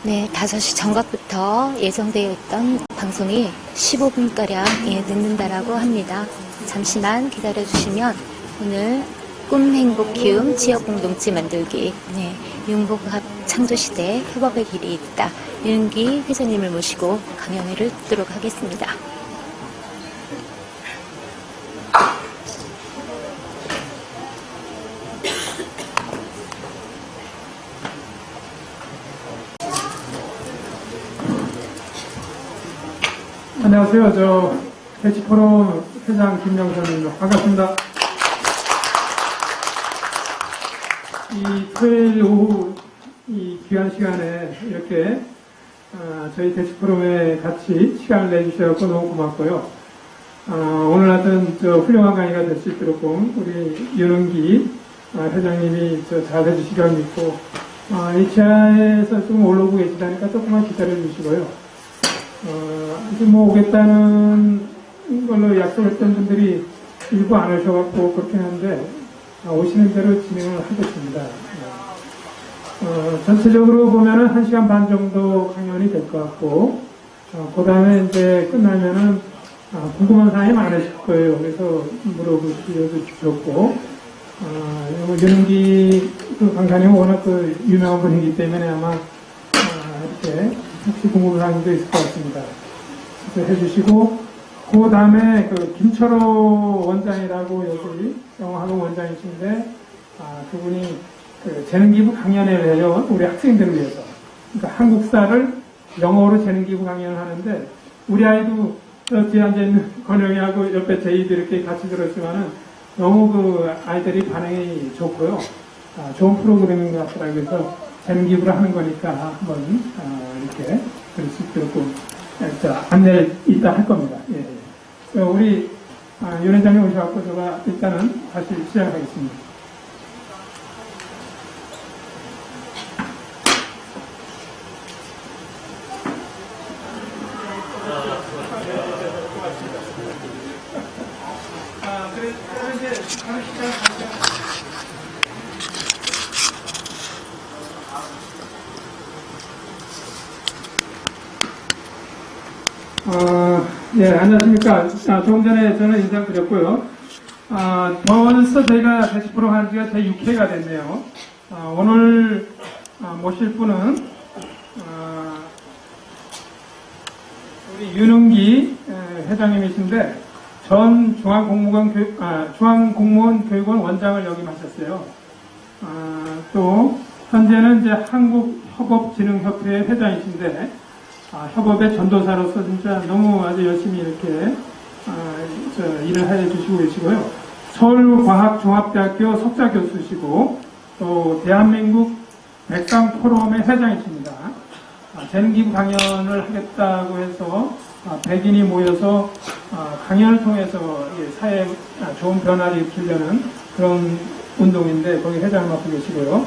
네, 5시 정각부터 예정되어 있던 방송이 15분가량 늦는다라고 합니다. 잠시만 기다려주시면 오늘 꿈, 행복, 키움, 지역공동체 만들기, 융복합 창조시대 협업의 길이 있다. 윤기 회장님을 모시고 강연회를 듣도록 하겠습니다. 안녕하세요. 저 대치포럼 회장 김영선입니다. 반갑습니다. 이 토요일 오후 이 귀한 시간에 이렇게 저희 대치포럼에 같이 시간을 내주셔서 너무 고맙고요. 오늘 하여튼 저 훌륭한 강의가 될 수 있도록 우리 윤은기 회장님이 잘 해주시리라 믿고 이 지하에서 좀 올라오고 계시다니까 조금만 기다려 주시고요. 아직 오겠다는 걸로 약속했던 분들이 일부 안 오셔갖고 그렇긴 한데, 오시는 대로 진행을 하겠습니다. 전체적으로 보면은 1시간 반 정도 강연이 될 것 같고, 그 다음에 이제 끝나면은, 궁금한 사항이 많으실 거예요. 그래서 물어보시려도 좋고, 윤은기 강사님은 워낙 유명한 분이기 때문에 아마, 이렇게 혹시 궁금한 사항도 있을 것 같습니다. 그래서 해주시고, 그 다음에 김철호 원장이라고 여기 영어학원 원장이신데, 그분이 재능기부 강연회를 해요. 우리 학생들을 위해서. 그러니까 한국사를 영어로 재능기부 강연을 하는데, 우리 아이도 뒤에 앉아있는 건영이하고 옆에 제이도 이렇게 같이 들었지만은, 너무 아이들이 반응이 좋고요. 좋은 프로그램인 것 같더라고요. 그래서 재능기부를 하는 거니까 한번 이렇게 그럴 수 있도록 안내를 이따 할 겁니다. 예. 우리 윤 회장님 오셔갖고 제가 일단은 다시 시작하겠습니다. 예, 안녕하십니까. 조금 전에 저는 인사드렸고요. 벌써 저희가 대치포럼 한 지가 제 6회가 됐네요. 오늘 모실 분은 우리 윤은기 회장님이신데 전 중앙공무원 교육원 원장을 역임하셨어요. 또 현재는 이제 한국협업진흥협회 회장이신데 협업의 전도사로서 진짜 너무 아주 열심히 이렇게 일을 해주시고 계시고요. 서울과학종합대학교 석사 교수시고 또 대한민국 백상포럼의 회장이십니다. 재능기부 강연을 하겠다고 해서 100인이 모여서 강연을 통해서 사회에 좋은 변화를 일으키려는 그런 운동인데 거기 회장을 맡고 계시고요.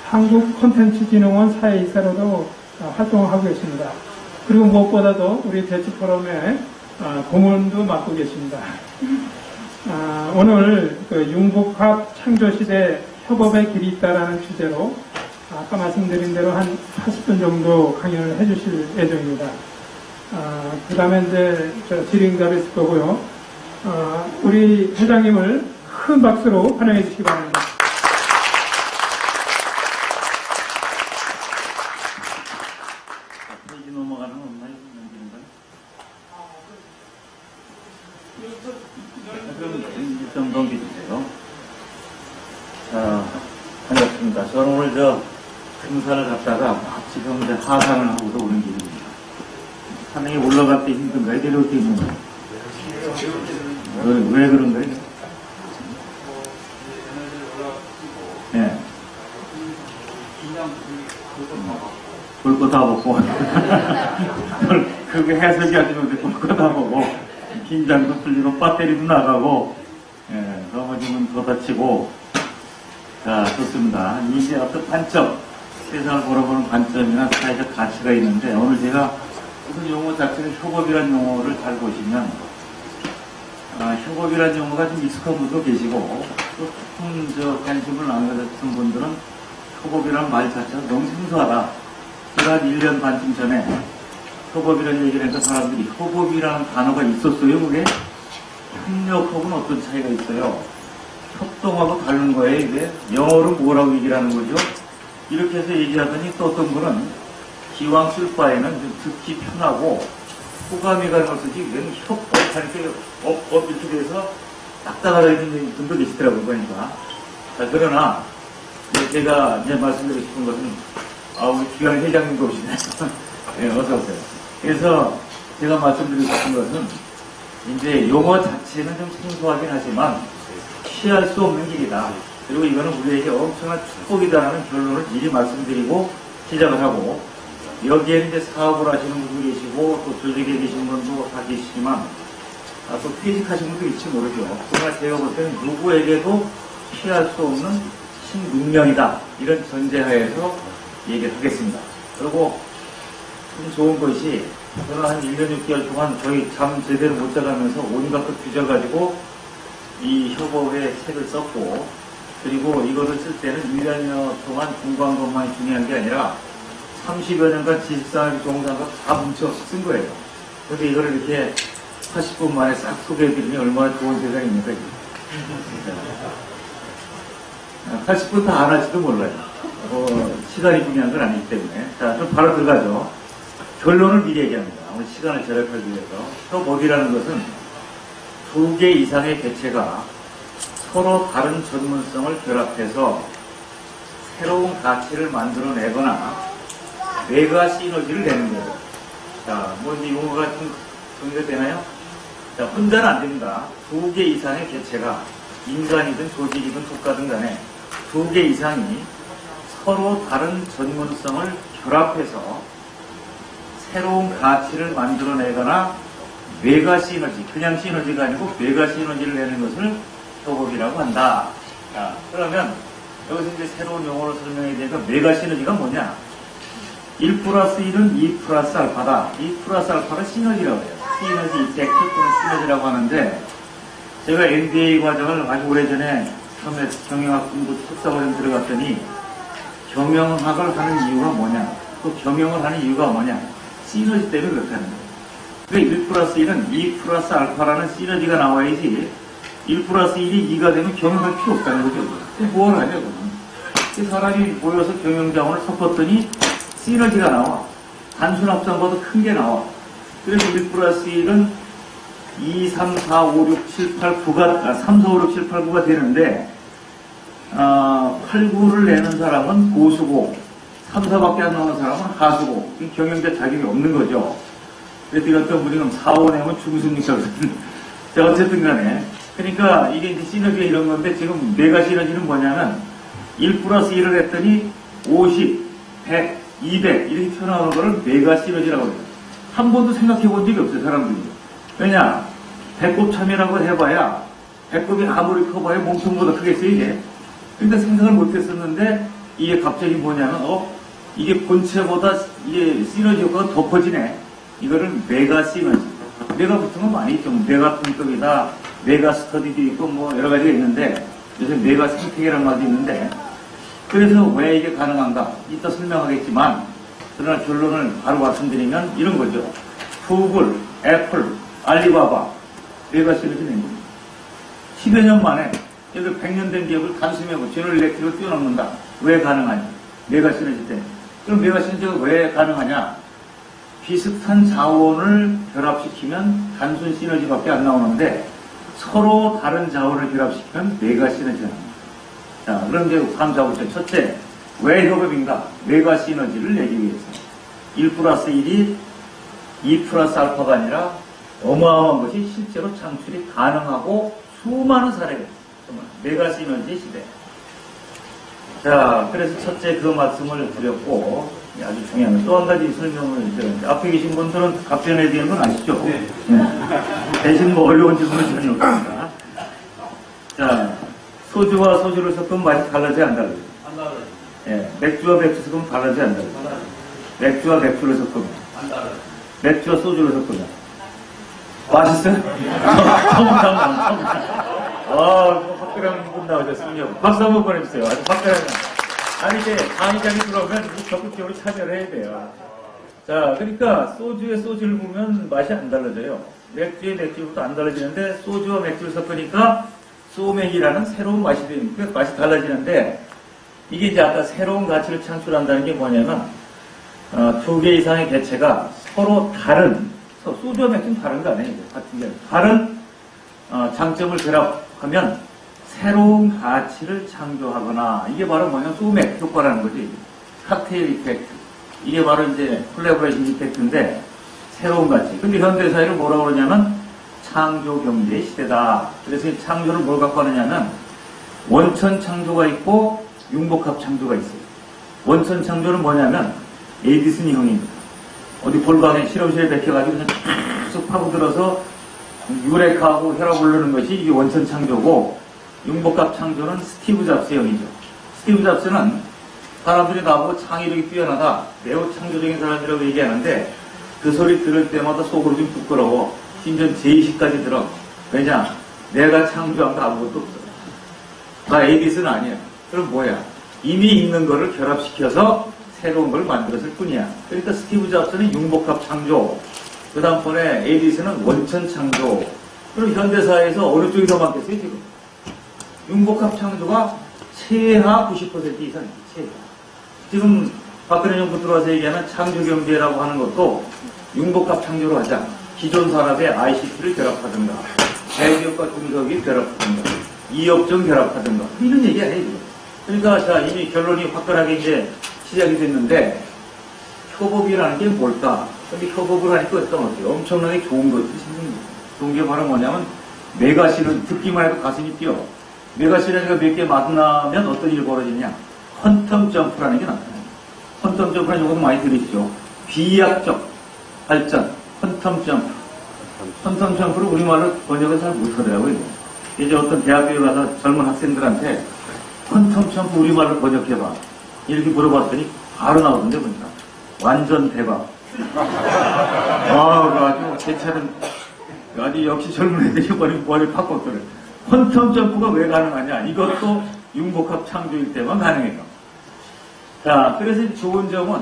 한국콘텐츠진흥원 사회이사로도 활동을 하고 계십니다. 그리고 무엇보다도 우리 대치포럼의 고문도 맡고 계십니다. 오늘 융복합 창조시대 협업의 길이 있다라는 주제로 아까 말씀드린 대로 한 40분 정도 강연을 해주실 예정입니다. 그 다음에 이제 질의응답이 있을 거고요. 우리 회장님을 큰 박수로 환영해 주시기 바랍니다. 좀 넘겨주세요. 반갑습니다. 저는 오늘 등산을 갔다가 지금 이제 하산을 하고서 오는 길입니다. 산에 올라갈 때 힘든가요? 내려올 때 힘든가요? 왜 그런가요? 네. 볼 거 다 먹고. 그게 해석이 아니면 볼 거 다 먹고. 긴장도 풀리고 배터리도 나가고 넘어지면 더 다치고. 자, 좋습니다. 이제 어떤 관점, 세상을 바라보는 관점이나 사회적 가치가 있는데 오늘 제가 무슨 용어 자체를 협업이라는 용어를 잘 보시면 협업이라는 용어가 좀 익숙한 분도 계시고 또 조금 관심을 안 가졌던 분들은 협업이라는 말 자체가 너무 생소하다. 제가 한 1년 반쯤 전에 협업이라는 얘기를 해서 사람들이 협업이라는 단어가 있었어요, 그게? 협력하고는 어떤 차이가 있어요? 협동하고 다른 거예요, 이게? 영어로 뭐라고 얘기를 하는 거죠? 이렇게 해서 얘기하더니 또 어떤 분은 기왕 쓸 바에는 좀 듣기 편하고 호감이 가는 걸 쓰지, 이건 협업하니까 이렇게 돼서 딱딱하다는 분도 계시더라고요, 보니까. 자, 그러나, 제가 이제 말씀드리고 싶은 것은, 우리 귀한 회장님도 오시네. 네, 어서오세요. 그래서 제가 말씀드리고 싶은 것은, 이제 용어 자체는 좀 생소하긴 하지만, 피할 수 없는 길이다. 그리고 이거는 우리에게 엄청난 축복이다라는 결론을 미리 말씀드리고 시작을 하고, 여기에는 이제 사업을 하시는 분도 계시고, 또 조직에 계신 분도 다 계시지만, 또 퇴직하신 분도 있지 모르죠. 그러나 제가 볼 때는 누구에게도 피할 수 없는 신문명이다. 이런 전제하에서 얘기를 하겠습니다. 그리고 좀 좋은 것이, 저는 한 1년 6개월 동안 저희 잠 제대로 못 자가면서 온갖 것 뒤져가지고 이 협업에 책을 썼고, 그리고 이거를 쓸 때는 1년여 동안 공부한 것만이 중요한 게 아니라 30여 년간 지식산업 종사한 거 다 뭉쳐서 쓴 거예요. 그런데 이거를 이렇게 80분 만에 싹 소개해드리니 얼마나 좋은 세상입니까? 80분 다 안 할지도 몰라요. 시간이 중요한 건 아니기 때문에. 자, 그럼 바로 들어가죠. 결론을 미리 얘기합니다. 오늘 시간을 절약하기 위해서. 협업이라는 것은 2개 이상의 개체가 서로 다른 전문성을 결합해서 새로운 가치를 만들어내거나 메가 시너지를 내는 거예요. 자, 뭐 이제 용어가 좀 정리가 되나요? 자, 혼자는 안 됩니다. 2개 이상의 개체가 인간이든 조직이든 국가든 간에 2개 이상이 서로 다른 전문성을 결합해서 새로운 가치를 만들어내거나 메가 시너지, 그냥 시너지가 아니고 메가 시너지를 내는 것을 협업이라고 한다. 자, 그러면 여기서 이제 새로운 용어로 설명해야 되니까 메가 시너지가 뭐냐? 1 플러스 1은 2 플러스 알파다. 2 플러스 알파를 시너지라고 해요. 시너지 이펙트 또는 시너지라고 하는데, 제가 MBA 과정을 아주 오래전에 처음에 경영학 공부 석사과정 들어갔더니 경영학을 하는 이유가 뭐냐, 또 경영을 하는 이유가 뭐냐, 시너지 때문에 그렇게 하는 거예요. 그러니까 1 플러스 1은 2 플러스 알파라는 시너지가 나와야지 1 플러스 1이 2가 되면 경영할 필요 없다는 거죠. 뭘 하냐고. 사람이 모여서 경영자원을 섞었더니 시너지가 나와. 단순 합성보다 큰 게 나와. 그래서 1 플러스 1은 2, 3, 4, 5, 6, 7, 8, 9가, 3, 4, 5, 6, 7, 8, 9가 되는데, 8, 9를 내는 사람은 고수고, 3, 4밖에 안 나오는 사람은 하수고, 경영자 자격이 없는 거죠. 그래서 어떤 분이 그럼 4, 5 내면 죽으십니까? 자, 어쨌든 간에. 그러니까 이게 이제 시너지가 이런 건데, 지금 메가 시너지는 뭐냐면, 1 플러스 1을 했더니 50, 100, 200 이렇게 튀어나오는 거를 메가 시너지라고 해요. 한 번도 생각해 본 적이 없어요, 사람들이. 왜냐? 배꼽 참여라고 해봐야, 배꼽이 아무리 커봐야 몸통보다 크겠어요, 이게. 근데 생각을 못 했었는데, 이게 갑자기 뭐냐면, 이게 본체보다 이게 시너지 효과가 더 커지네. 이거를 메가 시너지. 메가 붙은 건 많이 있죠. 메가 품격이다, 메가 스터디도 있고, 뭐 여러 가지가 있는데, 요새 메가 생태계라는 말도 있는데, 그래서 왜 이게 가능한가? 이따 설명하겠지만, 그러나 결론을 바로 말씀드리면 이런 거죠. 구글, 애플, 알리바바, 메가 시너지 낸 겁니다. 10여 년 만에, 예를 들어 100년 된 기업을 단숨에 제너럴 일렉트릭을 뛰어넘는다. 왜 가능하냐? 메가 시너지 때문에. 그럼 메가 시너지가 왜 가능하냐? 비슷한 자원을 결합시키면 단순 시너지밖에 안 나오는데, 서로 다른 자원을 결합시키면 메가 시너지가 나옵니다. 자, 그런데 다음 자부터 첫째, 왜 협업인가? 메가 시너지를 내기 위해서. 1 플러스 1이 2 플러스 알파가 아니라 어마어마한 것이 실제로 창출이 가능하고 수많은 사례가 있습니다. 메가 시너지 시대. 자, 그래서 첫째 그 말씀을 드렸고, 아주 중요한 또 한 가지 설명을 드렸는데, 앞에 계신 분들은 답변에 대한 건 아시죠? 네. 대신 뭐 어려운 질문을 전혀 없습니다. 자, 소주와 소주를 섞으면 맛이 달라져야 안 달라져요? 안 달라요. 예, 맥주와 맥주 섞으면 달라져야 안 달라져요? 달라요. 맥주와 맥주를 섞으면. 안 달라요. 맥주와 소주를 섞으면. 맛있어요? 처음. 확실한 분 나오셨군요. 박수 한번 보내주세요. 아주 박수 한번. 아니, 이제 강의장이 들어오면 적극적으로 참여를 해야 돼요. 자, 그러니까 소주에 소주를 부으면 맛이 안 달라져요. 맥주에 맥주부터 안 달라지는데 소주와 맥주를 섞으니까 소맥이라는 새로운 맛이 되니까 맛이 달라지는데 이게 이제 아까 새로운 가치를 창출한다는 게 뭐냐면 두 개 이상의 개체가 서로 다른 소주와 맥주는 다른 거 아니에요. 같은 게 다른 장점을 결합하면 새로운 가치를 창조하거나 이게 바로 뭐냐면 소맥 효과라는 거지. 칵테일 이펙트. 이게 바로 이제 콜라보레이션 이펙트인데 새로운 가치. 근데 현대사회를 뭐라고 그러냐면 창조 경제의 시대다. 그래서 이 창조를 뭘 갖고 하느냐면 원천 창조가 있고 융복합 창조가 있어요. 원천 창조는 뭐냐면 에디슨 형이 어디 볼방에 실험실에 베껴가지고 그냥 쭉 파고들어서 유레카하고 혈압 오르는 것이 이게 원천 창조고 융복합 창조는 스티브 잡스 형이죠. 스티브 잡스는 사람들이 나보고 창의력이 뛰어나다, 매우 창조적인 사람이라고 얘기하는데 그 소리 들을 때마다 속으로 좀 부끄러워. 심지어 제의식까지 들어. 왜냐? 내가 창조한 거 아무것도 없어. 나 에디슨 아니야. 그럼 뭐야? 이미 있는 거를 결합시켜서 새로운 걸 만들었을 뿐이야. 그러니까 스티브 잡스는 융복합 창조, 그 다음번에 에디슨은 원천 창조. 그럼 현대사회에서 어느 쪽이 더 많겠어요, 지금? 융복합 창조가 최하 90% 이상이지, 최하. 지금 박근혜 정부 들어와서 얘기하는 창조경제라고 하는 것도 융복합 창조로 하자. 기존 산업에 ICT를 결합하든가, 대기업과 중소기업 결합하든가, 이업종 결합하든가, 이런 얘기 아니에요, 지금. 그러니까 자, 이미 결론이 화끈하게 이제 시작이 됐는데, 협업이라는 게 뭘까? 근데 협업을 하니까 어떤 어때요? 엄청나게 좋은 것들이 생깁니다. 좋은 게 바로 뭐냐면, 메가시는 듣기만 해도 가슴이 뛰어. 메가시너지가 몇 개 만나면 어떤 일이 벌어지냐? 퀀텀 점프라는 게 나타나요. 퀀텀 점프라는 용어도 많이 들으시죠? 비약적 발전, 퀀텀 점프. 퀀텀 점프를 우리말로 번역을 잘 못하더라고요. 이제 어떤 대학교에 가서 젊은 학생들한테 퀀텀 점프 우리말로 번역해봐. 이렇게 물어봤더니 바로 나오던데 보니까. 완전 대박. 아주 괜찮은, 아주 역시 젊은 애들이 머리 팍 꺾더래. 퀀텀 점프가 왜 가능하냐? 이것도 융복합 창조일 때만 가능해요. 자, 그래서 좋은 점은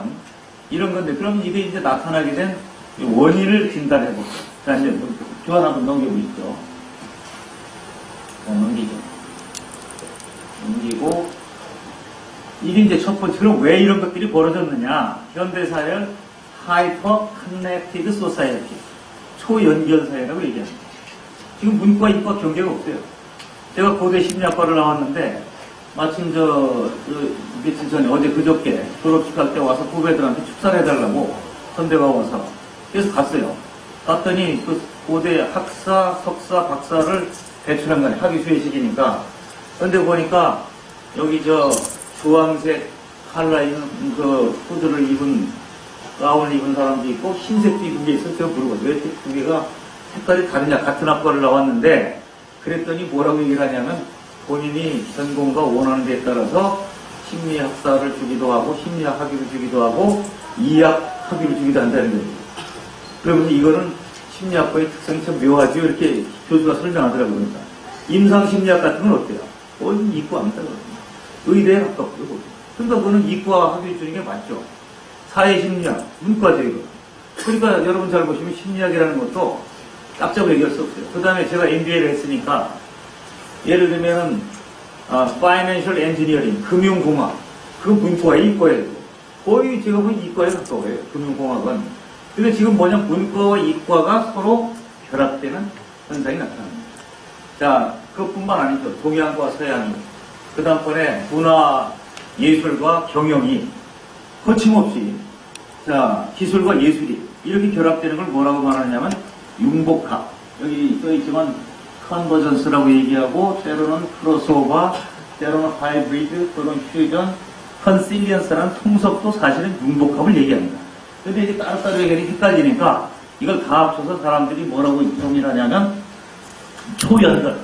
이런 건데, 그럼 이게 이제 나타나게 된 원인을 진단해볼게요. 자, 이제 교환 한번 넘겨보시죠. 자, 넘기고, 이게 이제 첫 번째, 그럼 왜 이런 것들이 벌어졌느냐? 현대사회를 하이퍼 커넥티드 소사이어티, 초연결 사회라고 얘기합니다. 지금 문과, 이과 경계가 없어요. 제가 고대 심리학과를 나왔는데, 마침 며칠 전에, 어제 그저께 졸업식 할 때 와서 후배들한테 축사를 해달라고 선배가 와서. 그래서 갔어요. 갔더니 그 고대 학사, 석사, 박사를 배출한 거네. 학위 수혜식이니까. 근데 보니까 여기 주황색 칼라 있는 그 후드를 입은, 가운을 입은 사람도 있고, 흰색도 입은 게 있어서 제가 물어봤어요. 왜 이렇게 두 개가 색깔이 다르냐? 같은 학과를 나왔는데, 그랬더니 뭐라고 얘기를 하냐면, 본인이 전공과 원하는 데에 따라서 심리학사를 주기도 하고, 심리학 학위를 주기도 하고, 이학 학위를 주기도 한다는 거예요. 그러면서 이거는 심리학과의 특성이 참 묘하죠. 이렇게 교수가 설명하더라고요. 그러니까. 임상심리학 같은 건 어때요? 이과 안 따라가요. 의대에 가깝고요. 그러니까 그거는 이과 학위 주는 게 맞죠. 사회심리학, 문과죠, 이거. 그러니까 여러분 잘 보시면 심리학이라는 것도 딱 잡아 얘기할 수 없어요. 그 다음에 제가 MBA를 했으니까, 예를 들면은, Financial Engineering, 금융공학. 그건 문과에 이과예요. 거의 제가 보면 이과에 가까워요. 금융공학은. 근데 지금 뭐냐, 문과와 이과가 서로 결합되는 현상이 나타납니다. 자, 그것뿐만 아니죠. 동양과 서양이. 그 다음번에 문화, 예술과 경영이 거침없이, 자, 기술과 예술이 이렇게 결합되는 걸 뭐라고 말하냐면 융복합. 여기 써있지만 컨버전스라고 얘기하고, 때로는 크로스오버, 때로는 하이브리드, 또는 퓨전, 컨실리언스라는 통섭도 사실은 융복합을 얘기합니다. 근데 이제 따로따로 얘기하니 헷갈리니까 이걸 다 합쳐서 사람들이 뭐라고 정의를 하냐면 초연결,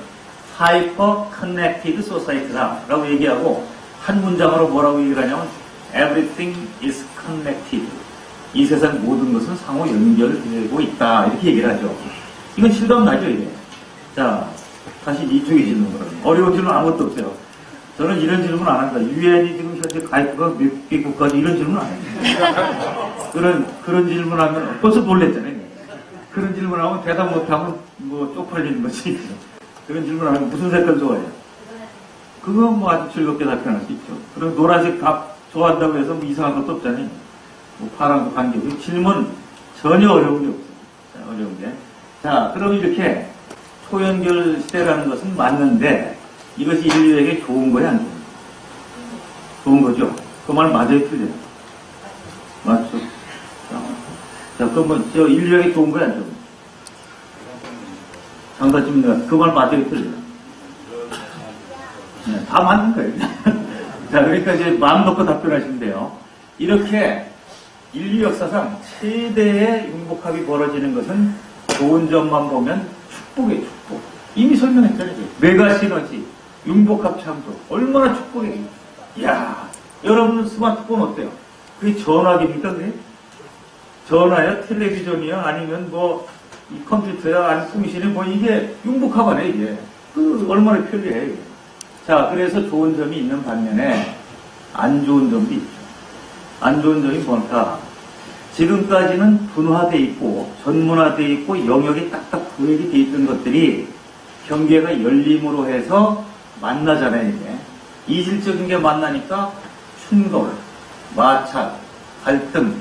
하이퍼 커넥티드 소사이티라고 얘기하고, 한 문장으로 뭐라고 얘기를 하냐면 everything is connected. 이 세상 모든 것은 상호 연결되고 있다. 이렇게 얘기를 하죠. 이건 실감 나죠, 이게. 자, 다시 이쪽에 질문 거라면. 어려운 질문 아무것도 없어요. 저는 이런 질문 안 합니다. 유엔이 지금 현재 가입부가 몇 개 국가지 이런 질문 안 해요. 그런 질문하면 벌써 놀랬잖아요. 그런 질문하면 대답 못하면 뭐 쪽팔리는 거지. 그런 질문하면 무슨 색깔 좋아해요? 그거 뭐 아주 즐겁게 답변할 수 있죠. 그리고 노란색 답 좋아한다고 해서 뭐 이상한 것도 없잖아요. 뭐 파란 거 관계없이 질문 전혀 어려운 게 없어요. 자, 어려운 게. 자, 그럼 이렇게 초연결 시대라는 것은 맞는데 이것이 인류에게 좋은 거야, 안 좋은 거야? 좋은 거죠? 그 말 맞아요, 틀려요? 맞죠? 자, 그러면 저 인류에게 좋은 거야, 안 좋은 거야? 장사집니다. 그 말 맞아요, 틀려요? 네, 다 맞는 거예요. 자, 그러니까 이제 마음 놓고 답변하시면 돼요. 이렇게 인류 역사상 최대의 융복합이 벌어지는 것은 좋은 점만 보면 축복이에요, 축복. 이미 설명했잖아요. 메가 시너지, 융복합 창조. 얼마나 축복이에요. 이야, 여러분 스마트폰 어때요? 그게 전화기입니까, 그게? 전화야, 텔레비전이야, 아니면 뭐, 이 컴퓨터야, 아니면 통신이 뭐, 이게 융복합하네, 이게. 얼마나 편리해, 이게. 자, 그래서 좋은 점이 있는 반면에 안 좋은 점도 있죠. 안 좋은 점이 뭘까? 지금까지는 분화되어 있고 전문화되어 있고 영역이 딱딱 구획이 되어 있던 것들이 경계가 열림으로 해서 만나잖아요. 이제 이질적인 게 만나니까 충돌, 마찰, 갈등,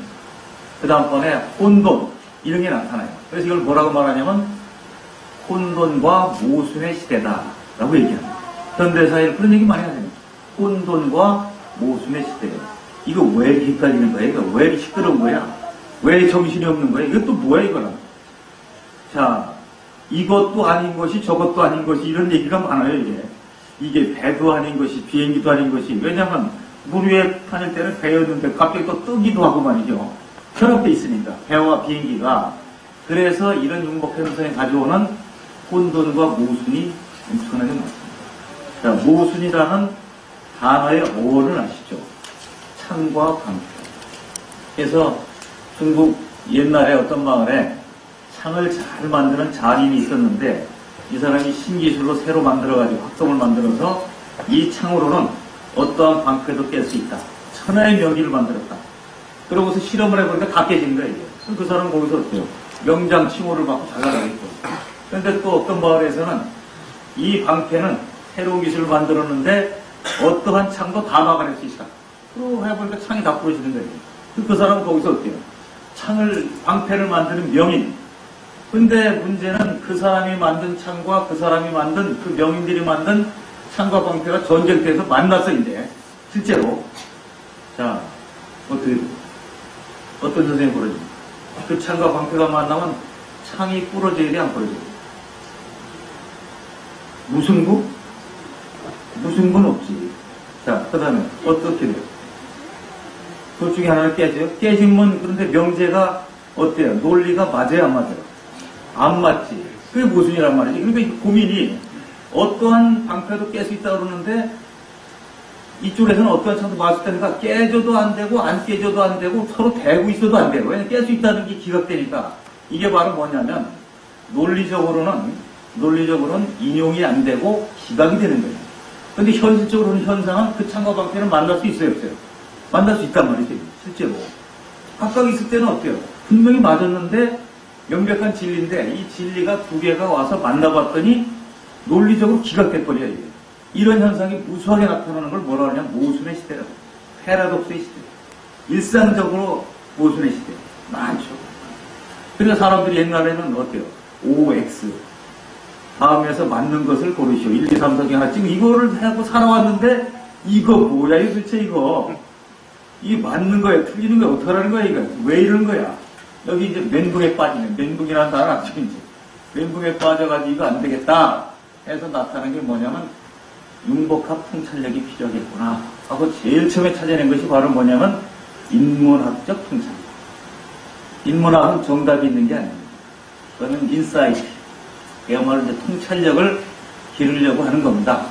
그 다음번에 혼돈 이런 게 나타나요. 그래서 이걸 뭐라고 말하냐면 혼돈과 모순의 시대다라고 얘기합니다. 현대사회는 그런 얘기 많이 하잖아요. 혼돈과 모순의 시대. 이거 왜 이렇게 헷갈리는 거야? 이거 왜 이렇게 시끄러운 거야? 왜 정신이 없는 거야? 이것도 뭐야, 이거는? 자, 이것도 아닌 것이 저것도 아닌 것이 이런 얘기가 많아요, 이게. 이게 배도 아닌 것이 비행기도 아닌 것이. 왜냐면 물 위에 다닐 때는 배였는데 갑자기 또 뜨기도 하고 말이죠. 결합돼 있으니까. 배와 비행기가. 그래서 이런 융복현상에 가져오는 혼돈과 모순이 엄청나게 많습니다. 자, 모순이라는 단어의 어원을 아시죠? 창과 방패. 그래서 중국 옛날에 어떤 마을에 창을 잘 만드는 장인이 있었는데 이 사람이 신기술로 새로 만들어가지고 확성을 만들어서 이 창으로는 어떠한 방패도 깰 수 있다. 천하의 명기를 만들었다. 그러고서 실험을 해보니까 다 깨진 거예요. 그 사람은 거기서 어때요? 명장 칭호를 받고 잘 나가겠죠. 그런데 또 어떤 마을에서는 이 방패는 새로운 기술을 만들었는데 어떠한 창도 다 막아낼 수 있다. 그러고 해보니까 창이 다 부러지는 거예요. 그 사람은 거기서 어때요? 창을, 방패를 만드는 명인. 근데 문제는 그 사람이 만든 창과 그 사람이 만든, 그 명인들이 만든 창과 방패가 전쟁터에서 만났어, 이제. 실제로. 자, 어떻게, 어떤 선생님이 부러집니까? 그 창과 방패가 만나면 창이 부러져야 돼, 안 부러져야 돼? 무승부? 무승부는 없지. 자, 그 다음에 어떻게 돼요? 둘 중에 하나를 깨져요. 깨지면 그런데 명제가 어때요? 논리가 맞아요, 안 맞아요? 안 맞지. 그게 모순이란 말이지. 그러니까 이 고민이 어떠한 방패도 깰 수 있다고 그러는데 이쪽에서는 어떠한 창도 막을 수 있다니까 깨져도 안 되고 안 깨져도 안 되고 서로 대고 있어도 안 되고 왜냐면 깰 수 있다는 게 기각되니까 이게 바로 뭐냐면 논리적으로는 인용이 안 되고 기각이 되는 거예요. 근데 현실적으로는 현상은 그 창과 방패는 만날 수 있어요, 없어요? 만날 수 있단 말이죠, 실제로. 각각 있을 때는 어때요? 분명히 맞았는데 명백한 진리인데 이 진리가 두 개가 와서 만나봤더니 논리적으로 기각돼버려요, 이게. 이런 현상이 무수하게 나타나는 걸 뭐라 하냐면 모순의 시대라고. 패러독스의 시대. 일상적으로 모순의 시대. 많죠. 그러니까 사람들이 옛날에는 어때요? OX. 다음에서 맞는 것을 고르시오. 1, 2, 3, 4개 하나 지금 이거를 하고 살아왔는데 이거 뭐야, 이거 도대체 이거. 이게 맞는 거야, 틀리는 거야, 어떡하라는 거야, 이거. 왜 이러는 거야? 여기 이제 멘붕에 빠지네. 멘붕이라는 단어 아시죠, 이제. 멘붕에 빠져가지고 이거 안 되겠다 해서 나타난 게 뭐냐면 융복합 통찰력이 필요하겠구나 하고 제일 처음에 찾아낸 것이 바로 뭐냐면 인문학적 통찰력. 인문학은 정답이 있는 게 아닙니다. 그거는 인사이트. 그야말로 이제 통찰력을 기르려고 하는 겁니다.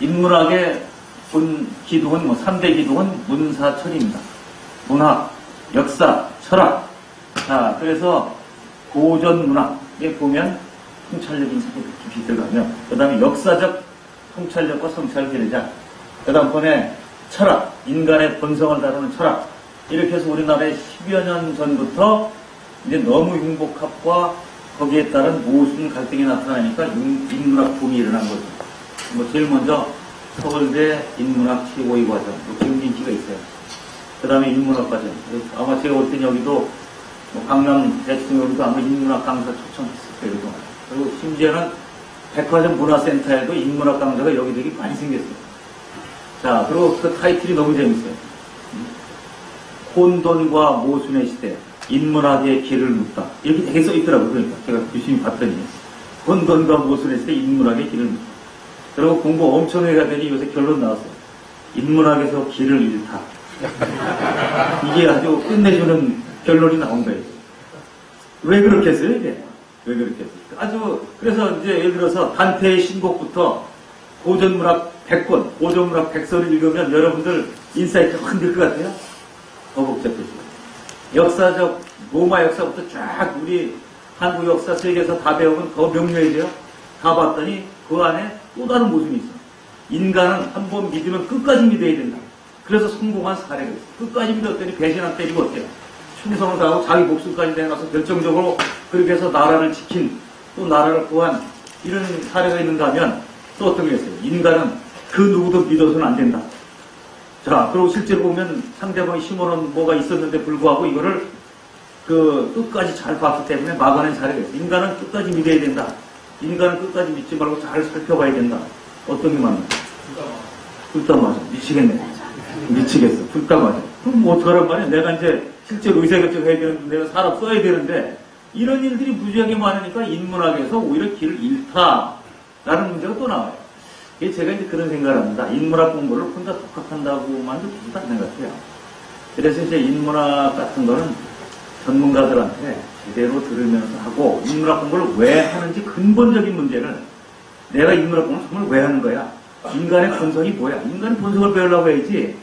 인문학의 본 기둥은 3대 기둥은 문사철입니다. 문학, 역사, 철학. 자, 그래서 고전 문학에 보면 통찰력 인사가 깊이 들어가며, 그 다음에 역사적 통찰력과 성찰을 기르자. 그 다음번에 철학, 인간의 본성을 다루는 철학, 이렇게 해서 우리나라에 10여 년 전부터 이제 너무 융복합과 거기에 따른 모순 갈등이 나타나니까 인문학 붐이 일어난 거죠. 뭐 제일 먼저 서울대 인문학 최고위 과정, 김진기가 있어요. 그 다음에 인문학 과정. 아마 제가 올 땐 여기도 뭐 강남 대충 여기도 아마 인문학 강사 초청했을 거예요. 그동안. 그리고 심지어는 백화점 문화센터에도 인문학 강사가 여기 되게 많이 생겼어요. 자, 그리고 그 타이틀이 너무 재밌어요. 혼돈과 모순의 시대, 인문학의 길을 묻다. 이렇게 되게 써있더라고요. 그러니까 제가 유심히 봤더니 혼돈과 모순의 시대, 인문학의 길을 묻다. 그리고 공부 엄청 해가더니 요새 결론 나왔어요. 인문학에서 길을 잃다. 이게 아주 끝내주는 결론이 나온 거예요. 왜 그렇게 했어요, 이게? 왜 그렇게 했어요? 아주, 그래서 이제 예를 들어서 단테의 신곡부터 고전문학 100권, 고전문학 100선을 읽으면 여러분들 인사이트가 확 늘 것 같아요? 더 복잡해지고. 역사적, 로마 역사부터 쫙 우리 한국 역사 세계에서 다 배우면 더 명료해져요? 다 봤더니 그 안에 또 다른 모순이 있어. 인간은 한 번 믿으면 끝까지 믿어야 된다. 그래서 성공한 사례가 있어. 끝까지 믿었더니 배신한 때리고 어때요? 충성을 다하고 자기 목숨까지 내놔서 결정적으로 그렇게 해서 나라를 지킨, 또 나라를 구한 이런 사례가 있는가 하면 또 어떤 게 있어요? 인간은 그 누구도 믿어서는 안 된다. 자, 그리고 실제로 보면 상대방이 심어놓은 뭐가 있었는데 불구하고 이거를 그 끝까지 잘 봤기 때문에 막아낸 사례가 있어요. 인간은 끝까지 믿어야 된다. 인간은 끝까지 믿지 말고 잘 살펴봐야 된다. 어떤 게 맞나? 둘 다 맞아. 미치겠네. 미치겠어. 둘 다 맞아. 그럼 뭐 어떡하란 말이야? 내가 이제 실제로 의사결정 해야 되는데 내가 사람 써야 되는데 이런 일들이 무지하게 많으니까 인문학에서 오히려 길을 잃다라는 문제가 또 나와요. 이게 제가 이제 그런 생각을 합니다. 인문학 공부를 혼자 독학한다고만도 기분 안 같아요. 그래서 이제 인문학 같은 거는 전문가들한테 제대로 들으면서 하고 인문학 공부를 왜 하는지 근본적인 문제를 내가 인문학 공부를 정말 왜 하는 거야? 인간의 본성이 뭐야? 인간의 본성을 배우려고 해야지.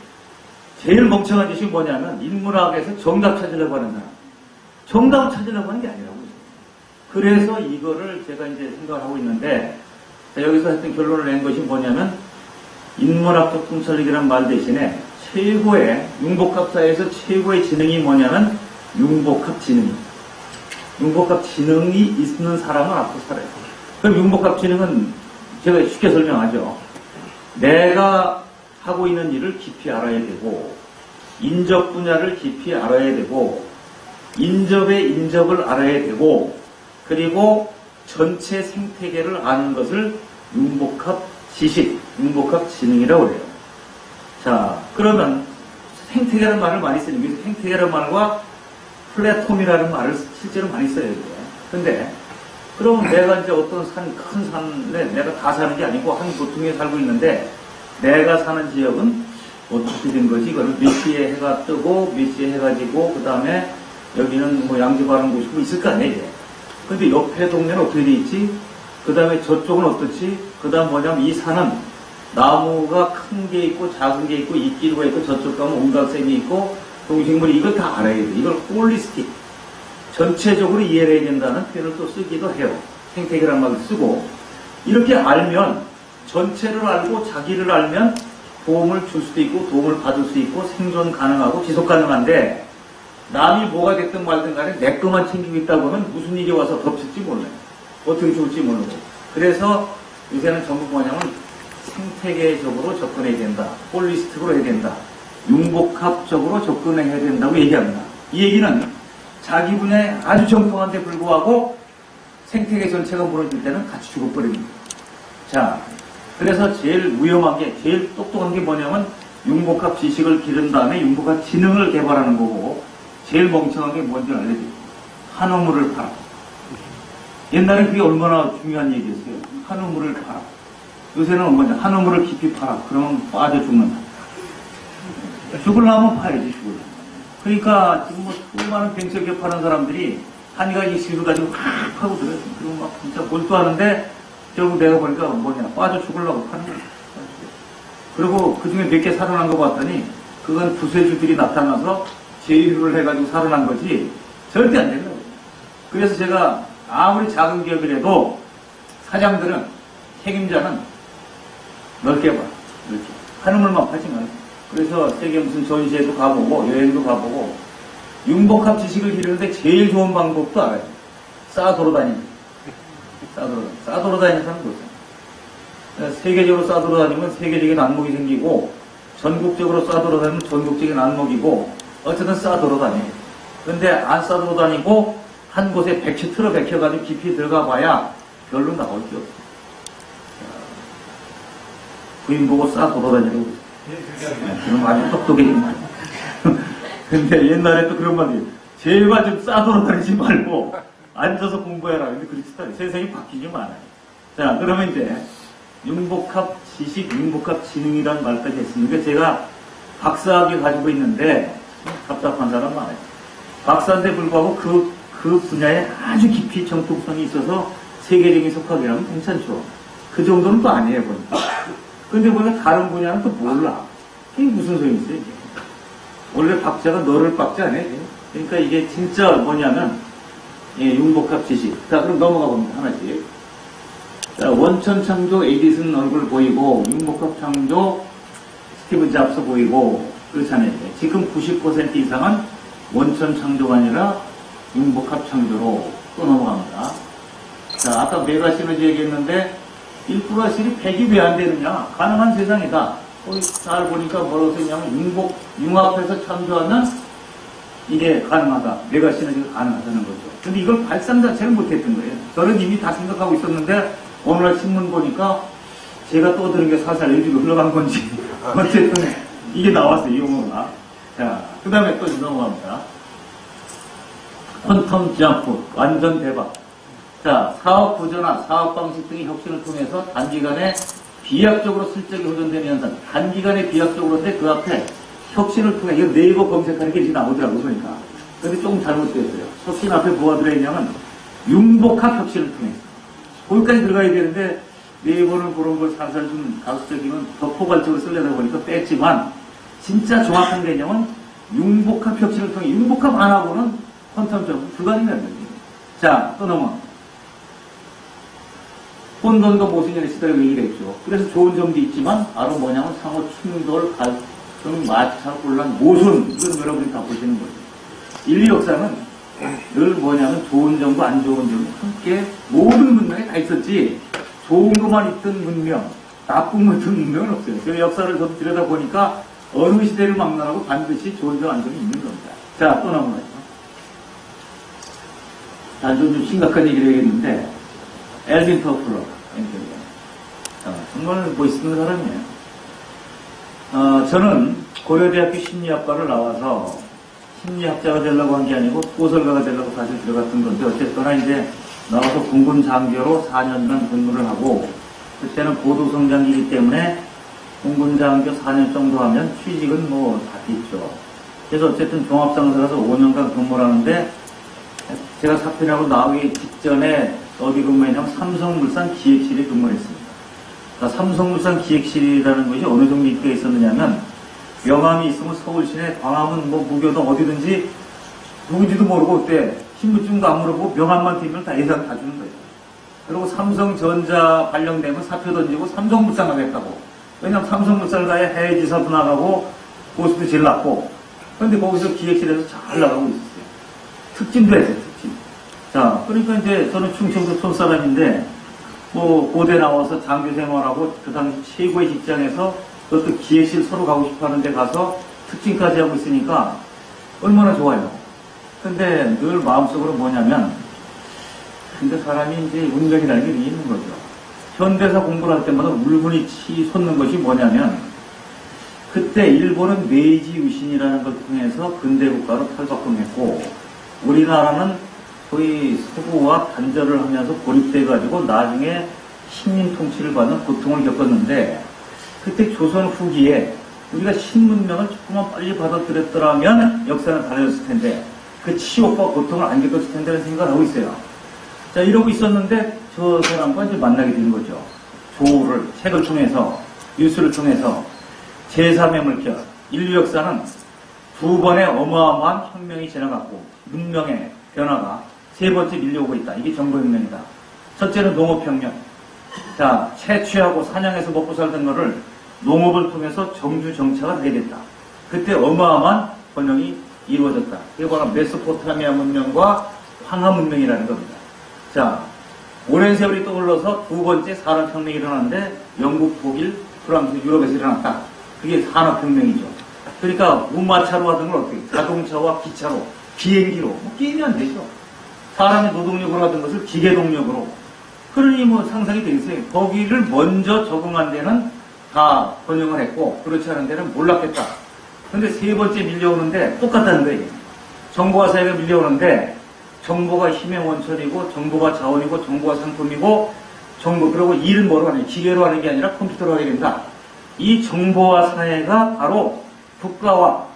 제일 멍청한 짓이 뭐냐면 인문학에서 정답 찾으려고 하는 사람. 정답을 찾으려고 하는 게 아니라고. 그래서 이거를 제가 이제 생각을 하고 있는데 여기서 하여튼 결론을 낸 것이 뭐냐면 인문학적 통찰력이라는 말 대신에 최고의 융복합 사회에서 최고의 지능이 뭐냐면 융복합 지능. 융복합 지능이 있는 사람은 앞으로 살아요. 그럼 융복합 지능은 제가 쉽게 설명하죠. 내가 하고 있는 일을 깊이 알아야 되고 인접 분야를 깊이 알아야 되고 인접의 인접을 알아야 되고 그리고 전체 생태계를 아는 것을 융복합 지식, 융복합 지능이라고 그래요. 자, 그러면 생태계라는 말을 많이 쓰는 게 생태계라는 말과 플랫폼이라는 말을 실제로 많이 써요. 근데 그러면 내가 이제 어떤 큰 산에 내가 다 사는 게 아니고 한 도통에 살고 있는데 내가 사는 지역은 어떻게 된 거지? 이거는 몇 시에 해가 뜨고 몇 시에 해가 지고 그 다음에 여기는 뭐 양지바른 곳이 뭐 있을 거 아니에요. 근데 옆에 동네는 어떻게 돼 있지? 그 다음에 저쪽은 어떻지? 그 다음 뭐냐면 이 산은 나무가 큰 게 있고 작은 게 있고 이끼류가 있고 저쪽 가면 온각샘이 있고 동식물이 이걸 다 알아야 돼. 이걸 홀리스틱. 전체적으로 이해를 해야 된다는 표현을 또 쓰기도 해요. 생태계라는 말을 쓰고 이렇게 알면 전체를 알고 자기를 알면 도움을 줄 수도 있고 도움을 받을 수 있고 생존 가능하고 지속 가능한데 남이 뭐가 됐든 말든 간에 내 것만 챙기고 있다고 하면 무슨 일이 와서 덮칠지 몰라요. 어떻게 죽을지 모르고. 그래서 요새는 전부 뭐냐면 생태계적으로 접근해야 된다. 홀리스틱으로 해야 된다. 융복합적으로 접근해야 된다고 얘기합니다. 이 얘기는 자기 분야에 아주 정통한데 불구하고 생태계 전체가 무너질 때는 같이 죽어버립니다. 자, 그래서 제일 위험한 게, 제일 똑똑한 게 뭐냐면 융복합 지식을 기른 다음에 융복합 지능을 개발하는 거고 제일 멍청한 게 뭔지 알려드릴게요. 한우물을 팔아. 옛날에 그게 얼마나 중요한 얘기였어요. 한우물을 팔아. 요새는 뭐냐, 한우물을 깊이 팔아. 그러면 빠져 죽는다. 죽으려면 파야지, 죽으려면. 그러니까 지금 뭐 수많은 벤처기업 하는 사람들이 한 가지 기술을 가지고 확 하고 들어요. 그리고 막 진짜 몰두하는데 결국 내가 보니까 뭐냐, 빠져 죽으려고 파는 거야. 그리고 그 중에 몇 개 살아난 거 봤더니 그건 부세주들이 나타나서 제휴를 해가지고 살아난 거지 절대 안 된다고. 그래서 제가 아무리 작은 기업이라도 사장들은 책임자는 넓게 봐. 이렇게 한우물만 파지 말고 그래서 세계 무슨 전시회도 가보고 여행도 가보고 융복합 지식을 기르는데 제일 좋은 방법도 알아요. 쌓아 돌아다니는. 쌓아 돌아다니는 사람 보세요. 세계적으로 쌓아 돌아다니면 세계적인 안목이 생기고 전국적으로 쌓아 돌아다니면 전국적인 안목이고 어쨌든 쌓아 돌아다녀요. 그런데 안 쌓아 돌아다니고 한 곳에 틀어 백혀가지고 깊이 들어가 봐야 별로 나올 게 없어요. 부인 보고 쌓아 돌아다니라고. 그럼 아주 똑똑해진 말이에요. 근데 옛날에 또 그런 말이에요. 제발 좀 쌓아 돌아다니지 말고 앉아서 공부해라. 근데 그렇지 세상이 바뀌지 않아요. 자, 그러면 이제 융복합 지식, 융복합 지능이라는 말까지 했으니까 제가 박사학위 가지고 있는데 답답한 사람 많아요. 박사인데 불구하고 그 분야에 아주 깊이 정통성이 있어서 세계적인 석학이라면 괜찮죠. 그 정도는 또 아니에요, 보니까. 근데 보면 다른 분야는 또 몰라. 이게 무슨 소용이 있어요, 이게. 원래 박자가 너를 박자 아니에요. 그러니까 이게 진짜 뭐냐면, 예, 융복합 지식. 자, 그럼 넘어가 봅니다, 하나씩. 자, 원천 창조 에디슨 얼굴 보이고, 융복합 창조 스티브 잡스 보이고, 그렇잖아요. 지금 90% 이상은 원천 창조가 아니라 융복합 창조로 또 넘어갑니다. 자, 아까 메가 시너지 얘기했는데, 1 플러스 1이 100이 왜 안 되느냐? 가능한 세상이다. 잘 보니까 뭐라고 써있냐면, 융합해서 창조하면 이게 가능하다. 메가 시너지가 가능하다는 거죠. 근데 이걸 발상 자체를 못했던 거예요. 저는 이미 다 생각하고 있었는데, 오늘날 신문 보니까 제가 떠드는 게 살살 일주일 흘러간 건지, 어쨌든 이게 나왔어요, 용어가. 자, 그 다음에 또 넘어갑니다. 퀀텀 점프, 완전 대박. 자, 사업 구조나 사업 방식 등의 혁신을 통해서 단기간에 비약적으로 실적이 호전되는 현상. 단기간에 비약적으로인데 그 앞에 혁신을 통해, 이거 네이버 검색하는 게 이제 나오더라고요, 그러니까. 근데 조금 잘못되었어요. 혁신 앞에 뭐가 들어있냐면, 융복합 혁신을 통해서. 거기까지 들어가야 되는데, 네이버는 그런 걸 살살 좀 가수적이면 더 포괄적으로 쓰려다 보니까 뺐지만, 진짜 정확한 개념은 융복합 혁신을 통해, 융복합 안 하고는 퀀텀 점프 불가능한 거예요. 자, 또 넘어. 혼돈과 모순연의 시대를 얘기를 했죠. 그래서 좋은 점도 있지만 바로 뭐냐면 상호 충돌, 갈등, 마찰, 혼란, 모순 이건 여러분이 다 보시는 거죠. 인류 역사는 늘 뭐냐면 좋은 점과 안 좋은 점이 함께 모든 문명에 다 있었지 좋은 것만 있던 문명, 나쁜 것만 있던 문명은 없어요. 그 역사를 저도 들여다보니까 어느 시대를 막론하고 반드시 좋은 점, 안 좋은 점이 있는 겁니다. 자, 또 넘어가죠. 자, 좀 심각한 얘기를 해야겠는데 엘빈 터플러 정말 멋있는 사람이에요. 저는 고려대학교 심리학과를 나와서 심리학자가 되려고 한 게 아니고 소설가가 되려고 사실 들어갔던 건데 어쨌거나 이제 나와서 공군장교로 4년간 근무를 하고 그때는 고도성장기이기 때문에 공군장교 4년 정도 하면 취직은 뭐 다 됐죠. 그래서 어쨌든 종합상사가서 5년간 근무를 하는데 제가 사표하고 나오기 직전에 어디 근무했냐면 삼성물산 기획실에 근무를 했습니다. 그러니까 삼성물산 기획실이라는 것이 어느 정도 인기가 있었느냐면 명함이 있으면 서울 시내 광화문 뭐 무교동 어디든지 누군지도 모르고 그때 신분증도 안 물어보고 명함만 띄면 다 예산 다 주는 거예요. 그리고 삼성전자 발령되면 사표 던지고 삼성물산 가겠다고. 왜냐면 삼성물산 가야 해외지사도 나가고 고수도 제일 낮고 그런데 거기서 기획실에서 잘 나가고 있었어요. 특진도 했어요. 특진. 자, 그러니까 이제 저는 충청도 촌사람인데 뭐 고대 나와서 장교 생활하고 그 당시 최고의 직장에서 그것도 기획실 서로 가고 싶어 하는데 가서 특진까지 하고 있으니까 얼마나 좋아요. 근데 늘 마음속으로 뭐냐면 근데 사람이 이제 운명이라는 게 있는 거죠. 현대사 공부를 할 때마다 울분이 치솟는 것이 뭐냐면 그때 일본은 메이지 유신이라는 걸 통해서 근대국가로 탈바꿈했고 우리나라는 거의 서구와 단절을 하면서 고립돼가지고 나중에 식민 통치를 받는 고통을 겪었는데 그때 조선 후기에 우리가 신문명을 조금만 빨리 받아들였더라면 역사는 달라졌을 텐데 그 치욕과 고통을 안 겪었을 텐데라는 생각을 하고 있어요. 자, 이러고 있었는데 저 사람과 이제 만나게 된 거죠. 조우를 책을 통해서 뉴스를 통해서 제3의 물결 인류 역사는 두 번의 어마어마한 혁명이 지나갔고 문명의 변화가 세 번째 밀려오고 있다. 이게 정보혁명이다. 첫째는 농업혁명. 자, 채취하고 사냥해서 먹고 살던 거를 농업을 통해서 정주 정착을 하게 됐다. 그때 어마어마한 번영이 이루어졌다. 이게 바로 메소포타미아 문명과 황하 문명이라는 겁니다. 자, 오랜 세월이 떠올라서 두 번째 산업혁명이 일어났는데 영국, 독일, 프랑스, 유럽에서 일어났다. 그게 산업혁명이죠. 그러니까 무마차로 하던 걸 어떻게 자동차와 기차로, 비행기로 게임이 안 되죠. 사람의 노동력으로 하던 것을 기계동력으로. 그러니 뭐 상상이 되겠어요. 거기를 먼저 적응한 데는 다 번영을 했고 그렇지 않은 데는 몰랐겠다. 근데 세 번째 밀려오는데 똑같다는 거예요. 정보화 사회가 밀려오는데 정보가 힘의 원천이고 정보가 자원이고 정보가 상품이고 그리고 일은 뭐로 하냐, 기계로 하는 게 아니라 컴퓨터로 하게 된다. 이 정보화 사회가 바로 국가와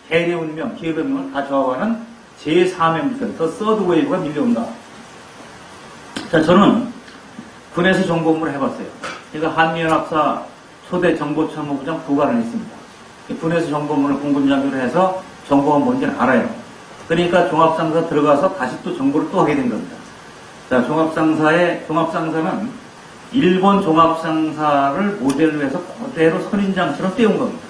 대내 운명, 기업의 운명을 다 좌우하는 제4의 물결, 더 서드 웨이브가 밀려온다. 자, 저는 군에서 정보 업무를 해봤어요. 제가 한미연합사 초대 정보참모부장 부관을 했습니다. 군에서 정보 업무를 공군장교로 해서 정보가 뭔지는 알아요. 그러니까 종합상사 들어가서 다시 또 정보를 또 하게 된 겁니다. 자, 종합상사는 일본 종합상사를 모델로 해서 그대로 선인장처럼 떼운 겁니다.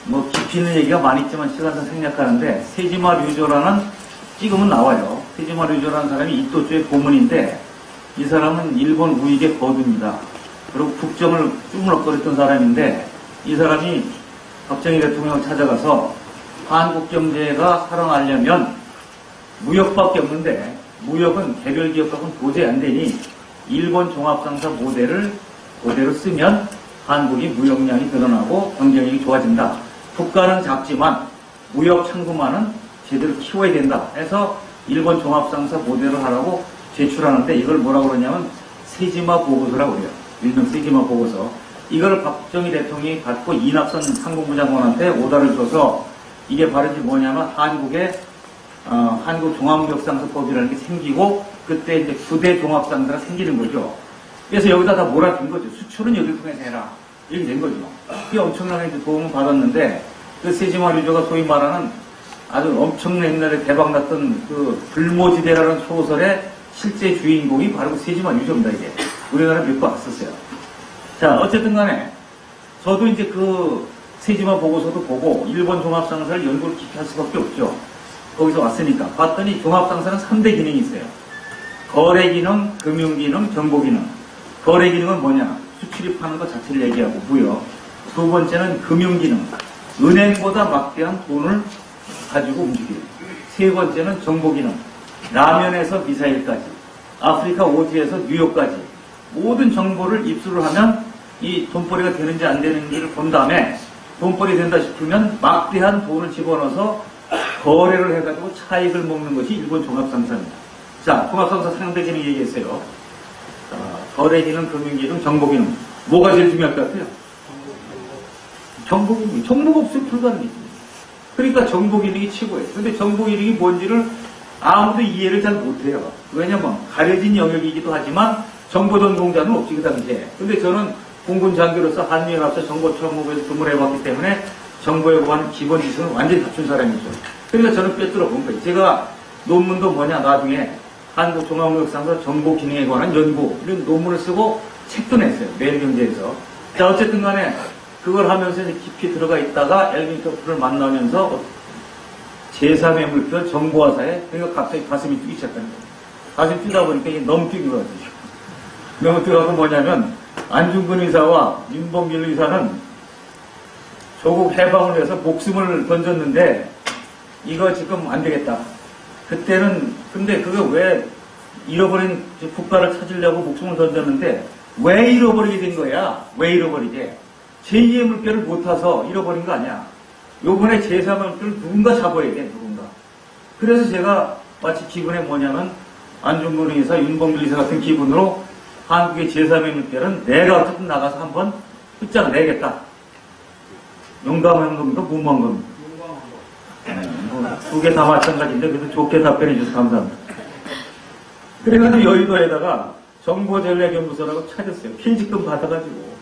뭐 깊이 있는 얘기가 많이 있지만 시간상 생략하는데 세지마 류조라는 찍으면 나와요. 세지마 류조라는 사람이 이토주의 고문인데 이 사람은 일본 우익의 거두입니다. 그리고 국정을 주물럭거렸던 사람인데 이 사람이 박정희 대통령을 찾아가서 한국 경제가 살아나려면 무역밖에 없는데 무역은 개별 기업하고는 도저히 안 되니 일본 종합상사 모델을 그대로 쓰면 한국이 무역량이 늘어나고 경쟁력이 좋아진다. 국가는 작지만 무역 창구만은 제대로 키워야 된다 해서 일본 종합상사 모델을 하라고 제출하는데 이걸 뭐라고 그러냐면 세지마 보고서라고 그래요. 일명 세지마 보고서. 이걸 박정희 대통령이 받고 이낙선 상공부 장관한테 오다를 줘서 이게 바로 이제 뭐냐면 한국 종합무역상사법이라는 게 생기고 그때 이제 9대 종합상사가 생기는 거죠. 그래서 여기다 다 몰아준 거죠. 수출은 여기를 통해서 해라. 이렇게 된 거죠. 그게 엄청나게 이제 도움을 받았는데 그 세지마 류조가 소위 말하는 아주 엄청난 옛날에 대박났던 그 불모지대라는 소설의 실제 주인공이 바로 그 세지마 류조입니다. 이게 우리나라에 몇 번 왔었어요. 자, 어쨌든 간에 저도 이제 그 세지마 보고서도 보고 일본 종합상사를 연구를 깊이 할 수밖에 없죠. 거기서 왔으니까 봤더니 종합상사는 3대 기능이 있어요. 거래 기능, 금융 기능, 정보 기능. 거래 기능은 뭐냐? 수출입하는 것 자체를 얘기하고 무역. 두 번째는 금융 기능. 은행보다 막대한 돈을 가지고 움직여요. 세 번째는 정보 기능. 라면에서 미사일까지, 아프리카 오지에서 뉴욕까지 모든 정보를 입수를 하면 이 돈벌이가 되는지 안 되는지를 본 다음에 돈벌이 된다 싶으면 막대한 돈을 집어넣어서 거래를 해가지고 차익을 먹는 것이 일본 종합상사입니다. 자, 종합상사 상대 기능 얘기했어요. 자, 거래 기능, 금융 기능, 정보 기능. 뭐가 제일 중요할 것 같아요? 정보 기능. 정보가 없으면 불가능해집니다. 그러니까 정보 기능이 최고예요. 근데 정보 기능이 뭔지를 아무도 이해를 잘 못해요. 왜냐면 가려진 영역이기도 하지만 정보 전공자는 없지 그 당시에. 근데 저는 공군 장교로서 한미연합사 정보참모부에서 근무를 해봤기 때문에 정보에 관한 기본 지식은 완전히 갖춘 사람이죠. 그러니까 저는 꿰뚫어 본 거예요. 제가 논문도 뭐냐 나중에 한국 종합무역상사 정보 기능에 관한 연구 이런 논문을 쓰고 책도 냈어요. 매일경제에서. 자, 어쨌든 간에 그걸 하면서 이제 깊이 들어가 있다가 엘빈 토프를 만나면서 제3의 물결 정보화사에 그러니까 갑자기 가슴이 뛰기 시작하는 거예요. 가슴이 뛰다 보니까 이게 너무 뛰는 것 같아요. 너무 뛰어서 뭐냐면 안중근 의사와 윤봉길 의사는 조국 해방을 위해서 목숨을 던졌는데 이거 지금 안 되겠다. 그때는 근데 그거 왜 잃어버린 국가를 찾으려고 목숨을 던졌는데 왜 잃어버리게 된 거야? 왜 잃어버리게? 제2의 물결을 못 타서 잃어버린 거 아니야. 요번에 제3의 물결을 누군가 잡아야 돼, 누군가. 그래서 제가 마치 기분에 뭐냐면 안중근 의사, 윤봉길 의사 같은 기분으로 한국의 제3의 물결은 내가 어쨌든 나가서 한번 끝장을 내겠다. 용감한 겁니까? 무모한 겁니까? 두 개 다 마찬가지인데 그래도 좋게 답변해 주셔서 감사합니다. 그래가지고 여의도에다가 정보전략연구소라고 차렸어요. 필지금 받아가지고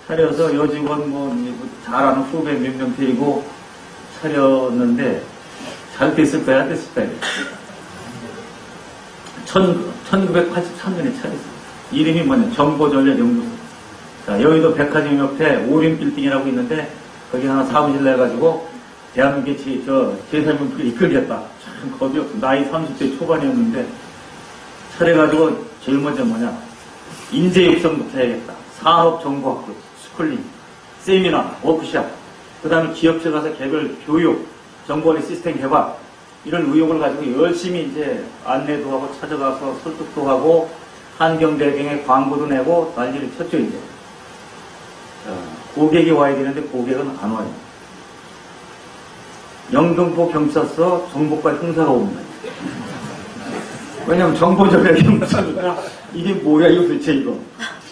차려서 여직원 뭐 잘하는 후배 몇 명 데리고 차렸는데 잘 됐을까요? 안 됐을까요? 1983년에 차렸어요. 이름이 뭐냐? 정보전략연구소. 자, 여의도 백화점 옆에 오림빌딩이라고 있는데 거기 하나 사무실 내가지고 대한민국의 제3의 이끌겠다. 참 겁이 없어. 나이 30대 초반이었는데 차려가지고 제일 먼저 뭐냐, 인재 육성부터 해야겠다. 산업정보학교, 스쿨링, 세미나, 워크샵, 그 다음에 기업체 가서 개별 교육, 정보관리 시스템 개발, 이런 의욕을 가지고 열심히 이제 안내도 하고 찾아가서 설득도 하고 한경대병에 광고도 내고 난리를 쳤죠, 이제. 자, 고객이 와야 되는데 고객은 안 와요. 영등포 경찰서 정보과 형사가 옵니다. 왜냐면 정보전략이 형사니까 이게 뭐야 이거 도대체 이거.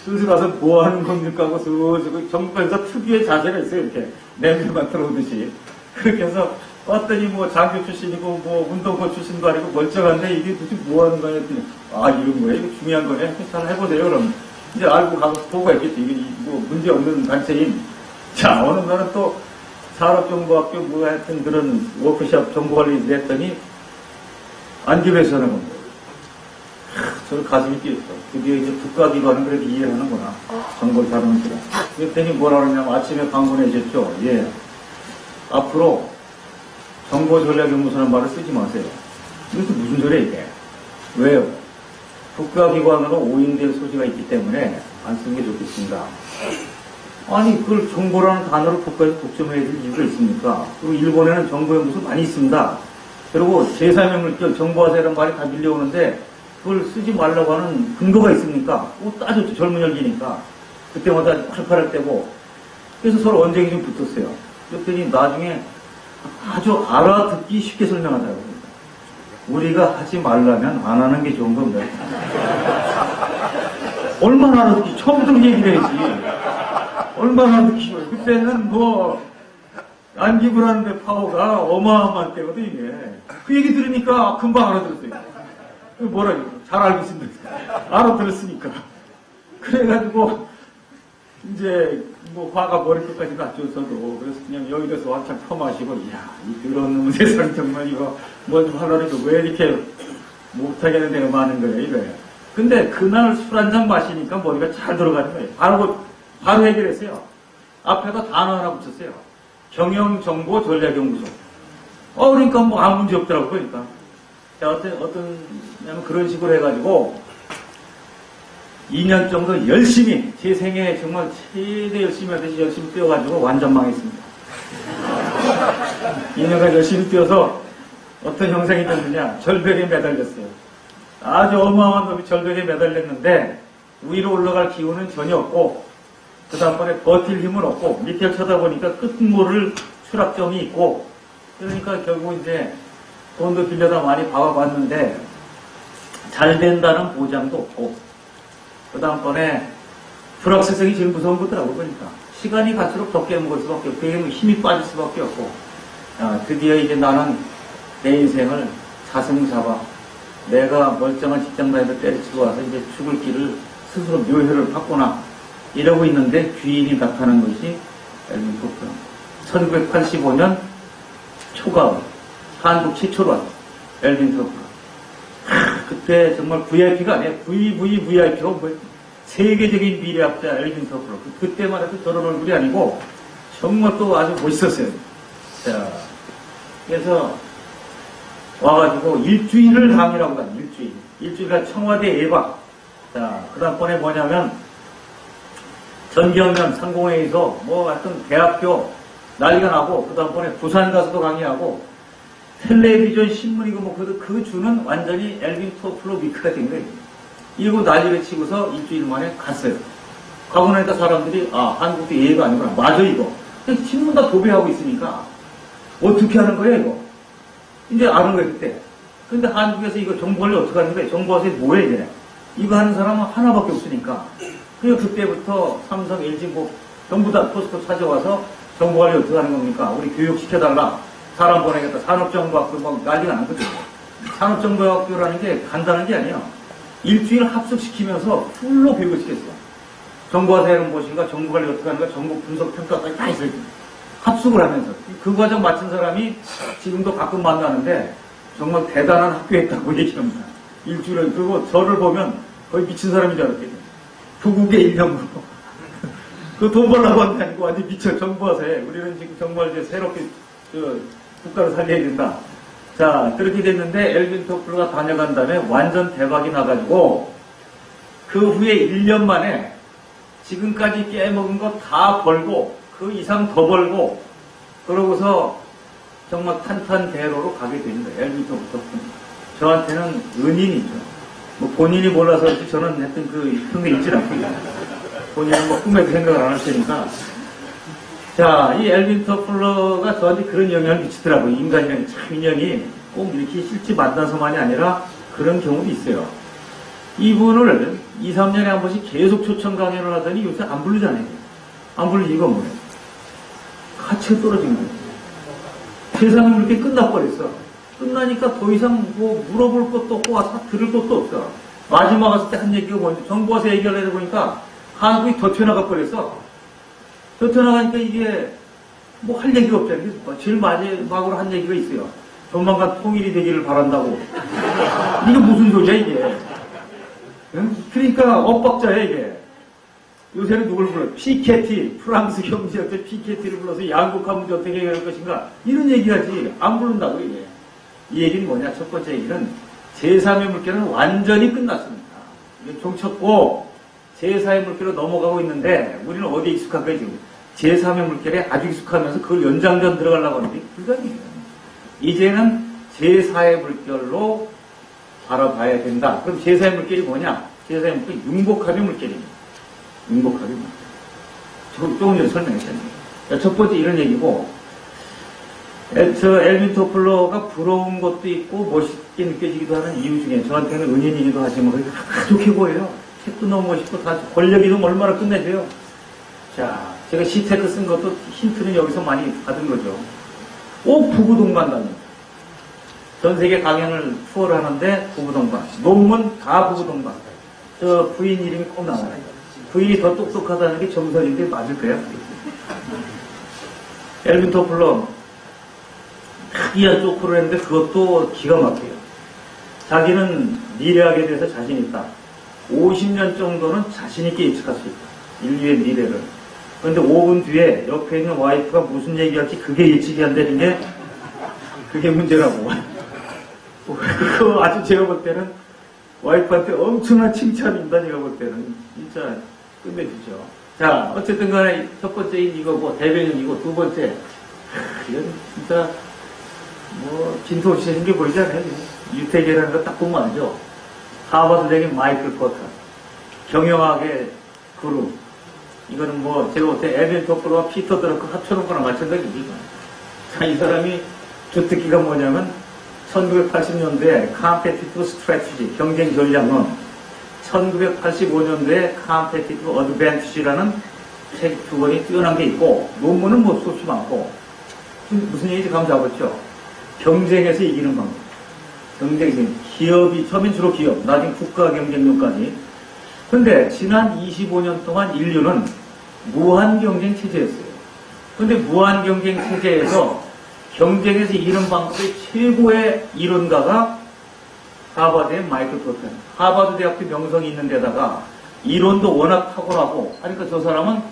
슬슬 가서 뭐 하는 겁니까 하고 슬슬 정부에서 특유의 자세가 있어요. 이렇게 냄새만 들어오듯이. 그렇게 해서 왔더니 뭐 장교 출신이고 뭐 운동권 출신도 아니고 멀쩡한데 이게 도대체 뭐 하는 거냐 했더니 아 이런 거예요? 이거 중요한 거네? 잘 해보세요 그럼. 이제 알고 가서 보고가 있겠지. 이게 뭐 문제 없는 단체인. 자 어느 날은 또 산업정보학교 뭐 하여튼 그런 워크숍 정보관리 냈더니 안기부에서 하는 겁니다. 저는 가슴이 뛰었어. 드디어 이제 국가기관은 그래도 이해하는구나. 정보를 다루는 시간. 그랬더니 뭐라 그러냐면 아침에 광고 내셨죠. 예. 앞으로 정보전략연구소라는 말을 쓰지 마세요. 이것도 무슨 소리야 이게. 왜요? 국가기관으로 오인될 소지가 있기 때문에 안 쓰는 게 좋겠습니다. 아니 그걸 정보라는 단어를 국가에서 독점해야 될 이유가 있습니까? 그리고 일본에는 정보연구소 많이 있습니다. 그리고 제3의 정보화세라는 말이 다 밀려오는데 그걸 쓰지 말라고 하는 근거가 있습니까? 꼭 따졌죠. 젊은 열기니까. 그때마다 활발할 때고. 그래서 서로 언쟁이 좀 붙었어요. 그랬더니 나중에 아주 알아듣기 쉽게 설명하더라고요. 우리가 하지 말라면 안 하는 게 좋은 겁니다. 얼마나 알아듣기, 처음부터 얘기를 해야지. 얼마나 알아듣기. 그때는 뭐, 안기부라는데 파워가 어마어마한 때거든, 이게. 그 얘기 들으니까 금방 알아들었어요. 뭐라 잘 알고 있습니다. 알아들었으니까. 그래가지고 이제 뭐 화가 머리끝까지 낮춰서도 그래서 그냥 여기서 한참 퍼마시고 이야 이 더러운 놈의 세상 정말 이거 뭐 좀 하려니까 왜 이렇게 못하게 하는 데가 많은 거예요 이거예요. 근데 그날 술 한잔 마시니까 머리가 잘 들어가는 거예요. 바로 해결했어요. 앞에다 단어 하나 붙였어요. 경영정보전략연구소. 그러니까 뭐 아무 문제 없더라고 그러니까. 자, 그냥 그런 식으로 해가지고, 2년 정도 열심히, 제 생애에 정말 최대 열심히 하듯이 열심히 뛰어가지고 완전 망했습니다. 2년간 열심히 뛰어서 어떤 형상이 됐느냐, 절벽에 매달렸어요. 아주 어마어마한 놈이 절벽에 매달렸는데, 위로 올라갈 기운은 전혀 없고, 그 다음번에 버틸 힘은 없고, 밑에 쳐다보니까 끝모를 추락점이 있고, 그러니까 결국 이제, 돈도 빌려다 많이 박아봤는데 잘 된다는 보장도 없고 그 다음번에 불확실성이 제일 무서운 거더라고 보니까 시간이 갈수록 더 깨먹을 수밖에 없고 그게 힘이 빠질 수밖에 없고 드디어 이제 나는 내 인생을 자승 잡아 내가 멀쩡한 직장 다니면서 때려치고 와서 이제 죽을 길을 스스로 묘혈을 받거나 이러고 있는데 귀인이 나타난 것이 엘빈 토플러 1985년 초가을 한국 최초로 왔어. 엘빈 토플러. 그때 정말 VIP가 아니야. VVVIP가 뭐 세계적인 미래학자 엘빈 토플러. 그때만 해도 저런 얼굴이 아니고 정말 또 아주 멋있었어요. 자, 그래서 와가지고 일주일을 강의라고 하는 일주일. 일주일간 청와대 예방. 자, 그 다음번에 뭐냐면 전경련 상공회의소 뭐 하여튼 대학교 난리가 나고 그 다음번에 부산 가서도 강의하고 텔레비전 신문이고 뭐 그 주는 완전히 엘빈 토플러 위크가 된 거예요. 이거 난리를 치고서 일주일 만에 갔어요. 가고 나니까 사람들이 한국도 예의가 아니구나. 맞아 이거. 신문 다 도배하고 있으니까 어떻게 하는 거야 이거. 이제 아는 거예요 그때. 근데 한국에서 이거 정보관리 어떻게 하는 거야. 정보화세 뭐해 이제. 이거 하는 사람은 하나밖에 없으니까. 그래서 그때부터 삼성, LG 뭐 전부 다 포스코 찾아와서 정보관리 어떻게 하는 겁니까. 우리 교육시켜달라. 사람 보내겠다. 산업정보학교 막 난리가 난 거죠. 산업정보학교라는 게 간단한 게 아니에요. 일주일 합숙시키면서 풀로 교육을 시켰어요. 정보화세는 무엇인가, 정보관리 어떻게 하는가, 정보 분석 평가까지 다 있어요. 합숙을 하면서. 그 과정 마친 사람이 지금도 가끔 만나는데 정말 대단한 학교였다고 얘기합니다. 일주일에. 그리고 저를 보면 거의 미친 사람인 줄 알았거든요. 부국의 일념으로. 그 돈 벌라고 한 게 아니고 완전 미쳐 정부와서 해. 우리는 지금 정말 이제 새롭게 국가를 살려야 된다. 자, 그렇게 됐는데 엘빈 토플러가 다녀간 다음에 완전 대박이 나가지고 그 후에 1년 만에 지금까지 깨먹은 거 다 벌고 그 이상 더 벌고 그러고서 정말 탄탄대로로 가게 되는 거예요. 엘빈 토플러. 저한테는 은인이죠. 뭐 본인이 몰라서 그렇지 저는 했던 그런 게 있질 않거든요. 본인은 뭐 꿈에도 생각을 안 할 테니까. 자, 이 엘빈 토플러가 저한테 그런 영향을 미치더라고요. 인간이랑 참 인연이 꼭 이렇게 실제 만나서만이 아니라 그런 경우도 있어요. 이분을 2, 3년에 한 번씩 계속 초청 강연을 하더니 요새 안 부르잖아요. 안 부르는 이유가 뭐예요? 가치가 떨어진 거예요. 세상은 그렇게 끝나버렸어. 끝나니까 더 이상 뭐 물어볼 것도 없고 와서 들을 것도 없어. 마지막 왔을 때 한 얘기가 뭐지? 정부 와서 얘기를 하다 보니까 한국이 더 튀어나가 버렸어. 더 튀어나가니까 이게 뭐 할 얘기가 없잖아요. 제일 마지막으로 한 얘기가 있어요. 조만간 통일이 되기를 바란다고. 이게 무슨 소리야 이게. 응? 그러니까 엇박자야 이게. 요새는 누굴 불러요? 피케티, 프랑스 경제학자 피케티를 불러서 양극화 문제 어떻게 해결할 것인가 이런 얘기하지 안 부른다고 이게. 이 얘기는 뭐냐? 첫 번째 얘기는 제3의 물결은 완전히 끝났습니다. 이게 종쳤고 제4의 물결로 넘어가고 있는데 우리는 어디에 익숙한가요 지금? 제3의 물결에 아주 익숙하면서 그걸 연장전 들어가려고 하는데 불가능해요. 이제는 제4의 물결로 바라봐야 된다. 그럼 제4의 물결이 뭐냐? 제4의 물결이 융복합의 물결입니다. 융복합의 물결. 조금 전에 설명했잖아요. 첫 번째 이런 얘기고 저 엘빈 토플러가 부러운 것도 있고 멋있게 느껴지기도 하는 이유 중에 저한테는 은인이기도 하지만 다 좋게 보여요. 책도 너무 멋있고 다 권력이 좀 얼마나 끝내줘요. 자, 제가 시테크 쓴 것도 힌트는 여기서 많이 받은 거죠. 꼭 부부동반답니다. 전 세계 강연을 투어를 하는데 부부동반. 논문 다 부부동반. 저 부인 이름이 꼭 나와요. 부인이 더 똑똑하다는 게 정설인데 맞을까요? 엘빈 토플러 크기야 쪼크를 했는데 그것도 기가 막혀요. 자기는 미래학에 대해서 자신 있다. 50년 정도는 자신있게 예측할 수 있다. 인류의 미래를. 그런데 5분 뒤에 옆에 있는 와이프가 무슨 얘기할지 그게 예측이 안 되는 게 그게 문제라고. 그거 아주 제가 볼 때는 와이프한테 엄청난 칭찬입니다. 제가 볼 때는. 진짜 끝내주죠. 자, 어쨌든 간에 첫 번째인 이거고 대변인이고 두 번째. 이건 진짜 뭐 진토 없이 생겨 보이지 않아요? 유태계라는 거 딱 보면 알죠. 하버드대학의 마이클 포터, 경영학의 그룹. 이거는 뭐 제가 볼 때 엘빈 토플러와 피터 드러크 합쳐놓은 거랑 마찬가지입니다. 자, 이 사람이 주특기가 뭐냐면 1980년도에 컴페티티브 스트래티지, 경쟁 전략론, 1985년도에 컴페티티브 어드밴티지라는 책 두 권이 뛰어난 게 있고 논문은 뭐 수없이 많고 무슨 얘기인지 감 잡았죠. 경쟁에서 이기는 방법. 경쟁이 기업이 처음엔 주로 기업, 나중에 국가 경쟁력까지. 근데 지난 25년 동안 인류는 무한 경쟁 체제였어요. 근데 무한 경쟁 체제에서 경쟁에서 이기는 방법의 최고의 이론가가 하버드의 마이클 포터. 하버드 대학도 명성이 있는 데다가 이론도 워낙 탁월하고 하니까 저 사람은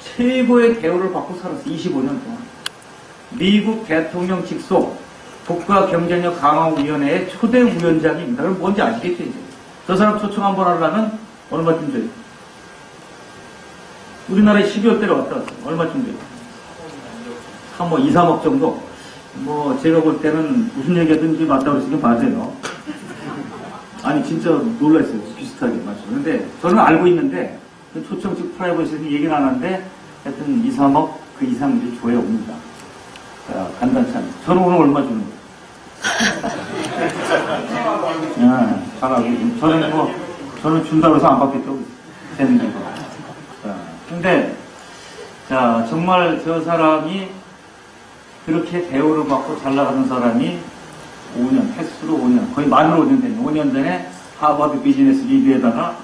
최고의 대우를 받고 살았어요. 25년 동안. 미국 대통령 직속 국가 경쟁력 강화위원회의 초대 위원장입니다. 그럼 뭔지 아시겠죠, 이제? 저 사람 초청 한번 하려면 얼마쯤 돼요? 우리나라에 12월 달에 왔다 갔어요. 얼마쯤 돼요? 한 뭐 2, 3억 정도? 뭐, 제가 볼 때는 무슨 얘기하든지 맞다고 했으니까 맞아요. 아니, 진짜 놀랐어요. 비슷하게 맞죠. 근데 저는 알고 있는데, 초청 측 프라이버시에서 얘기는 안 하는데, 하여튼 2, 3억 그 이상 이제 줘야 옵니다. 자, 간단치 않아요. 저는 오늘 얼마 주는 거예요? 잘하고. 저는 준다고 해서 안 받겠죠. 되는 거. 자, 근데, 자, 정말 저 사람이 그렇게 대우를 받고 잘 나가는 사람이 5년, 횟수로 5년, 거의 만으로 5년 됐네요. 5년 전에 하버드 비즈니스 리뷰에다가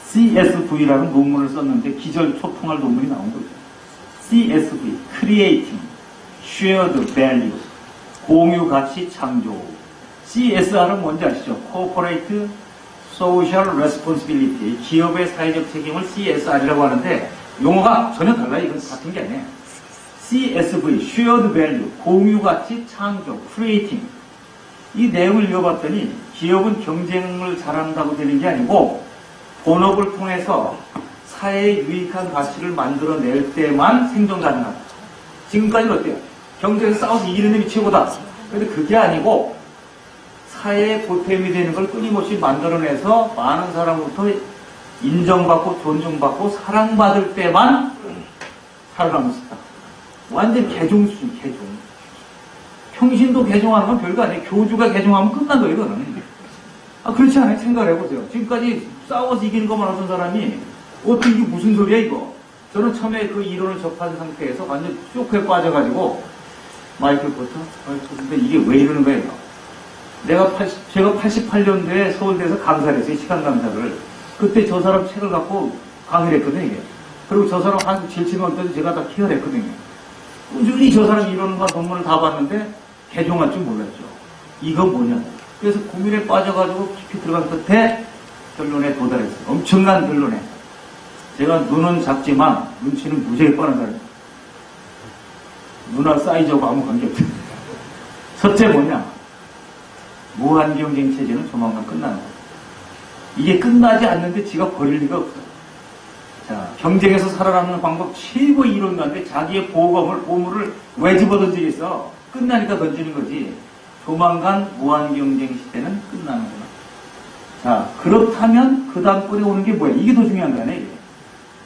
CSV라는 논문을 썼는데 기절 초풍할 논문이 나온 거죠. CSV, Creating Shared Value, 공유 가치 창조. CSR은 뭔지 아시죠? Corporate Social Responsibility, 기업의 사회적 책임을 CSR이라고 하는데 용어가 전혀 달라요. 이건 같은 게 아니에요. CSV, Shared Value, 공유가치 창조, Creating. 이 내용을 읽어봤더니 기업은 경쟁을 잘한다고 되는 게 아니고 본업을 통해서 사회에 유익한 가치를 만들어낼 때만 생존 가능하다. 지금까지는 어때요? 경쟁에서 싸워서 이기는 놈이 최고다. 그런데 그게 아니고 사회에 보탬이 되는 걸 끊임없이 만들어내서 많은 사람으로부터 인정받고 존중받고 사랑받을 때만 살아남을 수 있다. 완전 개종 수준, 개종. 평신도 개종하는 건 별거 아니에요. 교주가 개종하면 끝난 거예요, 이거는. 그렇지 않아요? 생각을 해보세요. 지금까지 싸워서 이기는 것만 하던 사람이 어떻게 이게 무슨 소리야, 이거? 저는 처음에 그 이론을 접한 상태에서 완전 쇼크에 빠져가지고 마이클 포터? 근데 이게 왜 이러는 거예요? 제가 88년도에 서울대에서 강사를 했어요. 시간 강사를. 그때 저 사람 책을 갖고 강의를 했거든요, 이게. 그리고 저 사람 한 7층 때도 제가 다 케어를 했거든요. 꾸준히 저 사람이 이론과 논문을 다 봤는데 개종할 줄 몰랐죠. 이거 뭐냐. 그래서 고민에 빠져가지고 깊이 들어간 끝에 결론에 도달했어요. 엄청난 결론에. 제가 눈은 작지만 눈치는 무지하게 뻔한 사람이에요. 눈하고 사이즈하고 아무 관계없어요. 첫째 뭐냐. 무한 경쟁 체제는 조만간 끝나는 거예요. 이게 끝나지 않는데 지가 버릴 리가 없어요. 자, 경쟁에서 살아남는 방법 최고의 이론가인데 자기의 보물을 왜 집어 던지겠어? 끝나니까 던지는 거지. 조만간 무한 경쟁 시대는 끝나는구나. 자, 그렇다면 그 다음번에 오는 게 뭐야? 이게 더 중요한 거 아니야, 이게.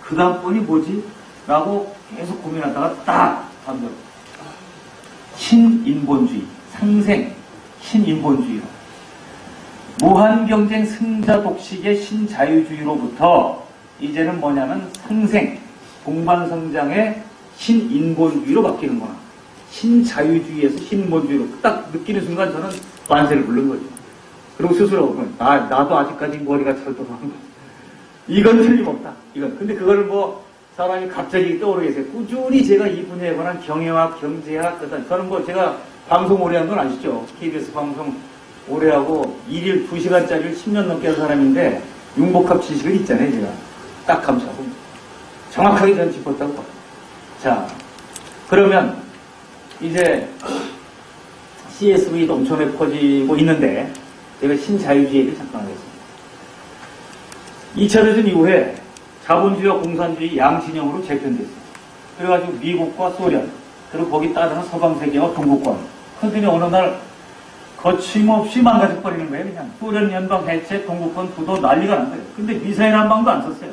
그 다음번이 뭐지? 라고 계속 고민하다가 딱 답변. 신인본주의, 상생, 신인본주의로. 무한경쟁 승자 독식의 신자유주의로부터 이제는 뭐냐면 상생, 동반성장의 신인본주의로 바뀌는 거야. 신자유주의에서 신인본주의로 딱 느끼는 순간 저는 만세를 부른 거죠. 그리고 스스로 나도 아직까지 머리가 찰떡한 거. 이건 틀림없다. 이건. 근데 그거를 뭐 사람이 갑자기 떠오르게 해서 꾸준히 제가 이 분야에 관한 경영학, 경제학, 저는 뭐 제가 방송 오래 한 건 아시죠? KBS 방송 오래 하고 일일 2시간짜리를 10년 넘게 한 사람인데 융복합 지식을 있잖아요, 제가. 딱 감싸고. 정확하게 전 짚었다고 봐요. 자, 그러면 이제 CSV도 엄청나게 퍼지고 있는데 제가 신자유주의 얘기를 잠깐 하겠습니다. 2차 대전 이후에 자본주의와 공산주의 양진영으로 재편됐어요. 그래가지고 미국과 소련, 그리고 거기 따르는 서방세계와 동국권. 그들이 어느 날 거침없이 망가져버리는 거예요, 그냥. 소련 연방 해체, 동국권 부도 난리가 난 거예요. 근데 미사일 한 방도 안 썼어요.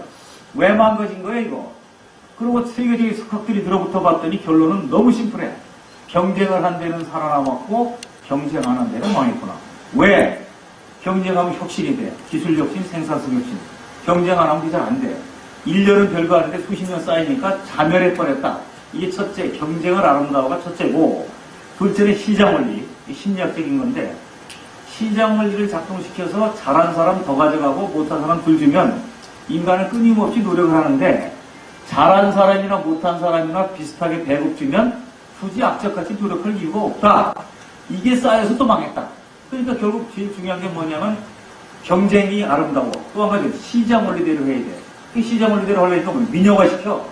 왜 망가진 거예요, 이거? 그리고 세계적인 석학들이 들어붙어 봤더니 결론은 너무 심플해. 경쟁을 한 데는 살아남았고, 경쟁 안 한 데는 망했구나. 왜? 경쟁하면 혁신이 돼. 기술 혁신, 생산성 혁신. 경쟁 안 하면 그게 잘 안 돼. 1년은 별거 아닌데 수십 년 쌓이니까 자멸해 버렸다. 이게 첫째, 경쟁을 아름다워가 첫째고, 둘째는 시장 원리. 심리학적인 건데, 시장 원리를 작동시켜서 잘한 사람 더 가져가고 못한 사람 둘 주면 인간은 끊임없이 노력을 하는데, 잘한 사람이나 못한 사람이나 비슷하게 배급 주면 굳이 악착같이 노력할 이유가 없다. 이게 쌓여서 또 망했다. 그러니까 결국 제일 중요한 게 뭐냐면 경쟁이 아름다워. 또 한 가지 시장 원리대로 해야 돼. 그 시장 원리대로 하려니까 뭐 민영화시켜.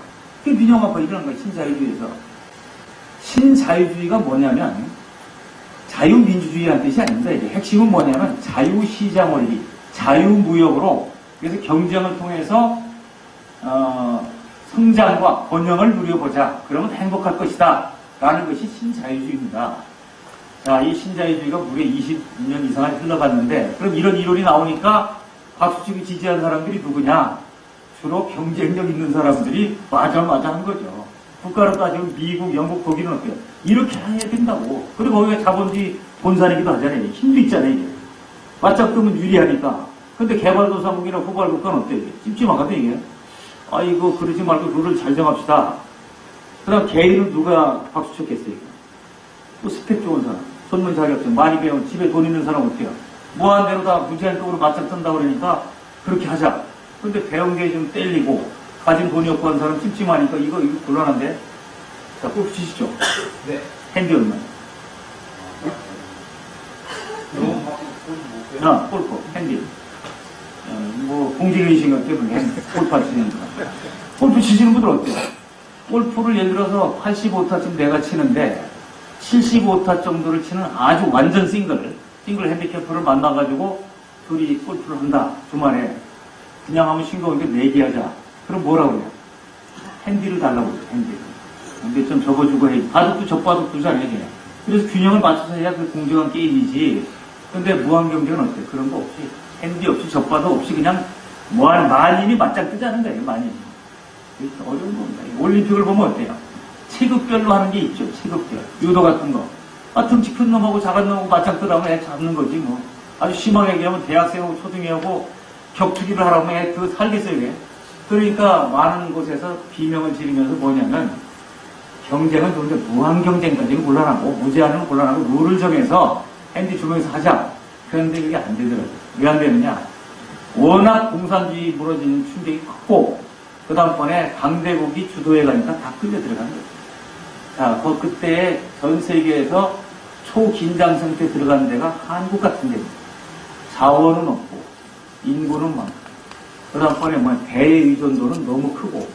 그 민영화가 일어나는 거야. 신자유주의에서. 신자유주의가 뭐냐면 자유민주주의라는 뜻이 아닙니다. 이게 핵심은 뭐냐면 자유시장 원리, 자유무역으로 그래서 경쟁을 통해서 성장과 번영을 누려보자. 그러면 행복할 것이다. 라는 것이 신자유주의입니다. 자, 이 신자유주의가 무려 20년 이상을 흘러갔는데, 그럼 이런 이론이 나오니까 박수치기 지지한 사람들이 누구냐? 주로 경쟁력 있는 사람들이 맞아 하는 거죠. 국가로 따지면 미국, 영국, 독일은 어때요? 이렇게 해야 된다고. 그리고 거기가 자본주의 본산이기도 하잖아요. 힘도 있잖아요, 이게. 맞짱뜨면 유리하니까. 근데 개발도상국이나 후발국가는 어때요? 찜찜하거든요, 이게. 아이고, 그러지 말고 룰을 잘 정합시다. 그 다음 개인은 누가 박수 쳤겠어요? 또 스펙 좋은 사람, 전문 자격증, 많이 배운, 집에 돈 있는 사람 어때요? 무한대로 다 무제한적으로 맞짱 뜬다고 그러니까 그렇게 하자. 근데 배운 게 좀 떼리고, 가진 돈이 없고 한 사람 찜찜하니까 이거 곤란한데? 자, 골프 치시죠? 네. 핸디 얼마? 골프, 핸디. 뭐, 공직의식 때문에 골프 치는 거. 골프 치시는 분들 어때요? 골프를 예를 들어서 85타쯤 내가 치는데 75타 정도를 치는 아주 완전 싱글 핸디캐퍼를 만나가지고 둘이 골프를 한다. 주말에. 그냥 하면 싱거우니까 내기하자. 그럼 뭐라고 그래요? 핸디를 달라고 그래요. 핸디를. 근데 좀 접어주고 해. 바둑도 적바둑도잖아요. 이게. 그래서 균형을 맞춰서 해야 그 공정한 게임이지. 근데 무한경쟁은 어때요? 그런 거 없이. 핸디 없이 적바둑 없이 그냥 만인이 맞짱 뜨자는 거예요. 만인이. 어려운 겁니다. 올림픽을 보면 어때요? 체급별로 하는 게 있죠. 체급별. 유도 같은 거. 등치 큰 놈하고 작은 놈하고 맞짱 뜨라면 애 잡는 거지 뭐. 아주 심하게 얘기하면 대학생하고 초등이하고 격투기를 하라면 애 그거 살겠어요. 이게. 그러니까 많은 곳에서 비명을 지르면서 뭐냐면 경쟁은 좋은데 무한 경쟁까지는 곤란하고 무제한은 곤란하고 룰을 정해서 핸디 주변에서 하자. 그런데 이게 안 되더라고요. 왜 안 되느냐? 워낙 공산주의 무너지는 충격이 컸고 그 다음번에 강대국이 주도해 가니까 다 끌려 들어간 거예요. 자, 그때 전 세계에서 초긴장 상태에 들어간 데가 한국 같은 데입니다. 자원은 없고 인구는 많고 그 다음번에 대의 의존도는 너무 크고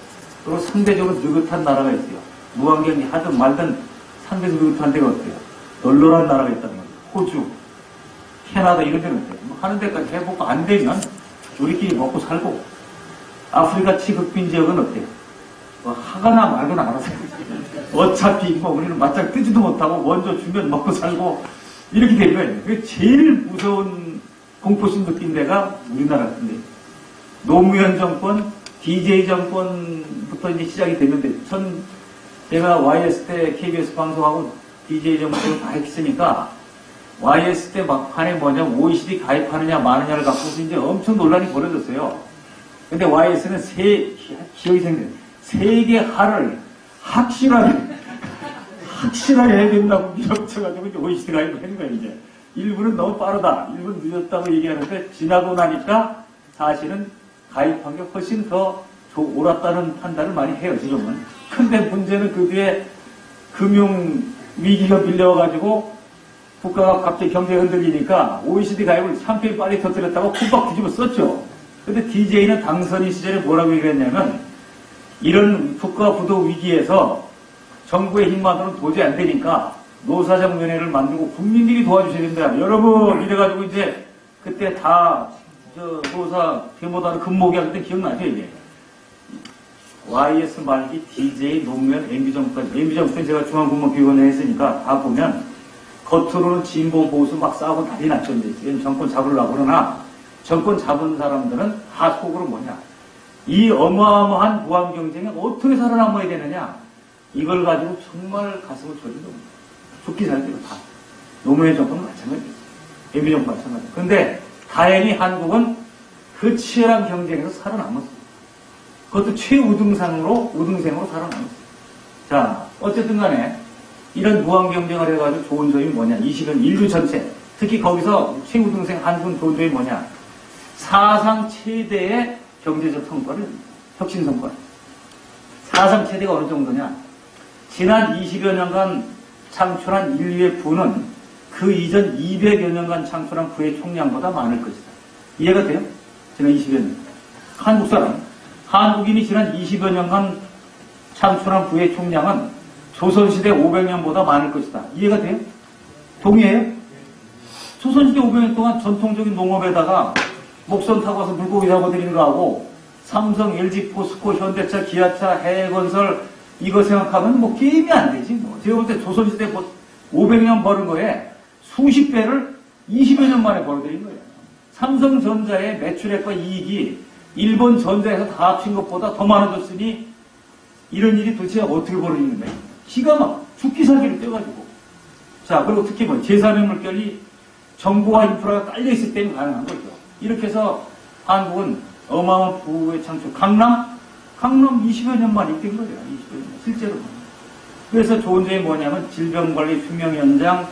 그리고 상대적으로 느긋한 나라가 있어요. 무한경이 하든 말든 상대적으로 느긋한 데가 어때요? 널널한 나라가 있다는 거예요. 호주, 캐나다 이런 데는 어때요? 하는 데까지 해보고 안 되면 우리끼리 먹고 살고 아프리카 치흑빈 지역은 어때요? 하거나 말거나 알아서 어차피 우리는 맞짱 뜨지도 못하고 먼저 주면 먹고 살고 이렇게 된 거예요. 그게 제일 무서운 공포심 느낀 데가 우리나라 같은데 노무현 정권, DJ 정권부터 이제 시작이 됐는데 제가 YS 때 KBS 방송하고 DJ 정권을 다 했으니까 YS 때 막판에 OECD 가입하느냐 마느냐를 갖고서 이제 엄청 논란이 벌어졌어요. 근데 YS는 기억이 생겨요. 세계 하를 확실하게 해야 된다고 밀어붙여가지고 이제 OECD 가입을 한 거예요, 이제. 일부는 너무 빠르다, 일부는 늦었다고 얘기하는데, 지나고 나니까 사실은 가입한 게 훨씬 더 옳았다는 판단을 많이 해요, 지금은. 근데 문제는 그 뒤에 금융 위기가 밀려가지고 국가가 갑자기 경제가 흔들리니까 OECD 가입을 샴페인 빨리 터뜨렸다고 쿵박 뒤집어 썼죠. 근데 DJ는 당선인 시절에 뭐라고 얘기했냐면, 이런 국가 부도 위기에서 정부의 힘만으로는 도저히 안 되니까 노사정위원회를 만들고 국민들이 도와주셔야 된다. 여러분 이래가지고 이제 그때 다 노사 데모단을 근무하게 할 때 기억나죠 이게. YS 말기 DJ 노무현 MB정권 제가 중앙국무위원회 했으니까 다 보면 겉으로는 진보 보수 막 싸우고 난리 났죠. 이제 정권 잡으려고 그러나 정권 잡은 사람들은 다 속으로 뭐냐. 이 어마어마한 무한 경쟁에 어떻게 살아남아야 되느냐. 이걸 가지고 정말 가슴을 졸이는 겁니다. 죽기 살기로 다. 노무현 정권은 마찬가지죠. MB 정권 마찬가지죠. 그런데 다행히 한국은 그 치열한 경쟁에서 살아남았습니다. 그것도 최우등생으로 살아남았습니다. 자, 어쨌든 간에 이런 무한 경쟁을 해가지고 좋은 점이 뭐냐. 인류 전체. 특히 거기서 최우등생 한국은 좋은 점이 뭐냐. 사상 최대의 경제적 성과를, 혁신 성과. 사상 최대가 어느 정도냐. 지난 20여 년간 창출한 인류의 부는 그 이전 200여 년간 창출한 부의 총량보다 많을 것이다. 이해가 돼요? 지난 20여 년. 한국 사람, 한국인이 지난 20여 년간 창출한 부의 총량은 조선시대 500년보다 많을 것이다. 이해가 돼요? 동의해요? 조선시대 500년 동안 전통적인 농업에다가 목선 타고 와서 물고기 잡아들이는 거하고 삼성, LG, 포스코, 현대차, 기아차, 해외건설 이거 생각하면 뭐 게임이 안 되지 뭐. 제가 볼 때 조선시대 500년 버는 거에 수십 배를 20여 년 만에 벌어들인 거예요. 삼성전자의 매출액과 이익이 일본 전자에서 다 합친 것보다 더 많아졌으니 이런 일이 도대체 어떻게 벌어지는 거예요? 기가 막 죽기 살기를 떼가지고. 자, 그리고 특히 뭐 제3의 물결이 정보와 인프라가 깔려있을 때는 가능한 거죠. 이렇게 해서 한국은 어마어마한 부의 창출. 강남 20여 년 만에 입된 거예요. 20여 년. 실제로. 그래서 좋은 점이 뭐냐면 질병관리, 수명연장,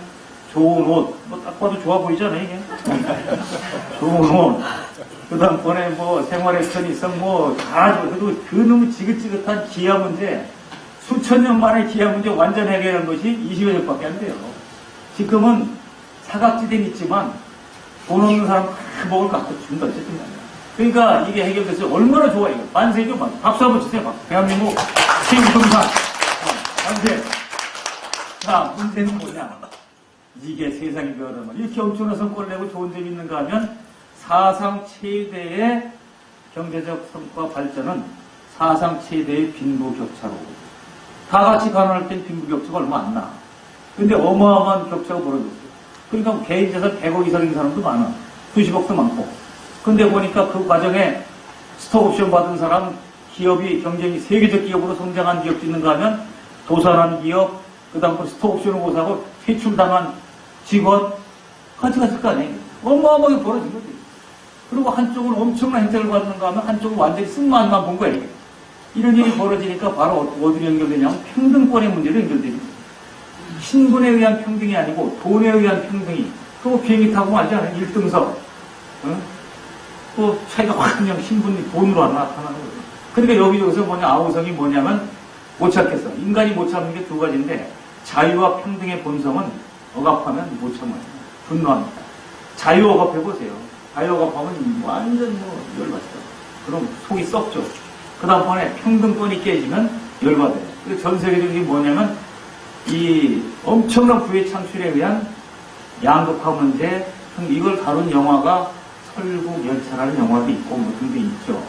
좋은 옷. 뭐 딱 봐도 좋아 보이잖아요, 이게. 좋은 옷. 그 다음번에 뭐 생활의 편의성 다 그래도 그 너무 지긋지긋한 기아 문제, 수천 년 만에 기아 문제 완전 해결한 것이 20여 년밖에 안 돼요. 지금은 사각지대는 있지만 돈 없는 사람 다 먹을 거 갖다 준다. 어쨌든 그러니까 이게 해결됐어요. 얼마나 좋아요. 만세죠, 만세. 박수 한번 주세요. 박수. 대한민국 최우승상. 만세. 자, 문제는 뭐냐. 이게 세상이 변하단 말이야. 이렇게 엄청난 성과를 내고 좋은 점이 있는가 하면 사상 최대의 경제적 성과 발전은 사상 최대의 빈부격차로. 다 같이 가난할 땐 빈부격차가 얼마 안 나. 근데 어마어마한 격차가 벌어졌어요. 그러니까 개인 재산 100억 이상인 사람도 많아. 수십억도 많고. 근데 보니까 그 과정에 스톡옵션 받은 사람, 기업이 경쟁이 세계적 기업으로 성장한 기업도 있는가 하면 도산한 기업, 그 다음 스톡옵션을 못 사고 퇴출당한 직원, 같이 갔을 거 아니에요. 어마어마하게 벌어진 거지. 그리고 한쪽은 엄청난 혜택을 받는가 하면 한쪽은 완전히 쓴맛만 본 거예요. 이런 일이 벌어지니까 바로 어디로 연결되냐면 평등권의 문제로 연결됩니다. 신분에 의한 평등이 아니고 돈에 의한 평등이. 또 비행기 타고 말지 않아요. 1등석. 응? 또 차이가 확 그냥 신분이 돈으로 안 나타나는 거예요. 그러니까 여기저기서 뭐냐, 아우성이 뭐냐면 못 찾겠어. 인간이 못 참는 게 두 가지인데 자유와 평등의 본성은 억압하면 못 참아요. 분노합니다. 자유 억압해보세요. 자유 억압하면 완전 열받죠. 그럼 속이 썩죠. 그 다음번에 평등권이 깨지면 열받아요. 그래서 전 세계적인 게 뭐냐면 이 엄청난 부의 창출에 의한 양극화 문제, 이걸 다룬 영화가 설국열차라는 영화도 있고 뭐 등등 있죠.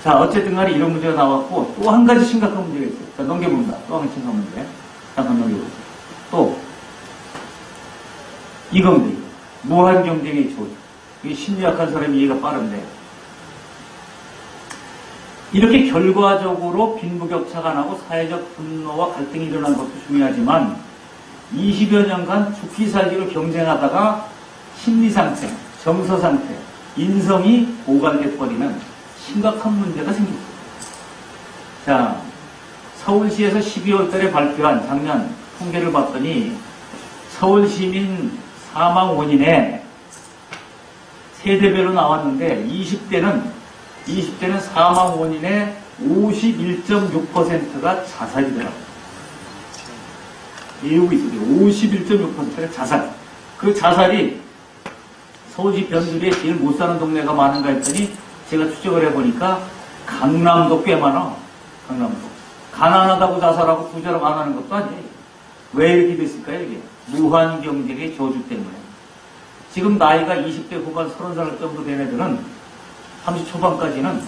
자, 어쨌든 간에 이런 문제가 나왔고 또 한 가지 심각한 문제가 있어요. 자, 넘겨봅니다. 또 한 가지 심각한 문제. 잠깐 넘겨보세요. 또 이겁니다. 무한 경쟁의 조직. 이게 심리학한 사람이 이해가 빠른데 이렇게 결과적으로 빈부격차가 나고 사회적 분노와 갈등이 일어난 것도 중요하지만 20여 년간 죽기 살기로 경쟁하다가 심리상태, 정서상태, 인성이 고갈돼버리는 심각한 문제가 생겼어요. 자, 서울시에서 12월 달에 발표한 작년 통계를 봤더니 서울 시민 사망 원인에 세대별로 나왔는데 20대는 사망 원인의 51.6%가 자살이더라고요. 외우고 있어요. 51.6%가 자살. 그 자살이 서울시 변두리에 제일 못 사는 동네가 많은가 했더니 제가 추적을 해보니까 강남도 꽤 많아. 강남도. 가난하다고 자살하고 부자라고 안 하는 것도 아니에요. 왜 이렇게 됐을까요? 이게 무한 경쟁의 저주 때문에. 지금 나이가 20대 후반 30살 정도 된 애들은 30 초반까지는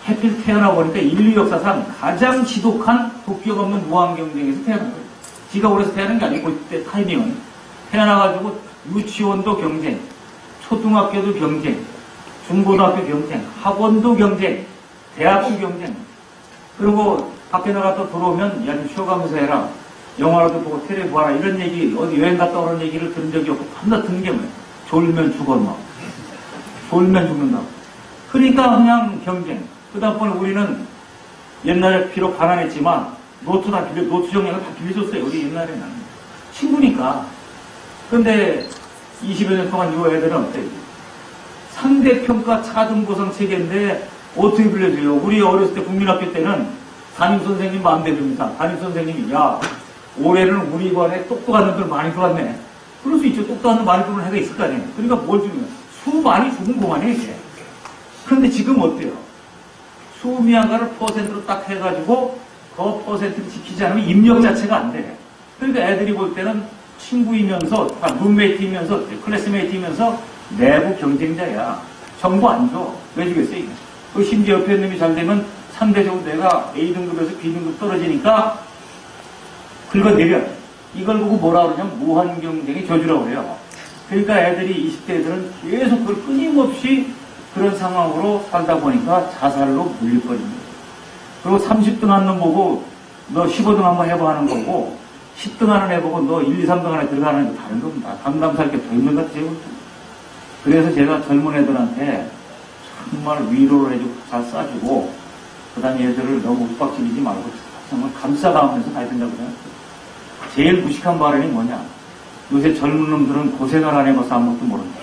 해필 태어나보니까 인류 역사상 가장 지독한 도끼가 없는 무한 경쟁에서 태어난 거예요. 지가 오래서 태어난 게 아니고 그때 타이밍은 태어나가지고 유치원도 경쟁, 초등학교도 경쟁, 중고등학교 경쟁, 학원도 경쟁, 대학교 경쟁. 그리고 밖에 나갔다 들어오면 야 좀 쉬어가면서 해라. 영화라도 보고 테레비 봐라. 이런 얘기, 어디 여행 갔다 오는 얘기를 들은 적이 없고 밤낮 듣는 게 뭐예요? 졸면 죽어, 막. 졸면 죽는다. 그러니까 그냥 경쟁. 그 다음번에 우리는 옛날에 비록 가난했지만 노트 정량을 다 빌려줬어요. 우리 옛날에는. 친구니까. 근데 20여 년 동안 이 애들은 어때요? 상대평가 차등보상 체계인데 어떻게 빌려줘요? 우리 어렸을 때 국민학교 때는 담임선생님 마음대로 줍니다. 담임선생님이 야 올해는 우리 반에 똑똑한 놈들 많이 들어왔네. 그럴 수 있죠. 똑똑한 놈 많이 들어오는 애가 있을 거 아니에요. 그러니까 뭘 주면 수 많이 주는 거만해 이게. 그런데 지금 어때요? 수미한가를 퍼센트로 딱 해가지고 그 퍼센트를 지키지 않으면 입력 자체가 안 돼. 그러니까 애들이 볼 때는 친구이면서 룸메이트이면서 클래스메이트이면서 내부 경쟁자야. 정보 안 줘. 왜 주겠어요 이게. 그 심지어 옆에 놈이 잘 되면 상대적으로 내가 A등급에서 B등급 떨어지니까 긁어내려. 이걸 보고 뭐라 그러냐면 무한 경쟁의 저주라고 그래요. 그러니까 애들이 20대 애들은 계속 그걸 끊임없이 그런 상황으로 살다 보니까 자살로 물릴거립니다. 그리고 30등 하는 놈 보고 너 15등 한번 해봐 하는 거고 10등 하는 애 보고 너 1, 2, 3등 안에 들어가는 거 다른 겁니다. 강남 살게 더 있는 것 같아요. 그래서 제가 젊은 애들한테 정말 위로를 해주고 잘 쏴주고 그 다음에 애들을 너무 윽박지르지 말고 정말 감싸가면서 가야 된다고 생각해요. 제일 무식한 발언이 뭐냐. 요새 젊은 놈들은 고생을 안 해봐서 아무것도 모른다.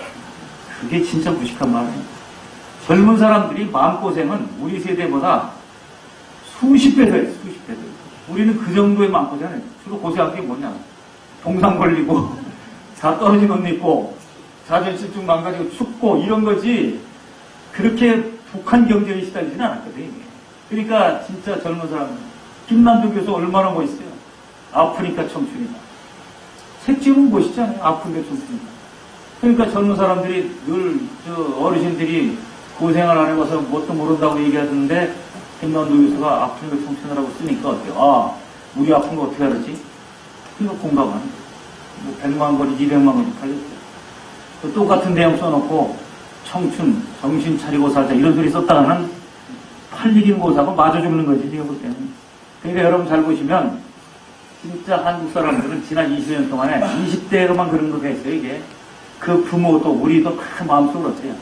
그게 진짜 무식한 말이에요. 젊은 사람들이 마음고생은 우리 세대보다 수십 배 더 해요. 수십 배 더. 우리는 그 정도의 마음고생을 해요. 주로 고생한 게 뭐냐. 동상 걸리고 다 떨어진 옷 입고 자존심 좀 망가지고 춥고 이런 거지. 그렇게 북한 경제에 시달리지는 않았거든요. 그러니까 진짜 젊은 사람, 김남도 교수 얼마나 멋있어요. 아프니까 청춘이다. 색지는 멋있잖아요. 아프니까 청춘이다. 그러니까 젊은 사람들이 늘 어르신들이 고생을 안 해봐서 뭣도 모른다고 얘기하는데 김남도 교수가 아프니까 청춘이라고 쓰니까 어때요? 아, 우리 아픈 거 어떻게 알았지? 그거 공감하는 거예요. 뭐 100만 권이 200만 권이 팔렸어요. 똑같은 내용 써놓고 청춘, 정신 차리고 살자 이런 소리 썼다가는 팔리긴 못하고 맞아 죽는 거지 지금 볼 때는. 그러니까 여러분 잘 보시면 진짜 한국 사람들은 지난 20년 동안에 20대에만 그런 거가 있어요. 이게 그 부모도 우리도 다 마음속으로 어때요?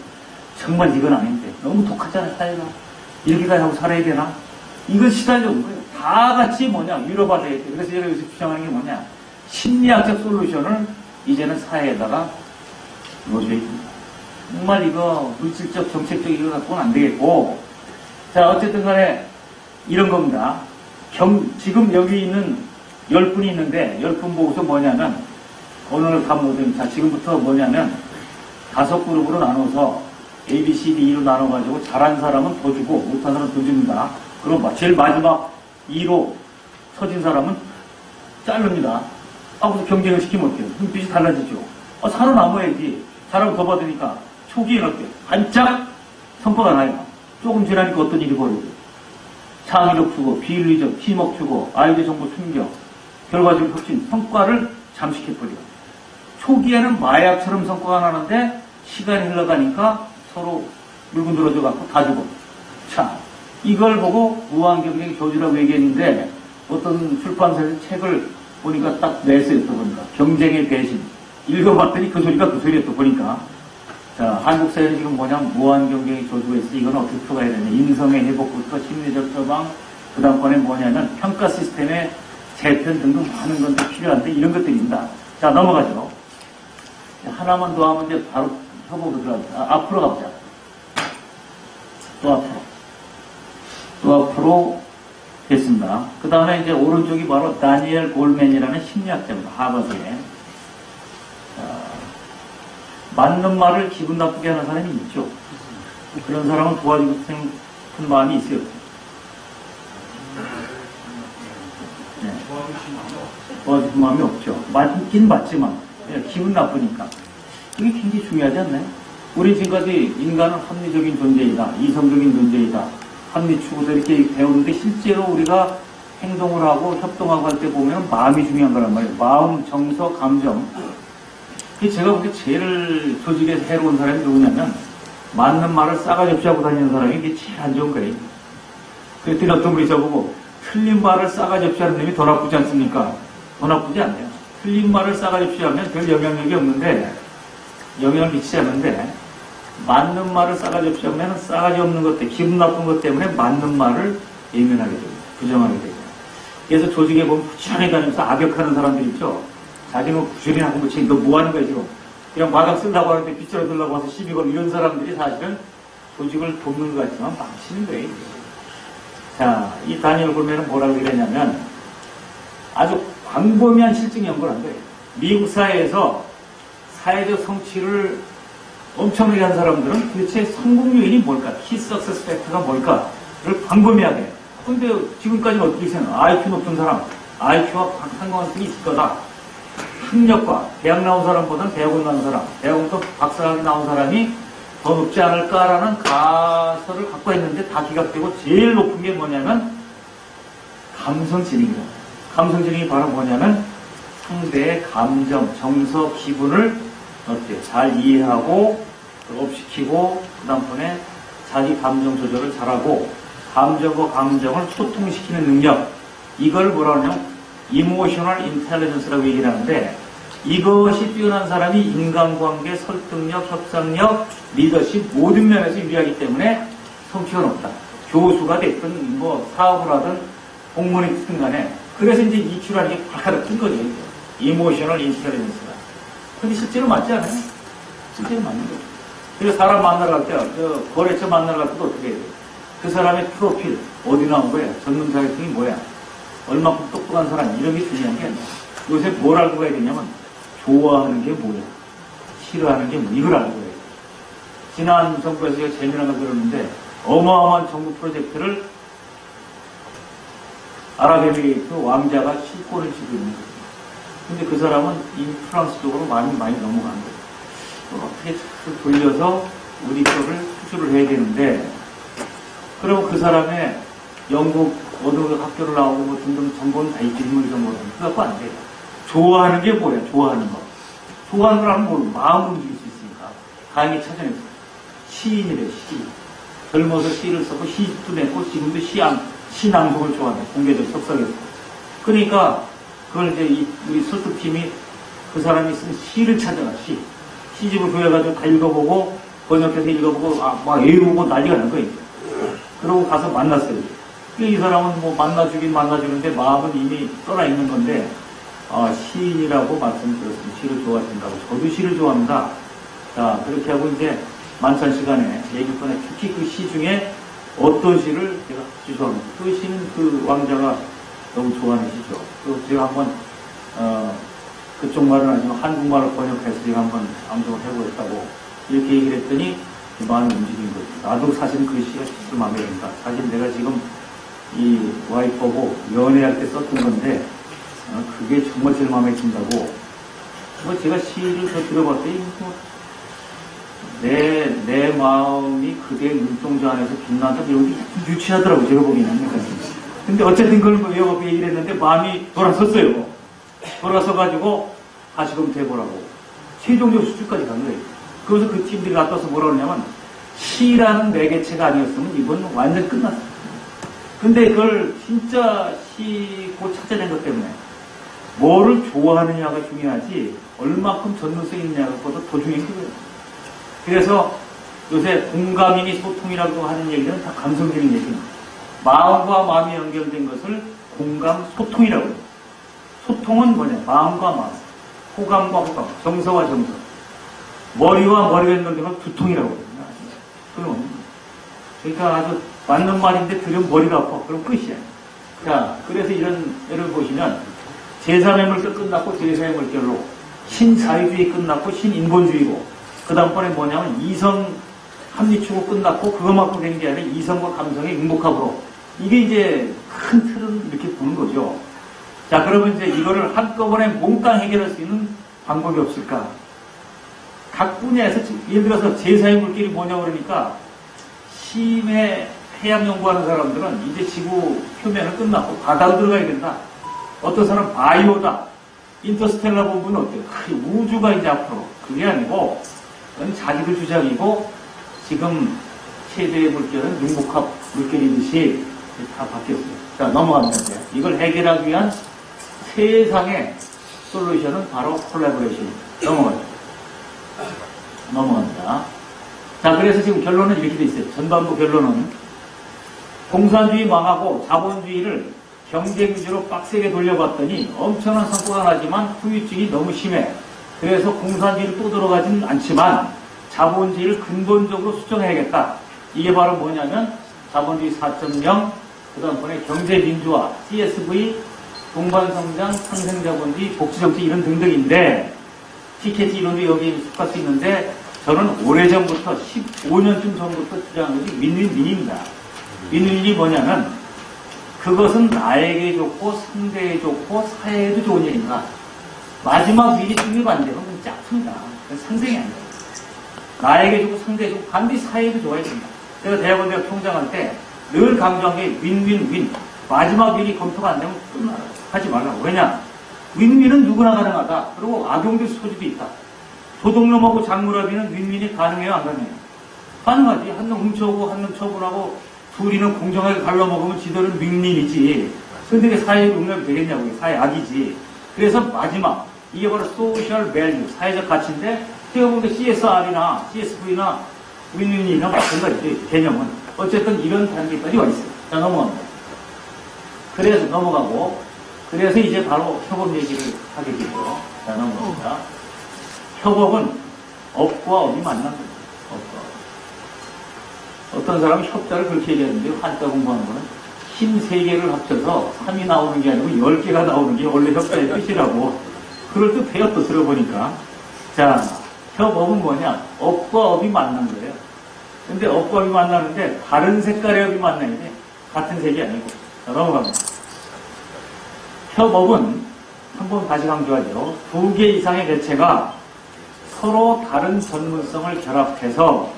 정말 이건 아닌데 너무 독하잖아요 사회가. 이렇게까지 하고 살아야 되나? 이건 시달려온 거예요. 다 같이 위로받아야 돼. 그래서 제가 요새 주장하는 게 뭐냐, 심리학적 솔루션을 이제는 사회에다가 넣어줘야 됩니다. 정말 이거 물질적 정책적 이거 갖고는 안 되겠고, 자 어쨌든 간에 이런 겁니다. 지금 여기 있는 10분이 있는데 10분 보고서 뭐냐면 오늘 다 모든, 자 지금부터 뭐냐면 5그룹으로 나눠서 A, B, C, D로 나눠가지고 잘한 사람은 더 주고 못한 사람은 더 줍니다. 그럼 제일 마지막 2로 터진 사람은 자릅니다. 하고서 경쟁을 시키면 어때요? 눈빛이 달라지죠. 살아남아야지. 잘하고 더 받으니까 초기에는 어때요? 반짝 성과가 나요. 조금 지나니까 어떤 일이 벌어져요? 창의력 주고, 비윤리적, 팀워크 주고, 아이디어 정보 충격, 결과적 혁신, 성과를 잠식해버려요. 초기에는 마약처럼 성과가 나는데 시간이 흘러가니까 서로 물고 늘어져 갖고 다 죽어. 자, 이걸 보고 무한경쟁 교주라고 얘기했는데 어떤 출판사에서 책을 보니까 딱 냈어요. 또 보니까 경쟁의 배신. 읽어봤더니 그 소리가 그 소리였다 보니까. 자, 한국 사회는 지금 뭐냐면 무한경쟁의 교주가 있어. 이건 어떻게 풀어가야 되냐. 인성의 회복부터 심리적 처방, 그 다음번에 뭐냐면 평가 시스템의 재편 등등 많은 건데 필요한데 이런 것들입니다. 자, 넘어가죠. 하나만 더 하면 이제 바로 협업으로 들어갑니다. 앞으로 가보자. 또 앞으로 됐습니다. 그 다음에 이제 오른쪽이 바로 다니엘 골맨이라는 심리학자입니다. 하버드에. 맞는 말을 기분 나쁘게 하는 사람이 있죠. 그런 사람은 도와주고 싶은 마음이 있어요. 네. 도와주고 마음이 없죠. 맞긴 맞지만 기분 나쁘니까. 이게 굉장히 중요하지 않나요? 우리 지금까지 인간은 합리적인 존재이다, 이성적인 존재이다, 합리 추구도 이렇게 배우는데 실제로 우리가 행동을 하고 협동하고 할 때 보면 마음이 중요한 거란 말이에요. 마음, 정서, 감정. 제가 볼 때 제일 조직에서 해로운 사람이 누구냐면 맞는 말을 싸가지 없이 하고 다니는 사람이 이게 제일 안 좋은 거예요. 그랬더니 어떤 분이 저보고 틀린 말을 싸가지 없이 하는 놈이 더 나쁘지 않습니까? 더 나쁘지 않네요. 틀린 말을 싸가지 없이 하면 별 영향력이 없는데, 영향을 미치지 않는데, 맞는 말을 싸가지 없이 하면 싸가지 없는 것 때문에, 기분 나쁜 것 때문에 맞는 말을 예면하게 됩니다. 부정하게 됩니다. 그래서 조직에 보면 부지런히 다니면서 악역하는 사람들 있죠. 자기는 부지런히 하고 너 뭐 하는 거야 지금? 그냥 마당 쓰려고 하는데 빗자루 들라고 와서 시비 걸고 이런 사람들이 사실은 조직을 돕는 것 같지만 망치는 거예요. 자, 이 다니엘 골맨은 뭐라고 그랬냐면 아주 광범위한 실증 연구를 한 거예요. 미국 사회에서 사회적 성취를 엄청나게 한 사람들은 도대체 성공 요인이 뭘까? 키 석세스 팩터가 뭘까를 광범위하게. 근데 지금까지는 어떻게 생각해요? IQ 높은 사람, IQ와 상관성이 있을 거다. 학력과 대학 나온 사람보다는 대학원 나온 사람, 대학원도 박사학위 나온 사람이 더 높지 않을까라는 가설을 갖고 있는데 다 기각되고 제일 높은 게 뭐냐면 감성지능이다. 감성지능이 바로 뭐냐면 상대의 감정, 정서, 기분을 어때요? 잘 이해하고 업시키고 그 다음번에 자기 감정 조절을 잘하고 감정과 감정을 소통시키는 능력, 이걸 뭐라 하냐면 이모셔널 인텔리전스라고 얘기를 하는데 이것이 뛰어난 사람이 인간관계, 설득력, 협상력, 리더십 모든 면에서 유리하기 때문에 성취가 높다. 교수가 됐든 뭐 사업을 하든 공무원이 됐든 간에 그래서 이제 EQ라는 게 발가락 뜬 거죠. 이모셔널 인텔리전스가. 근데 실제로 맞지 않아요? 실제로 맞는 거죠. 그래서 사람 만나러 갈 때, 거래처 만나러 갈 때도 어떻게 해야 돼요? 그 사람의 프로필, 어디 나온 거야? 전문 자격증이 뭐야? 얼마큼 똑똑한 사람, 이런 게 중요한 게 아니야. 요새 뭘 알고 가야 되냐면, 좋아하는 게 뭐야? 싫어하는 게 뭐야? 이걸 알고 가야 돼. 지난 정부에서 제가 재미난 걸 들었는데, 어마어마한 정부 프로젝트를 아랍에미레이트 왕자가 실권을 쥐고 있는 거죠. 근데 그 사람은 이미 프랑스 쪽으로 많이 넘어간 거예요. 어떻게 잘 돌려서 우리 거를 수출을 해야 되는데, 그러면 그 사람의 영국 어느 학교를 나오고 뭐 등등 정보는 다 있지, 인물 정보는. 그래갖고 안 돼요. 좋아하는 게 뭐야, 좋아하는 거. 좋아하는 걸 하면 뭐 마음을 움직일 수 있으니까. 다행히 찾아냈어요. 시인이래, 시. 젊어서 시를 썼고, 시집도 냈고, 지금도 시낭송을 좋아하네. 공개적 석사겠어. 그러니까, 그걸 이제 우리 설득팀이 그 사람이 쓴 시를 찾아가, 시. 시집을 구해가지고 다 읽어보고, 번역해서 읽어보고, 막 외우고 난리가 난 거예요. 그러고 가서 만났어요. 이 사람은 뭐 만나주긴 만나주는데 마음은 이미 떠나 있는 건데, 시인이라고 말씀드렸습니다. 시를 좋아하신다고. 저도 시를 좋아합니다. 자, 그렇게 하고 이제 만찬 시간에 얘기권에 특히 그 시 중에 어떤 시를 제가 주소합니다. 그 시는 그 왕자가 너무 좋아하는 시죠. 또 제가 한번, 그쪽 말은 아니지만 한국말로 번역해서 제가 한번 암송을 해보겠다고 이렇게 얘기를 했더니 마음이 움직인 거죠. 나도 사실 그 시가 진짜 마음에 든다. 사실 내가 지금 이 와이프하고 연애할 때 썼던 건데, 그게 정말 제일 마음에 든다고. 뭐 제가 시를 더 들어봤더니, 내 마음이 그대의 눈동자 안에서 빛난다. 이런 게 유치하더라고요. 제가 보기에는. 근데 어쨌든 그걸 외워서 얘기를 했는데 마음이 돌아섰어요. 돌아서가지고 다시 그럼 돼보라고. 최종적 수준까지 간 거예요. 그래서 그 팀들이 나타서 뭐라 그러냐면, 시라는 매개체가 아니었으면 이건 완전 끝났어요. 근데 그걸 진짜 시 곧 찾아낸 것 때문에 뭐를 좋아하느냐가 중요하지 얼마큼 전문성 있느냐가 더 중요한 거예요. 그래서 요새 공감이니 소통이라고 하는 얘기는 다 감성적인 얘기입니다. 마음과 마음이 연결된 것을 공감, 소통이라고 해요. 소통은 뭐냐? 마음과 마음, 호감과 호감, 정서와 정서. 머리와 머리가 연결된 걸 두통이라고 해요. 그럼 그러니까 아주 맞는 말인데 들으면 머리가 아파. 그럼 끝이야. 자, 그래서 이런 예를 보시면 제3의 물결 끝났고 제4의 물결로 신자유주의 끝났고 신인본주의고 그 다음번에 뭐냐면 이성 합리추구 끝났고 그것만큼 된 게 아니라 이성과 감성의 융복합으로 이게 이제 큰 틀은 이렇게 보는 거죠. 자, 그러면 이제 이거를 한꺼번에 몽땅 해결할 수 있는 방법이 없을까? 각 분야에서 예를 들어서 제4의 물결이 뭐냐고 그러니까 심해 해양 연구하는 사람들은 이제 지구 표면은 끝났고 바다로 들어가야 된다. 어떤 사람은 바이오다. 인터스텔라 본부는 어때요? 우주가 이제 앞으로. 그게 아니고 그건 자기들 주장이고 지금 최대의 물결은 융복합 물결이듯이 다 바뀌었어요. 자, 넘어갑니다. 이걸 해결하기 위한 세상의 솔루션은 바로 콜라보레이션입니다. 넘어갑니다. 자, 그래서 지금 결론은 이렇게 돼 있어요. 전반부 결론은 공산주의 망하고 자본주의를 경쟁 위주로 빡세게 돌려봤더니 엄청난 성과가 나지만 후유증이 너무 심해. 그래서 공산주의를 또 들어가지는 않지만 자본주의를 근본적으로 수정해야겠다. 이게 바로 뭐냐면 자본주의 4.0, 그 다음번에 경제민주화, CSV, 동반성장, 상생자본주의, 복지정책 이런 등등인데 티켓 이론도 여기 속할 수 있는데 저는 오래전부터 15년쯤 전부터 주장한 것이 윈윈윈입니다. 윈윈이 뭐냐면 그것은 나에게 좋고 상대에 좋고 사회에도 좋은 일인가. 마지막 윈이 중요가 안 되면 그건 짝퉁이다. 상생이 안 돼. 나에게 좋고 상대에 좋고 반드시 사회에도 좋아야 된다. 제가 대학원대학 총장할 때 늘 강조한 게 윈윈윈. 마지막 윈이 검토가 안 되면 끝나. 하지 말라고. 왜냐? 윈윈은 누구나 가능하다. 그리고 악용될 소지도 있다. 소독놈하고 장물합의는 윈윈이 가능해요? 안 가능해요? 가능하지. 한 놈 훔쳐오고 한 놈 처분하고 둘이는 공정하게 갈라먹으면 지들은 윈윈이지. 근데 왜 사회 용납이 되겠냐고. 사회 악이지. 그래서 마지막. 이게 바로 소셜 밸류, 사회적 가치인데 뛰어보면 CSR이나 CSV나 윈윈이나 마찬가지죠. 개념은. 어쨌든 이런 단계까지 와 있어요. 자, 넘어갑니다. 그래서 넘어가고 그래서 이제 바로 협업 얘기를 하게 되죠. 자, 넘어갑니다. 협업은 업과 업이 만난 거예요. 업과 업. 어떤 사람은 협자를 그렇게 얘기하는데 한자 공부하는 거는 힘 3개를 합쳐서 3이 나오는 게 아니고 10개가 나오는 게 원래 협자의 뜻이라고. 그럴 듯해요. 또 들어보니까. 자, 협업은 뭐냐? 업과 업이 만난 거예요. 근데 업과 업이 만나는데 다른 색깔의 업이 만나야 돼. 같은 색이 아니고. 자, 넘어갑니다. 협업은 한번 다시 강조하죠. 2개 이상의 개체가 서로 다른 전문성을 결합해서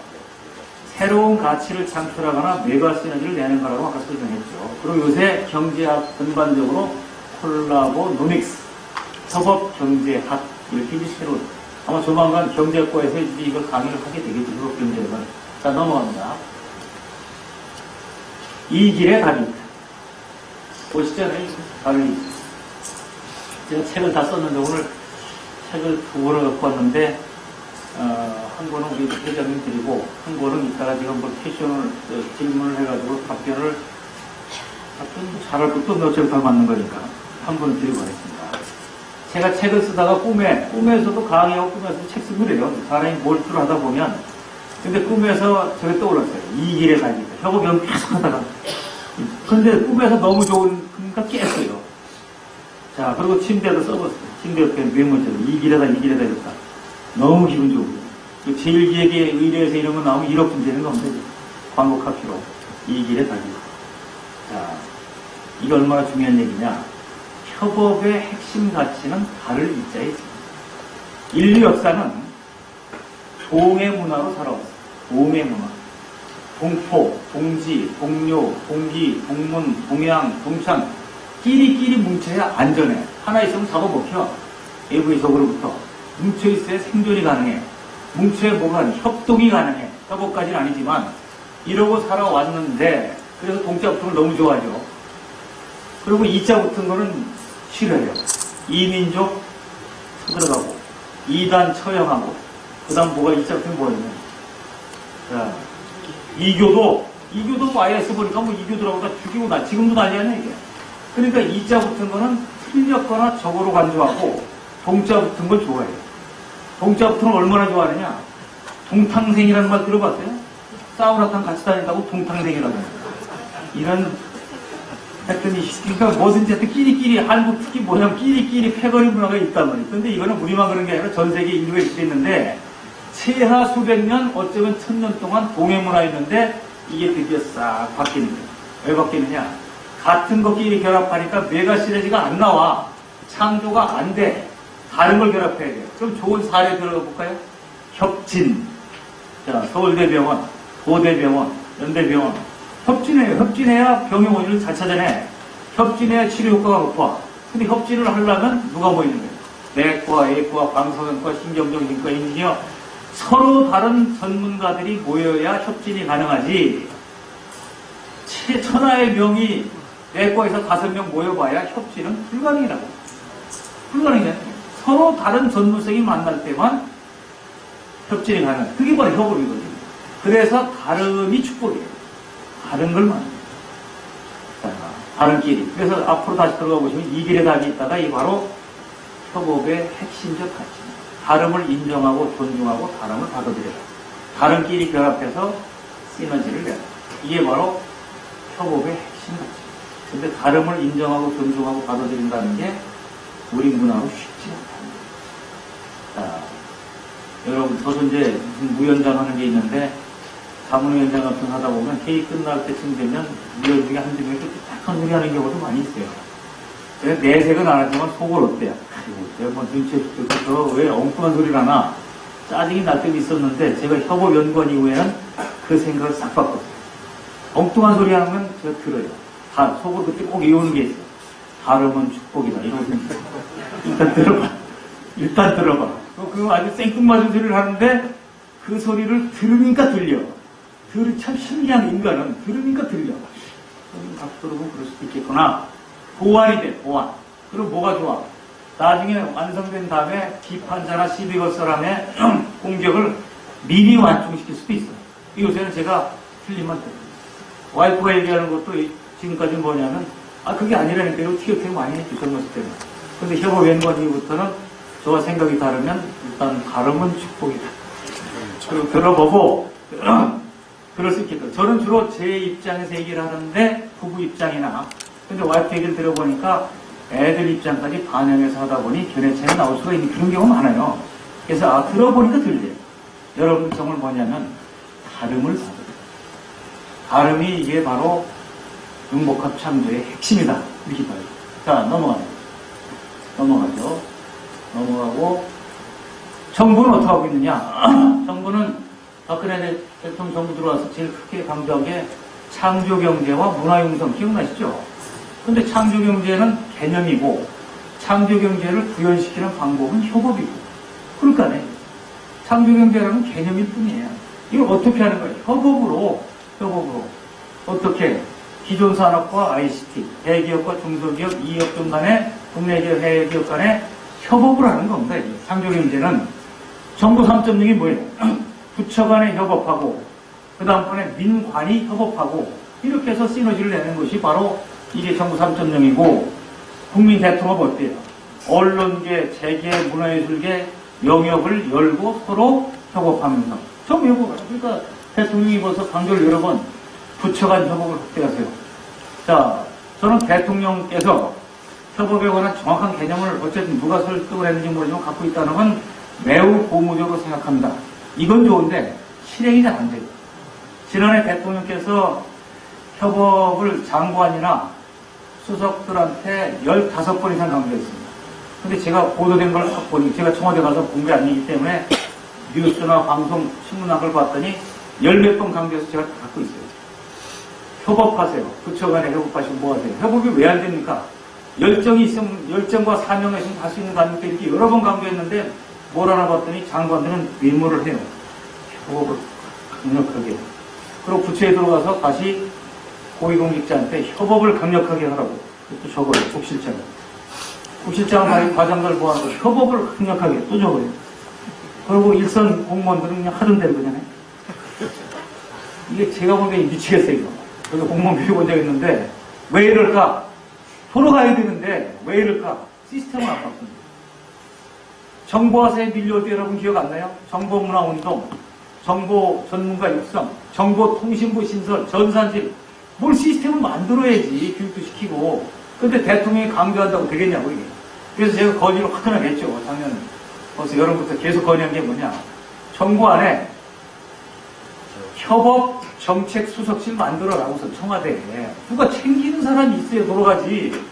새로운 가치를 창출하거나 메가 시너지를 내는 거라고 아까 설명했죠. 그리고 요새 경제학 전반적으로 콜라보노믹스, 협업 경제학 이렇게 이제 새로 아마 조만간 경제학과에서 이제 이걸 강의를 하게 되겠죠. 협업 경제학을. 자, 넘어갑니다. 이 길에 답이 있다. 보시잖아요. 답이. 제가 책을 다 썼는데 오늘 책을 2권을 갖고 왔는데 한 권은 우리 회장님 드리고 한 권은 이따가 지금 뭐 퀘션을 질문을 해가지고 답변 잘할 것도 없는 어차피 다 맞는 거니까 한 권을 드리고 하겠습니다. 제가 책을 쓰다가 꿈에서도 강의하고 꿈에서도 책 쓰고 그래요. 사람이 몰두를 하다 보면 근데 꿈에서 저게 떠올랐어요. 이 길에 가니까 협업을 계속 하다가 근데 꿈에서 너무 좋으니까 깼어요. 자, 그리고 침대도 써봤어요. 침대 옆에 메모처럼 이 길에다 이랬다. 너무 기분 좋고 제일 기획에 의뢰해서 이런 거 나오면 1억쯤 되는 거 없어요. 광고 카피로 이 길에 달리고. 자, 이게 얼마나 중요한 얘기냐. 협업의 핵심 가치는 달을 이자에 있습니다. 인류 역사는 동해 문화로 살아왔어요. 동해 문화. 동포, 동지, 동료, 동기, 동문, 동양, 동창 끼리끼리 뭉쳐야 안전해. 하나 있으면 잡아먹혀. 외부의적으로부터 뭉쳐있어야 생존이 가능해. 뭉쳐야 뭐가 가능해. 협동이 가능해. 협업까지는 아니지만 이러고 살아왔는데 그래서 동자 붙은 걸 너무 좋아하죠. 그리고 이자 붙은 거는 싫어해요. 이민족 쳐들어가고 2단 처형하고 그 다음 뭐가 이자 붙은 게 뭐였냐. 자, 이교도 YS 보니까 뭐 이교도라고 다 죽이고 지금도 난리 아니야 이게. 그러니까 이자 붙은 거는 틀렸거나 적으로 간주하고 동자 붙은 걸 좋아해요. 동자 붙은 걸 얼마나 좋아하느냐. 동탕생이라는 말 들어봤어요? 사우나탕 같이 다닌다고 동탕생이라고. 이런 했더니 그러니까 뭐든지 하여튼 끼리끼리 한국 특히 뭐냐면 끼리끼리 패거리 문화가 있단 말이에요. 근데 이거는 우리만 그런 게 아니라 전 세계 인류가 있는데 최하 수백 년 어쩌면 1000년 동안 동해 문화였는데 이게 드디어 싹 바뀌는 거예요. 왜 바뀌느냐. 같은 것끼리 결합하니까 메가 시너지가 안 나와. 창조가 안 돼. 다른 걸 결합해야 돼요. 그럼 좋은 사례 들어가 볼까요? 협진. 자, 서울대병원, 고대병원, 연대병원. 협진해요. 협진해야 병의 원인을 잘 찾아내. 협진해야 치료 효과가 높아. 근데 협진을 하려면 누가 모이는 거예요? 내과, 애과, 방사선과, 신경정신과, 엔지니어. 서로 다른 전문가들이 모여야 협진이 가능하지. 천하의 명이 내과에서 5명 모여봐야 협진은 불가능이라고. 불가능이야. 서로 다른 전문성이 만날 때만 협진이 가능해. 그게 바로 협업이거든요. 그래서 다름이 축복이에요. 다른 걸 만나요. 다른끼리. 그래서 앞으로 다시 들어가 보시면 이 길에 답이 있다가 이 바로 협업의 핵심적 가치입니다. 다름을 인정하고 존중하고 다름을 받아들여라. 다른끼리 결합해서 시너지를 내라. 이게 바로 협업의 핵심 가치입니다. 근데 다름을 인정하고 존중하고 받아들인다는 게 우리 문화로 쉽지 않답니다. 자, 여러분, 저도 이제 무슨 무연장 하는 게 있는데, 자문위원장 같은 거 하다 보면 회의 끝날 때쯤 되면 위원 중에 한두 명이 딱한 소리 하는 경우도 많이 있어요. 제가 내색은 안 하지만 속을 어때요? 아이고, 제가 뭐 눈치 없이 저 왜 엉뚱한 소리를 하나 짜증이 날 때도 있었는데, 제가 협업연구원 이후에는 그 생각을 싹 바꿨어요. 엉뚱한 소리 하면 제가 들어요. 다 속으로 그때 꼭 이오는 게 있어요. 다름은 축복이다. 이러고 일단 들어봐. 그거 아주 생뚱맞은 소리를 하는데 그 소리를 들으니까 들려. 참 신기한 인간은 들으니까 들려. 각도로 그럴 수도 있겠구나. 보완이 돼, 보완. 그리고 뭐가 좋아? 나중에 완성된 다음에 비판자나 시비 걸 사람의 공격을 미리 완충시킬 수도 있어. 요새는 제가 틀리면 돼. 와이프가 얘기하는 것도 지금까지 뭐냐면, 그게 아니라니까요. 티격태격 많이 했죠, 젊었을 때는. 근데 협업연구원 이후부터는 저와 생각이 다르면 일단 다름은 축복이다. 그리고 들어보고, 그럴 수 있겠다. 저는 주로 제 입장에서 얘기를 하는데, 부부 입장이나, 근데 와이프 얘기를 들어보니까 애들 입장까지 반영해서 하다 보니 견해 차이가 나올 수가 있는 그런 경우가 많아요. 그래서 들어보니까 들려요. 여러분 정말 뭐냐면, 다름을 받아들여요. 발음이 이게 바로 융복합 창조의 핵심이다. 이렇게 봐요. 자, 넘어가죠. 넘어가고, 정부는 어떻게 하고 있느냐? 정부는 박근혜 대통령 정부 들어와서 제일 크게 강조한 게 창조경제와 문화융성 기억나시죠? 근데 창조경제는 개념이고 창조경제를 구현시키는 방법은 협업이고 그러니까 창조경제라는 개념일 뿐이에요. 이걸 어떻게 하는 거예요? 협업으로 어떻게 기존 산업과 ICT, 대기업과 중소기업, 이업종 간에 국내 기업, 해외 기업 간에 협업을 하는 겁니다. 창조경제는 정부 3.0이 뭐예요? 부처 간에 협업하고 그 다음번에 민관이 협업하고 이렇게 해서 시너지를 내는 것이 바로 이게 정부 3.0이고 국민 대통합은 어때요? 언론계, 재계, 문화예술계 영역을 열고 서로 협업하면서 전부 협업을 그러니까 대통령이 벌써 강조를 여러 번 부처 간 협업을 확대하세요. 자, 저는 대통령께서 협업에 관한 정확한 개념을 어쨌든 누가 설득을 했는지 모르지만 갖고 있다는 건 매우 고무적으로 생각합니다. 이건 좋은데 실행이 잘 안 돼요. 지난해 대통령께서 협업을 장관이나 수석들한테 15번 이상 강조했습니다. 근데 제가 보도된 걸 딱 보니 제가 청와대 가서 본 게 아니기 때문에 뉴스나 방송, 신문한 걸 봤더니 10몇 번 강조해서 제가 갖고 있어요. 협업하세요. 부처 간에 협업하시고 뭐 하세요. 협업이 왜 안 됩니까? 열정이 있으면, 열정과 사명이 있으면 할 수 있는 거 아닙니까? 이렇게 여러 번 강조했는데 뭘 하나 봤더니 장관들은 외모를 해요. 협업을 강력하게. 그리고 부처에 들어가서 다시 고위공직자한테 협업을 강력하게 하라고. 또 적어요. 국실장. 국실장은 과장들 모아서 협업을 강력하게 또 적어요. 그리고 일선 공무원들은 그냥 하던 대로 그냥 해. 이게 제가 보기엔 미치겠어요, 이거. 여기 공무원 비교본적 있는데, 왜 이럴까? 돌아가야 되는데, 왜 이럴까? 시스템을 안 바꿉니다. 정보화사에 밀려올 때 여러분 기억 안 나요? 정보문화운동, 정보 전문가 육성, 정보통신부 신설, 전산실, 뭘 시스템을 만들어야지, 교육도 시키고. 근데 대통령이 강조한다고 되겠냐고, 이게. 그래서 제가 건의를 확연하게 했죠, 작년. 벌써 여름부터 계속 건의한 게 뭐냐. 정부 안에 협업 정책 수석실 만들어라고 우선 청와대에. 누가 챙기는 사람이 있어야 돌아가지.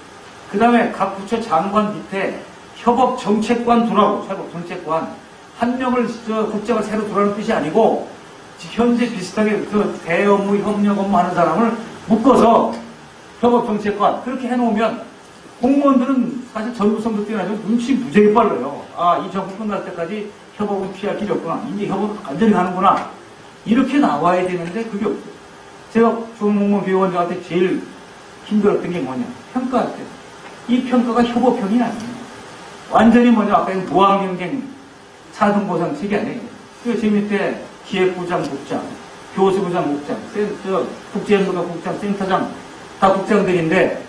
그 다음에 각 부처 장관 밑에 협업 정책관 두라고, 협업 정책관. 한 명을, 국장을 새로 두라는 뜻이 아니고, 현재 비슷하게 그 대업무, 협력 업무 하는 사람을 묶어서 협업 정책관. 그렇게 해놓으면 공무원들은 사실 전부성도 뛰어나지만 눈치 무지하게 빨라요. 아, 이 정부 끝날 때까지 협업은 피할 길이 없구나. 이제 협업은 완전히 가는구나. 이렇게 나와야 되는데 그게 없어요. 제가 중공무원 비원장한테 제일 힘들었던 게 뭐냐. 평가할 때. 이 평가가 협업형이 아니에요. 완전히 뭐냐. 아까 무한경쟁 차등보상책이 아니에요. 그 제 밑에 기획부장, 국장, 교수부장, 국장, 국제연구가 국장, 센터장 다 국장들인데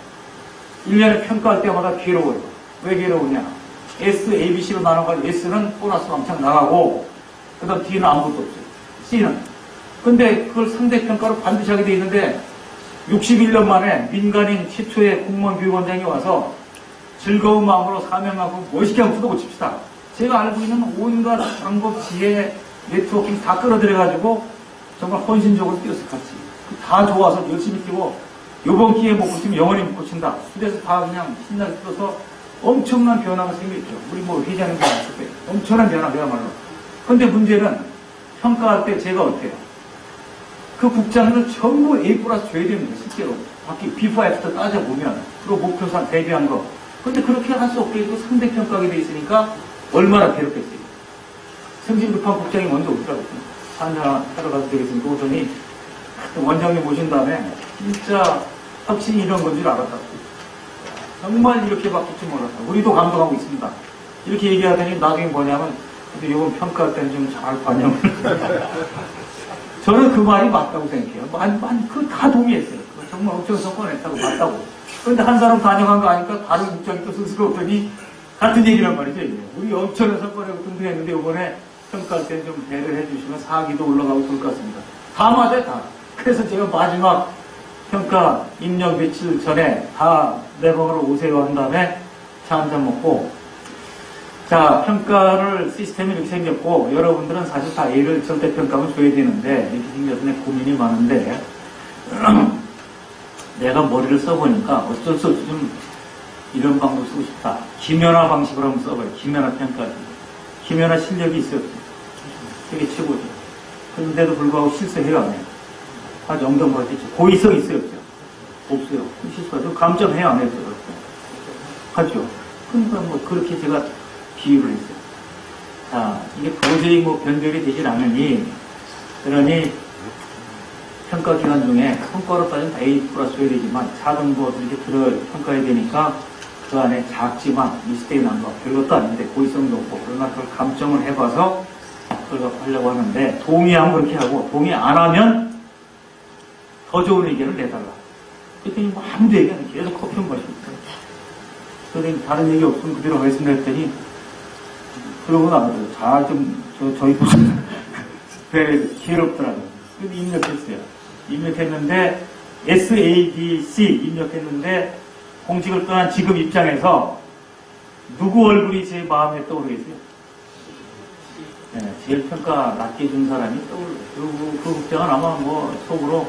1년에 평가할 때마다 괴로워요. 왜 괴로우냐. S, A, B, C로 나눠가지고 S는 보너스 왕창 나가고 그 다음 D는 아무것도 없어요. C는. 근데 그걸 상대평가로 반드시 하게 돼 있는데 61년 만에 민간인 최초의 공무원 교육원장이 와서 즐거운 마음으로 사명하고 멋있게 한번 뜯어고칩시다. 제가 알고 있는 온갖 방법, 지혜, 네트워킹 다 끌어들여가지고 정말 헌신적으로 뛰었을 것 같지. 다 좋아서 열심히 뛰고 요번 기회에 못 고치면 영원히 못 고친다. 그래서 다 그냥 신나게 뛰어서 엄청난 변화가 생겼죠. 우리 뭐 회장님 도 알았을 때 엄청난 변화야말로. 근데 문제는 평가할 때 제가 어때요? 그 국장들은 전부 A 플러스 줘야 됩니다. 실제로. 밖에 비포 애프터 따져보면. 그리고 목표상 대비한 거. 근데 그렇게 할 수 없게 해도 상대평가하게 돼 있으니까 얼마나 괴롭겠어요. 성질급한 국장이 먼저 오더라고요. 한잔 하러 가도 되겠습니까? 오더니 원장님 오신 다음에 진짜 혁신이 이런 건 줄 알았다고. 정말 이렇게 바뀔 줄 몰랐다. 우리도 감동하고 있습니다. 이렇게 얘기하더니 나중에 뭐냐면 근데 이번 평가할 때는 좀 잘 반영을. 저는 그 말이 맞다고 생각해요. 그거 다 동의했어요. 정말 업체에서 꺼냈다고 맞다고. 그런데 한 사람 반영한 거 아니까 다른 국장이 또 스스로더니 같은 얘기란 말이죠. 우리 업체에서 꺼내고 등등했는데 이번에 평가할 때는 좀 배려를 해주시면 사기도 올라가고 좋을 것 같습니다. 다 맞아요, 다. 그래서 제가 마지막 평가 입력 며칠 전에 다 내 방으로 오세요 한 다음에 차 한잔 먹고 자, 평가를 시스템이 이렇게 생겼고 여러분들은 사실 다 A를 절대평가하면 줘야 되는데 이렇게 생겨서 내 고민이 많은데 내가 머리를 써보니까 어쩔 수 없이 좀 이런 방법 쓰고 싶다. 김연아 방식으로 한번 써봐요. 김연아 평가기. 김연아 실력이 있어요. 되게 최고죠. 그런데도 불구하고 실수해요, 안 해요? 아주 엉덩이가 고의성 있어요, 없죠? 없어요. 실수하죠. 감점해요, 안 해요? 하죠. 그러니까 뭐 그렇게 제가 비유를 했어요. 자, 이게 도저히 뭐 변별이 되질 않으니, 그러니 평가 기간 중에 성과로 따지면 A 플러스 써야 되지만 작은 것을 이렇게 평가해야 되니까 그 안에 작지만 미스테이크 난 거 별것도 아닌데 고의성도 없고 그러나 그걸 감점을 해봐서 그걸 갖고 하려고 하는데 동의하면 그렇게 하고 동의 안 하면 더 좋은 의견을 내달라. 그랬더니 뭐 아무도 얘기 안 해. 계속 커피만 마시고 있어요. 그러더니 다른 얘기 없으면 그대로 하겠습니다 했더니 그러고 나서요. 잘 좀 저희 배 괴롭더라고요. 그래서 입력했어요. 입력했는데 SADC 입력했는데 공직을 떠난 지금 입장에서 누구 얼굴이 제 마음에 떠오르겠어요? 네, 제일 평가 낮게 준 사람이 떠오르고 그 국장은 아마 뭐 속으로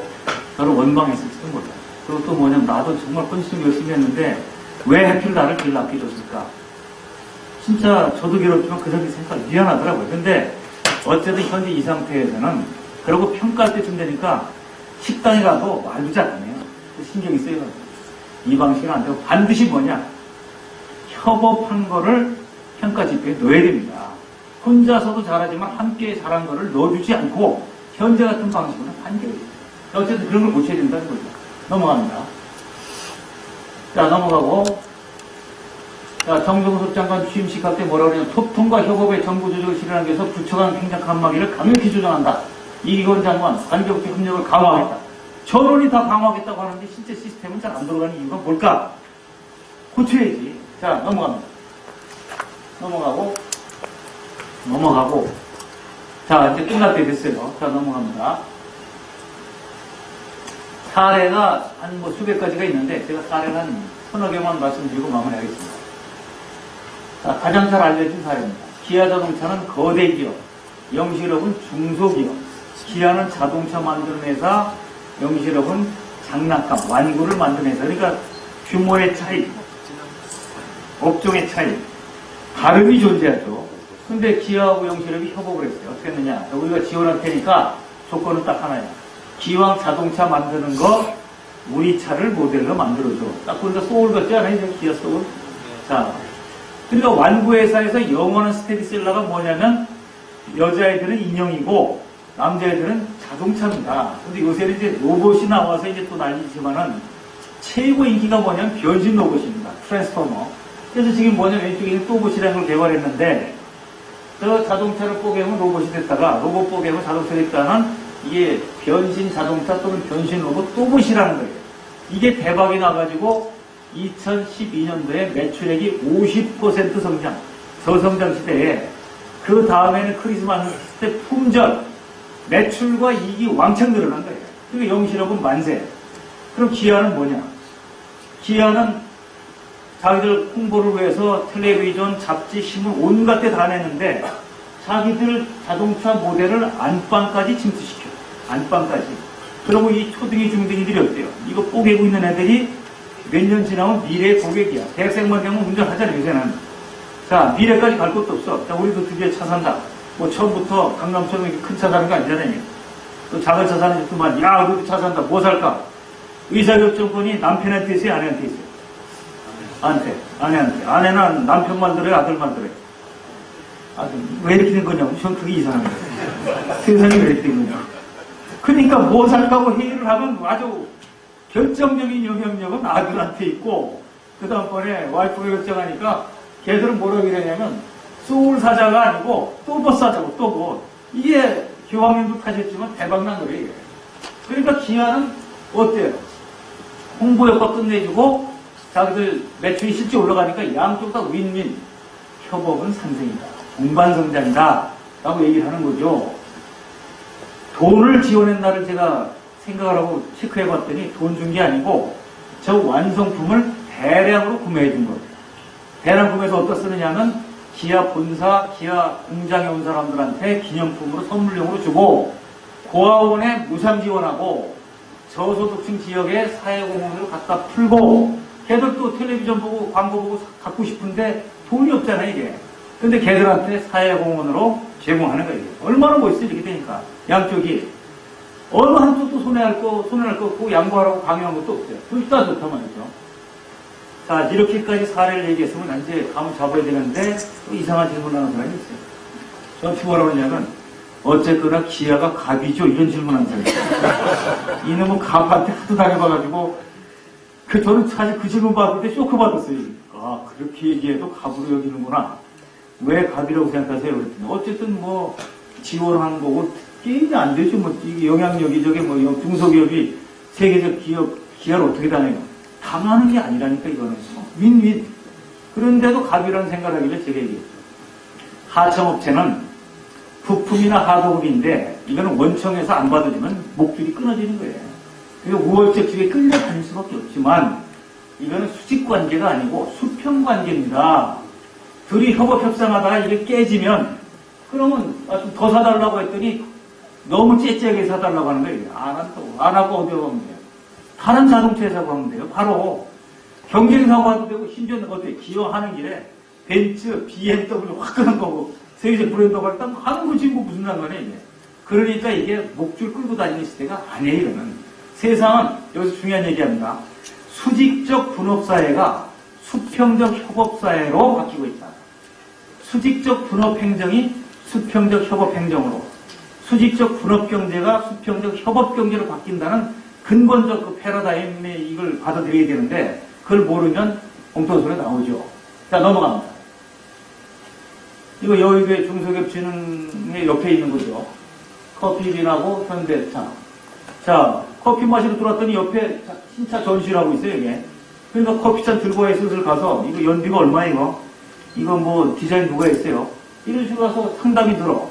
저를 원망했을지도 몰라요. 그리고 또 뭐냐면 나도 정말 헌신 열심히 했는데 왜 하필 나를 제일 낮게 줬을까? 진짜 저도 괴롭지만 그 사람이 생각 미안하더라고요. 근데 어쨌든 현재 이 상태에서는 그리고 평가할 때쯤 되니까 식당에 가도 말도 잘 안 해요. 신경이 쓰여가지고. 이 방식은 안 되고 반드시 뭐냐? 협업한 거를 평가 지표에 넣어야 됩니다. 혼자서도 잘하지만 함께 잘한 거를 넣어주지 않고 현재 같은 방식으로는 안 돼요. 어쨌든 그런 걸 고쳐야 된다는 거죠. 넘어갑니다. 자, 넘어가고. 자, 정종섭 장관 취임식 할 때 뭐라고 그러냐면 소통과 협업의 정부 조직을 실현하기 위해서 부처 간 행정 칸막이를 강력히 조정한다. 이기권 장관 관계업체 협력을 강화하겠다. 전원이 다 강화하겠다고 하는데 실제 시스템은 잘 안 들어가는 이유가 뭘까? 고쳐야지. 자, 넘어갑니다. 넘어가고. 자, 이제 끝날 때 됐어요. 자, 넘어갑니다. 사례가 한 뭐 수백 가지가 있는데 제가 사례를 한 서너 개만 말씀드리고 마무리하겠습니다. 자, 가장 잘 알려진 사례입니다. 기아자동차는 거대 기업, 영실업은 중소기업, 기아는 자동차 만드는 회사, 영실업은 장난감, 완구를 만드는 회사. 그러니까 규모의 차이, 업종의 차이, 다름이 존재하죠. 근데 기아하고 영실업이 협업을 했어요. 어떻게 했느냐? 우리가 지원할 테니까 조건은 딱 하나야. 기왕 자동차 만드는 거 우리 차를 모델로 만들어줘. 딱 보니까 소울 같지 않아요? 기아 소울. 자, 그러니까 완구 회사에서 영원한 스테디셀러가 뭐냐면 여자애들은 인형이고 남자애들은 자동차입니다. 근데 요새는 이제 로봇이 나와서 이제 또 난리지만은 최고 인기가 뭐냐면 변신 로봇입니다. 트랜스포머. 그래서 지금 뭐냐면 왼쪽에 있는 또봇이라는 걸 개발했는데 저 자동차를 뽀개면 로봇이 됐다가 로봇 뽀개면 자동차 됐다는 이게 변신 자동차 또는 변신 로봇 또봇이라는 거예요. 이게 대박이 나가지고 2012년도에 매출액이 50% 성장, 저성장 시대에 그 다음에는 크리스마스 때 품절, 매출과 이익이 왕창 늘어난 거예요. 그러니까 영실업은 만세. 그럼 기아는 뭐냐? 기아는 자기들 홍보를 위해서 텔레비전, 잡지, 신문 온갖 데 다 냈는데 자기들 자동차 모델을 안방까지 침투시켜. 안방까지. 그리고 이 초등이 중등이들이 어때요? 이거 뽀개고 있는 애들이 몇 년 지나면 미래의 고객이야. 대학생만 되면 운전하잖아요, 요새는. 자, 미래까지 갈 것도 없어. 자, 우리도 드디어 차 산다. 뭐 처음부터 강남처럼 이렇게 큰 차 사는 거 아니잖아요. 또 작은 차 사는 것도만, 야, 우리도 차 산다. 뭐 살까? 의사결정권이 남편한테 있어요, 아내한테 있어요? 아내한테. 아내는 남편 만들어요, 아들 만들어요? 아들. 왜 이렇게 된 거냐고. 전 그게 이상한 거예요. 세상이 왜 이렇게 된 거냐고. 그러니까 뭐 살까고 회의를 하면 아주 결정적인 영향력은 아들한테 있고, 그 다음번에 와이프가 결정하니까 걔들은 뭐라고 이러냐면, 소울 사자가 아니고, 또봇 사자고, 또봇. 이게 교황님도 타셨지만 대박난 거예요. 그러니까 기아는 어때요? 홍보 효과 끝내주고, 자기들 매출이 실제 올라가니까 양쪽 다 윈윈. 협업은 상생이다. 동반성장이다. 라고 얘기를 하는 거죠. 돈을 지원했나를 제가 생각을 하고 체크해 봤더니 돈 준 게 아니고 저 완성품을 대량으로 구매해 준 거예요. 대량 구매해서 어디다 쓰느냐면 기아 본사, 기아 공장에 온 사람들한테 기념품으로 선물용으로 주고 고아원에 무상 지원하고 저소득층 지역에 사회공헌으로 갖다 풀고, 걔들 또 텔레비전 보고 광고 보고 갖고 싶은데 돈이 없잖아요, 이게. 근데 걔들한테 사회공헌으로 제공하는 거예요. 얼마나 멋있어, 이렇게 되니까. 양쪽이. 어느 한쪽도 손해날 거 없고 양보하라고 강요한 것도 없어요. 둘 다 좋다 말이죠. 자, 이렇게까지 사례를 얘기했으면 난 이제 감을 잡아야 되는데 또 이상한 질문을 하는 사람이 있어요. 저한테 뭐라고 하냐면 어쨌거나 기아가 갑이죠? 이런 질문하는 사람이 있어요. 이놈은 갑한테 하도 당해봐가지고 저는 사실 그 질문 받을 때 쇼크 받았어요. 아, 그렇게 얘기해도 갑으로 여기는구나. 왜 갑이라고 생각하세요? 그랬더니 어쨌든 뭐 지원하는 거고 게임이 안 되죠. 뭐 이게 영향력이 저게 뭐 중소기업이 세계적 기아를 어떻게 다녀요? 당하는 게 아니라니까 이거는 윈윈. 그런데도 갑이라는 생각을 하길래 제가 얘기했죠. 하청업체는 부품이나 하도급인데 이거는 원청에서 안 받아주면 목줄이 끊어지는 거예요. 그래서 우월적 집에 끌려다닐 수밖에 없지만 이거는 수직관계가 아니고 수평관계입니다. 둘이 협업협상하다가 이게 깨지면 그러면 좀 더 사달라고 했더니 너무 째째하게 사달라고 하는 거예요. 안 하고 어디로 가면 돼요? 다른 자동차 회사고 하면 돼요. 바로 경쟁사고 하도 되고 심지어 어떻게 기여하는 길에 벤츠, BMW 확 끄는 거고 세계적 브랜드가 일단 하는 거지 뭐 무슨 상관이에요 이게. 그러니까 이게 목줄 끌고 다니는 시대가 아니에요. 이거는. 세상은 여기서 중요한 얘기합니다. 수직적 분업사회가 수평적 협업사회로 바뀌고 있다. 수직적 분업행정이 수평적 협업행정으로, 수직적 분업경제가 수평적 협업경제로 바뀐다는 근본적 그 패러다임에 이걸 받아들여야 되는데 그걸 모르면 엉터소리 나오죠. 자, 넘어갑니다. 이거 여의도의 중소기업진흥회 옆에 있는 거죠. 커피빈하고 현대차. 자, 커피 마시러 들어왔더니 옆에 신차 전시를 하고 있어요, 이게. 그러니까 커피잔 들고 와서 슬슬 가서, 이거 연비가 얼마야, 이거? 이거 뭐 디자인 누가 했어요? 이런 식으로 가서 상담이 들어.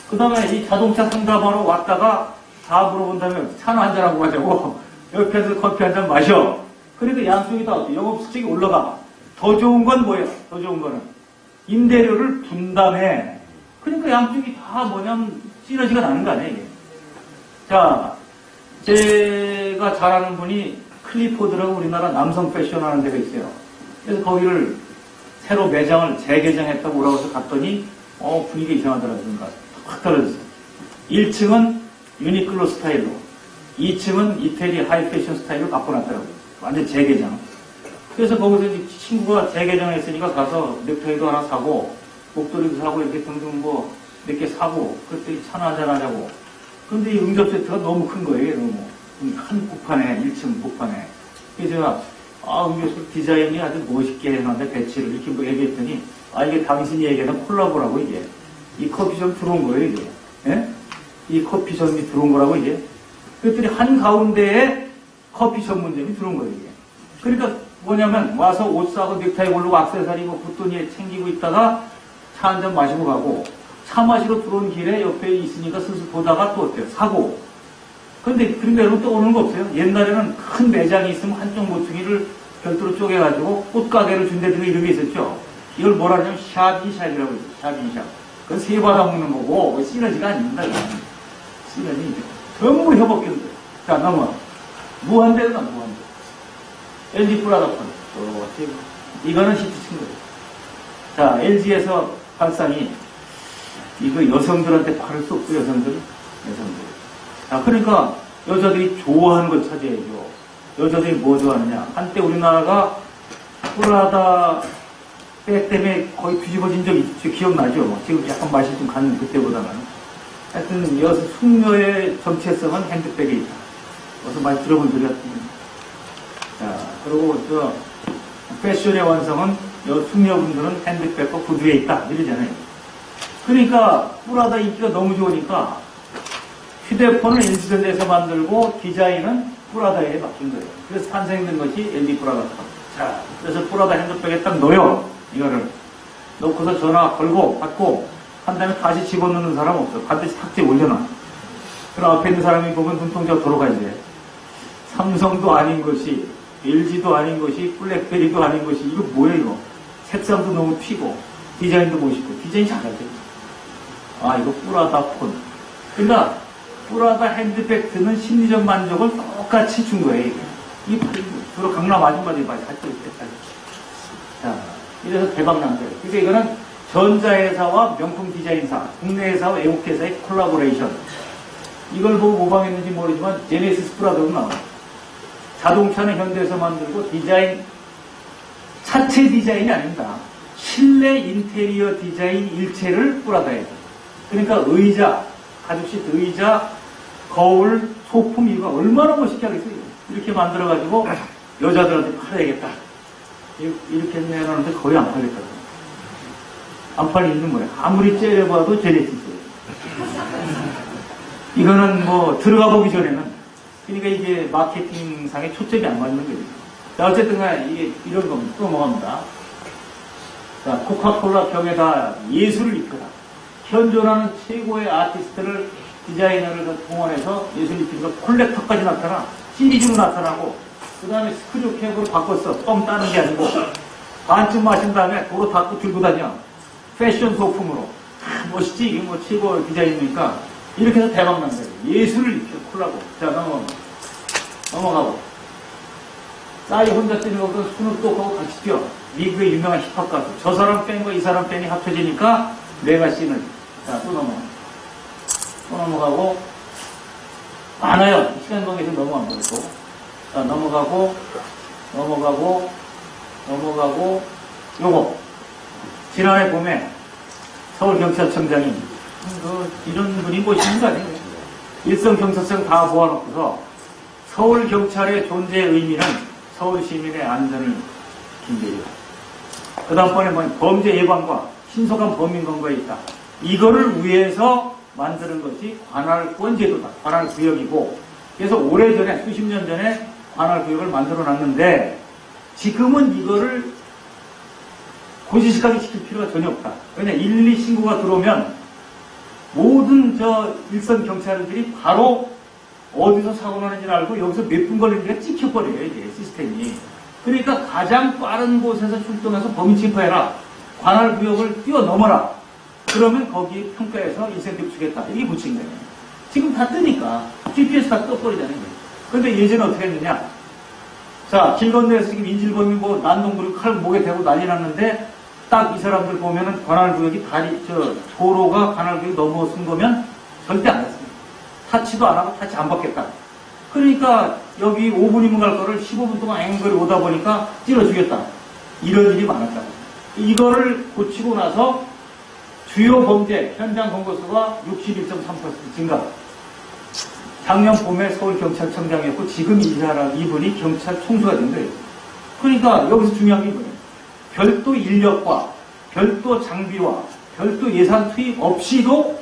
그 다음에 이 자동차 상담하러 왔다가 다 물어본다면 차는 한잔하고 가자고 옆에서 커피 한잔 마셔. 그러니까 양쪽이 다 영업수익이 올라가. 더 좋은 건 뭐예요? 더 좋은 거는 임대료를 분담해. 그러니까 양쪽이 다 뭐냐면 시너지가 나는 거 아니에요, 이게. 자, 제가 잘 아는 분이 클리포드라고 우리나라 남성 패션 하는 데가 있어요. 그래서 거기를 새로 매장을 재개장했다고 오라고 해서 갔더니 분위기가 이상하더라고요. 확 떨어졌어요. 1층은 유니클로 스타일로, 2층은 이태리 하이 패션 스타일로 바꿔놨더라고요. 완전 재개장. 그래서 거기서 이제 친구가 재개장했으니까 가서 넥타이도 하나 사고, 목도리도 사고, 이렇게 등등 뭐 몇 개 사고, 그랬더니 차나 한잔 하자고. 근데 이 응접 세트가 너무 큰 거예요, 너무. 한 복판에, 1층 복판에. 그래서 제가, 응접 디자인이 아주 멋있게 해놨는데, 배치를 이렇게 뭐 얘기했더니, 이게 당신이 얘기하는 콜라보라고, 이게. 이 커피숍 들어온 거예요, 이게. 예? 이 커피숍이 들어온 거라고, 이게. 그랬더니 한가운데에 커피 전문점이 들어온 거예요, 이게. 그러니까 뭐냐면, 와서 옷 사고 넥타이 고르고 액세서리 뭐 붓돈이에 챙기고 있다가 차 한 잔 마시고 가고, 차 마시러 들어온 길에 옆에 있으니까 슬슬 보다가 또 어때요? 사고. 그런데 여러분 또 오는 거 없어요? 옛날에는 큰 매장이 있으면 한쪽 모퉁이를 별도로 쪼개가지고 꽃가게를 준다든가 이런 게 있었죠. 이걸 뭐라 하냐면 샵인샵이라고 있어요. 샵인샵. 그건 세 받아 먹는 거고 시너지가 아닙니다. 시너지 전부 협업경제. 자, 넘어. 무한대가 무한대. LG 프라다폰. 이거는 히트 친 거예요. 자, LG에서 발상이 이거 여성들한테 팔을 수 없고 여성들. 자, 그러니까 여자들이 좋아하는 걸 찾아야죠. 여자들이 뭐 좋아하느냐. 한때 우리나라가 프라다 백 때문에 거의 뒤집어진 적이 있죠. 기억나죠? 지금 약간 맛이 좀 가는 그때보다는. 하여튼 여성 숙녀의 정체성은 핸드백에 있다. 어서 많이 들어본 소리 같은데. 자, 그리고 패션의 완성은 숙녀분들은 핸드백과 구두에 있다. 이러잖아요. 그러니까 프라다 인기가 너무 좋으니까 휴대폰은 LG전자에서 만들고 디자인은 프라다에 맡긴 거예요. 그래서 탄생된 것이 LG 프라다폰. 자, 그래서 프라다 핸드백에 딱 넣어요. 이거를 넣고서 전화 걸고 받고 한 다음에 다시 집어넣는 사람 없어. 반드시 탁지에 올려놔. 그럼 앞에 있는 사람이 보면 눈동자가 돌아가야 돼. 삼성도 아닌 것이, LG도 아닌 것이, 블랙베리도 아닌 것이, 이거 뭐야 이거. 색상도 너무 튀고 디자인도 멋있고 디자인 잘하죠. 이거 프라다 폰. 그러니까 프라다 핸드백트는 심리적 만족을 똑같이 준 거예요. 이 주로 강남 아줌마들이 많이 할때 있겠다. 자, 이래서 대박 난 거예요. 그러니까 이거는 전자회사와 명품 디자인사, 국내 회사와 외국 회사의 콜라보레이션. 이걸 보고 모방했는지 모르지만 제네시스 프라다도 나와요. 자동차는 현대에서 만들고 디자인, 차체 디자인이 아닙니다. 실내 인테리어 디자인 일체를 프라다예요. 그러니까 의자, 가죽 시트 의자, 거울, 소품 이거 얼마나 멋있게 하겠어요. 이렇게 만들어가지고 여자들한테 팔아야겠다. 이렇게 내놓는데 거의 안 팔겠다고. 안 팔리는 이유는 뭐야? 아무리 째려봐도 제네시스예요. 이거는 뭐 들어가 보기 전에는 그러니까 이게 마케팅상에 초점이 안 맞는 거예요. 자, 어쨌든 간에 이게 이런 겁니다. 또 뭐합니다. 자, 코카콜라 병에다 예술을 입혀라. 현존하는 최고의 아티스트를 디자이너를 동원해서 예술 입히면서 콜렉터까지 나타나 시리즈로 나타나고 그 다음에 스크류 캡으로 바꿨어. 뻥 따는 게 아니고 반쯤 마신 다음에 도로 닫고 들고 다녀. 패션 소품으로. 멋있지? 이게 뭐 최고 디자인이니까 이렇게 해서 대박 난 거예요. 예술을 입혀 콜라보. 자, 넘어가고. 싸이 혼자 뛰는 것보다 스누프독하고 같이 뛰어. 미국의 유명한 힙합 가수. 저 사람 밴과 이 사람 밴이 합쳐지니까 내가 씬을. 자, 또 넘어가고. 많아요. 시간 관계에서 넘어간 거고. 자, 넘어가고. 요거. 지난해 봄에 서울경찰청장이 이런 분이 멋있는 거 아니에요? 일선경찰청 다 모아놓고서 서울경찰의 존재의 의미는 서울시민의 안전을 긴대요. 그 다음번에 뭐 범죄 예방과 신속한 범인 검거에 있다. 이거를 위해서 만드는 것이 관할권 제도다. 관할구역이고 그래서 오래전에 수십 년 전에 관할구역을 만들어 놨는데 지금은 이거를 고지식하게 시킬 필요가 전혀 없다. 왜냐 112 신고가 들어오면 모든 일선 경찰들이 바로 어디서 사고 나는지를 알고 여기서 몇 분 걸리는지가 찍혀버려요. 이게 시스템이. 그러니까 가장 빠른 곳에서 출동해서 범인 체포해라. 관할구역을 뛰어넘어라. 그러면 거기 평가해서 인센티브 주겠다. 이게 붙인 거예요. 지금 다 뜨니까 GPS 다 떠버리잖아요. 그런데 예전에 어떻게 했느냐. 자, 길 건너에서 지금 인질범이 뭐 난동부를 칼 목에 대고 난리 났는데 딱 이 사람들 보면은 관할구역이 도로가 관할구역이 넘어선 거면 절대 안 했습니다. 타치도 안 하고 타치 안 받겠다. 그러니까 여기 5분이면 갈 거를 15분 동안 앵글이 오다 보니까 찔러주겠다. 이런 일이 많았다고. 이거를 고치고 나서 주요 범죄 현장 검거수가 61.3% 증가. 작년 봄에 서울경찰청장이었고 지금 이분이 경찰 총수가 된 거예요. 그러니까 여기서 중요한 게 뭐예요? 별도 인력과 별도 장비와 별도 예산 투입 없이도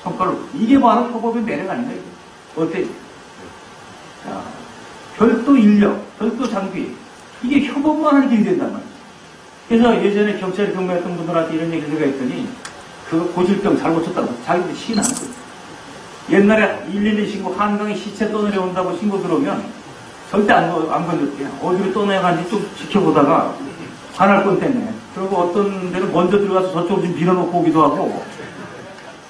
성과를 이게 바로 협업의 매력 아닌가요? 어때요? 자, 별도 인력, 별도 장비 이게 협업만 하는 길이 된단 말이에요. 그래서 예전에 경찰에 근무했던 분들한테 이런 얘기를 제가 했더니 그 고질병 잘 고쳤다고 자기들이 시인하는 거예요. 옛날에 112 신고 한강에 시체 떠내려온다고 신고 들어오면 절대 안 건졌대요. 어디로 떠내려가는지 좀 지켜보다가 관할권 때문에. 그리고 어떤 데는 먼저 들어가서 저쪽으로 좀 밀어놓고 오기도 하고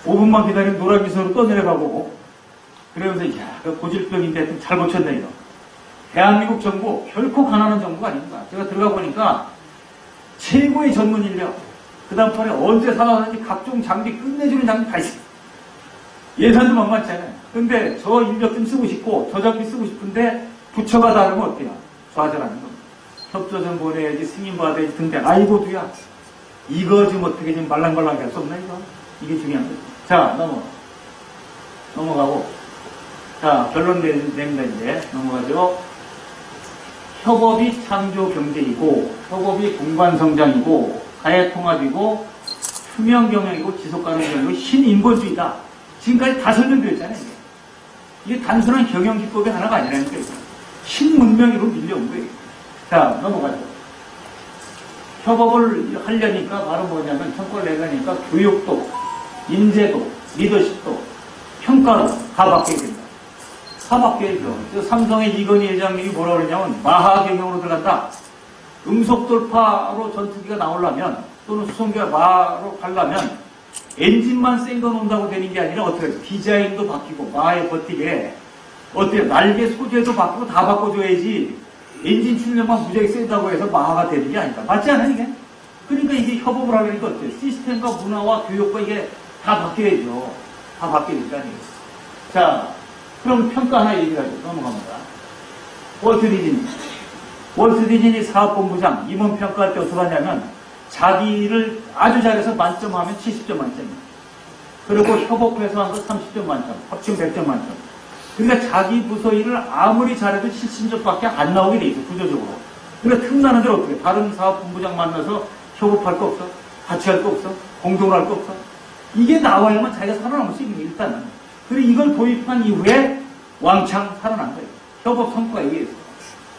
5분만 기다리면 노란기선으로 떠내려가고 그러면서 야, 그 고질병인데 잘 고쳤네 이거. 대한민국 정부 결코 가난한 정부가 아닙니다. 제가 들어가 보니까 최고의 전문 인력 그 다음 번에 언제 사가는지 각종 장비 끝내주는 장비 다 있어요. 예산도 만만치 않아요. 근데 저 인력 좀 쓰고 싶고 저 장비 쓰고 싶은데 부처가 다르면 어때요? 좌절하는 겁니다. 협조선 보내야지 승인 받아야지 등등. 아이고 두야 이거 좀 어떻게 좀 말랑말랑하게 할 수 없나 이거? 이게 중요한 거죠. 자 넘어가고 자 결론 냅니다. 이제 넘어가죠. 협업이 창조 경제이고 협업이 공간 성장이고 가해 통합이고 투명 경영이고 지속 가능성이고 신인본주의다. 지금까지 다 설명드렸잖아요. 이게 단순한 경영 기법이 하나가 아니라는 거예요. 신문명으로 밀려온 거예요. 자, 넘어가죠. 협업을 하려니까 바로 뭐냐면 성과를 내려니까 교육도, 인재도, 리더십도, 평가도 다 바뀌어야 된다. 다 바뀌어야죠. 삼성의 이건희 회장님이 뭐라 그러냐면 마하 경영으로 들어간다. 음속 돌파로 전투기가 나오려면 또는 수송기가 마로 가려면 엔진만 센 거 놓는다고 되는 게 아니라 어떻게 해요? 디자인도 바뀌고 마에 버티게 어때요? 날개 소재도 바꾸고 다 바꿔줘야지 엔진 출력만 무지하게 세다고 해서 마가 되는 게 아니다. 맞지 않아요 이게? 그러니까 이게 협업을 하려니까 어때요? 시스템과 문화와 교육과 이게 다 바뀌어야죠. 다 바뀌니까요. 자, 그럼 평가 하나 얘기하죠. 넘어갑니다. 월트 디즈니 사업본부장 임원 평가할 때 어떻게 하냐면 자기를 아주 잘해서 만점하면 70점 만점이에요. 그리고 협업해서 한 거 30점 만점, 합치면 100점 만점. 그러니까 자기 부서 일을 아무리 잘해도 70점밖에 안 나오게 돼 있어, 구조적으로. 그러니까 틈나는 데를 어떻게 해? 다른 사업본부장 만나서 협업할 거 없어? 같이 할 거 없어? 공동으로 할 거 없어? 이게 나와야만 자기가 살아남을 수 있는 게 일단은. 그리고 이걸 도입한 이후에 왕창 살아난 거예요. 협업 성과에 의해서.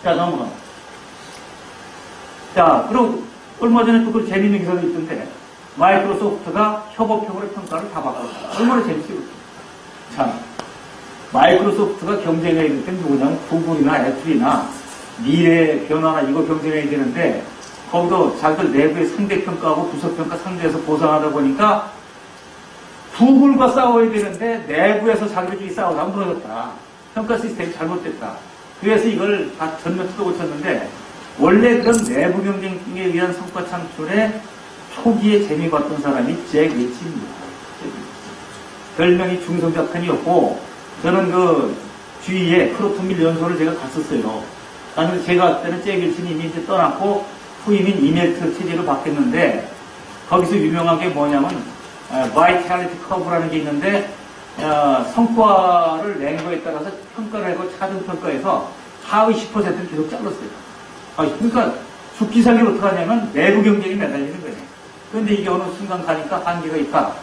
자, 넘어가. 자, 그리고 얼마 전에 또 그 재밌는 기사도 있던데, 마이크로소프트가 협업형으로 평가를 다 바꿨어요. 얼마나 재밌어요. 자, 마이크로소프트가 경쟁해야 될 땐 누구냐면 구글이나 애플이나 미래 변화나 이거 경쟁해야 되는데, 거기도 자기들 내부의 상대평가하고 부서평가 상대에서 보상하다 보니까 구글과 싸워야 되는데 내부에서 자기들끼리 싸우다가 무너졌다. 평가 시스템이 잘못됐다. 그래서 이걸 다 전면 뜯어고쳤는데 원래 그런 내부 경쟁에 의한 성과 창출에 초기에 재미봤던 사람이 잭 웨치입니다. 별명이 중성작판이었고 저는 그 주위에 크로토밀 연수를 제가 갔었어요. 나는 제가 그때는 잭 웨치는 이미 이제 떠났고 후임인 이멜트 체제로 바뀌었는데 거기서 유명한 게 뭐냐면 바이탈리티 커브라는 게 있는데 성과를 낸 거에 따라서 평가를 하고 차등 평가에서 하위 10%를 계속 잘랐어요. 그러니까 죽기 살기를 어떻게 하냐면 내부 경쟁이 매달리는 거예요. 그런데 이게 어느 순간 가니까 한계가 있다.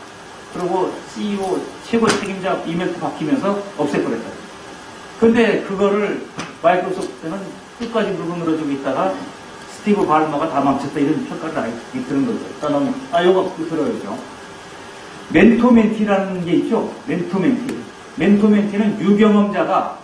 그리고 CEO 최고 책임자 이멜트 바뀌면서 없애버렸다. 그런데 그거를 마이크로소프트는 끝까지 물고 늘어지고 있다가 스티브 발머가 다 망쳤다 이런 평가를 이끄는 거죠. 요거 들어야죠. 멘토멘티라는 게 있죠. 멘토멘티는 유경험자가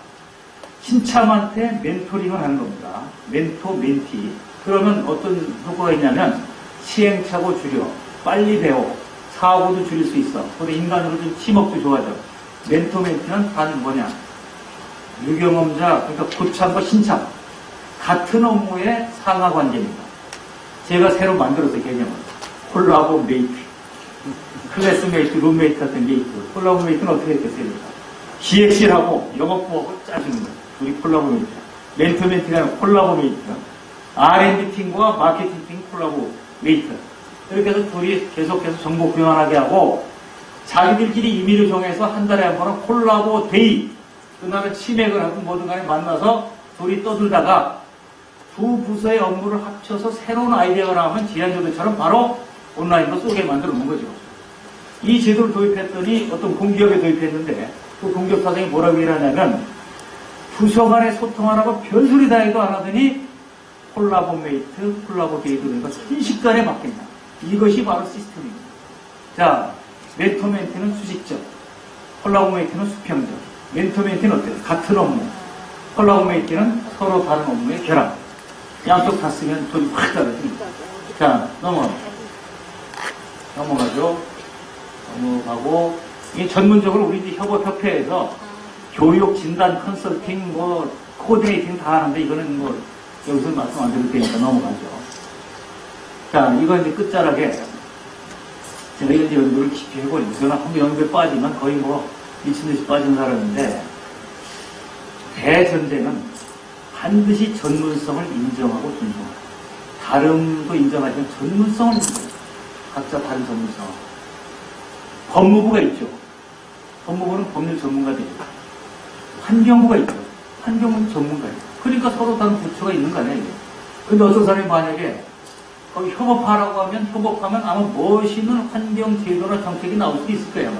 신참한테 멘토링을 하는 겁니다. 멘토멘티. 그러면 어떤 효과가 있냐면 시행착오 줄여, 빨리 배워, 사고도 줄일 수 있어. 그리고 인간으로 좀 팀워크도 좋아져. 멘토멘티는 단 뭐냐? 유경험자, 그러니까 고참과 신참. 같은 업무의 상하 관계입니다. 제가 새로 만들어서 개념을. 콜라보 메이트. 클래스메이트, 룸메이트 같은 게 있고, 콜라보 메이트는 어떻게 했겠어요? 기획실하고 영업부하고 짜주는 거예요. 우리 콜라보 메이트. 멘토멘티가 아니라 콜라보 메이트. R&D 팀과 마케팅 팀 콜라보 메이트. 이렇게 해서 둘이 계속해서 정보 교환하게 하고, 자기들끼리 임의를 정해서 한 달에 한 번은 콜라보 데이. 그날은 치맥을 하고 뭐든 간에 만나서 둘이 떠들다가 두 부서의 업무를 합쳐서 새로운 아이디어가 나오면 지난주처럼 바로 온라인으로 쏘게 만들어 놓은 거죠. 이 제도를 도입했더니 어떤 공기업에 도입했는데 그 공기업 사장이 뭐라고 일하냐면 부서 간에 소통하라고 별소리 다 해도 안 하더니 콜라보 메이트, 콜라보 데이도 그러니까 순식간에 바뀐다. 이것이 바로 시스템입니다. 자, 멘토멘트는 수직적, 콜라보 메이트는 수평적. 멘토멘트는 어때요? 같은 업무. 콜라보 메이트는 서로 다른 업무의 결합. 양쪽 다 쓰면 돈이 확 달라집니다. 자, 넘어가죠. 넘어가고, 이 전문적으로 우리 이제 협업협회에서 교육, 진단, 컨설팅, 코디네이팅 다 하는데 이거는 여기서 말씀 안 드릴 테니까 넘어가죠. 자, 이거 이제 끝자락에 제가 이제 연구를 깊이 해보니까 저는 한번 연구에 빠지면 거의 미친듯이 빠진 사람인데 대전쟁은 반드시 전문성을 인정하고 존중하고 다름도 인정하지만 전문성을 인정해요. 각자 다른 전문성. 법무부가 있죠. 법무부는 법률 전문가들이죠. 환경부가 있죠. 환경부는 전문가예요. 그러니까 서로 다른 부처가 있는 거 아니에요. 근데 어떤 사람이 만약에 거기 협업하라고 하면 협업하면 아마 멋있는 환경 제도나 정책이 나올 수도 있을 거예요.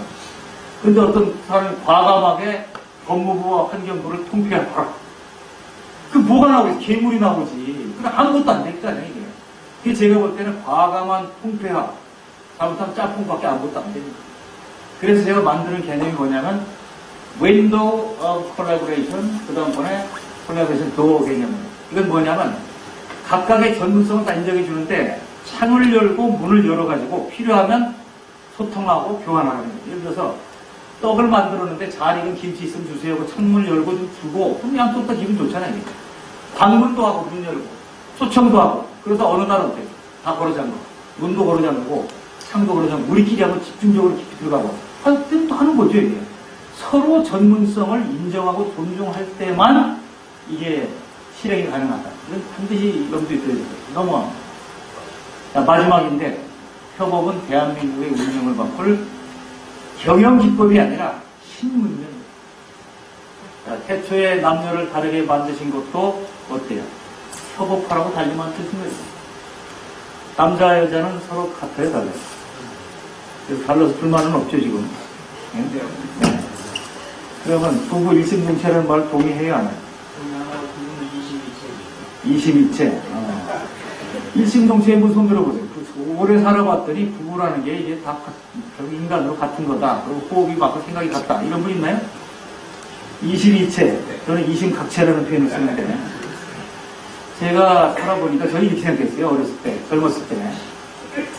근데 어떤 사람이 과감하게 법무부와 환경부를 통폐합하라. 그 뭐가 나오지? 괴물이 나오지. 그럼 아무것도 안 될 거 아니에요, 이게. 그게 제가 볼 때는 과감한 통폐합. 잘못하면 짝꿍밖에 아무것도 안 됩니다. 그래서 제가 만드는 개념이 뭐냐면, Window of Collaboration, 그 다음번에 Collaboration Door 개념이에요. 이건 뭐냐면, 각각의 전문성을 다 인정해 주는데, 창을 열고 문을 열어가지고 필요하면 소통하고 교환하는 거예요. 예를 들어서 떡을 만들었는데 잘 익은 김치 있으면 주세요 하고 창문 열고 좀 주고 그럼 양쪽 다 기분 좋잖아요. 방문도 하고 문 열고 초청도 하고 그래서 어느 날 어때요? 다 걸어 잠그고 문도 걸어 잠그고 창도 걸어 잠그고 우리끼리 한번 집중적으로 깊이 들어가고 할 때는 또 하는 거죠. 이게 서로 전문성을 인정하고 존중할 때만 이게 실행이 가능하다. 이건 반드시 염두에 둬야 돼요. 넘어갑니다. 자, 마지막인데 협업은 대한민국의 운명을 바꿀 경영기법이 아니라 신문명입니다. 태초에 남녀를 다르게 만드신 것도 어때요? 협업하라고 달리만 드신 거예요. 남자 여자는 서로 같아요, 달라요. 그래서 달라서 불만은 없죠, 지금. 네. 그러면 부부 일심동체라는 말 동의해요, 안 해요? 22채. 일심동체의 무슨 들어보세요. 오래 살아봤더니 부부라는 게 이게 다 결국 인간으로 같은 거다. 그리고 호흡이 맞고 생각이 같다. 이런 분 있나요? 22채. 저는 이심각체라는 표현을 쓰는데 제가 살아보니까 저는 이렇게 생각했어요. 어렸을 때, 젊었을 때.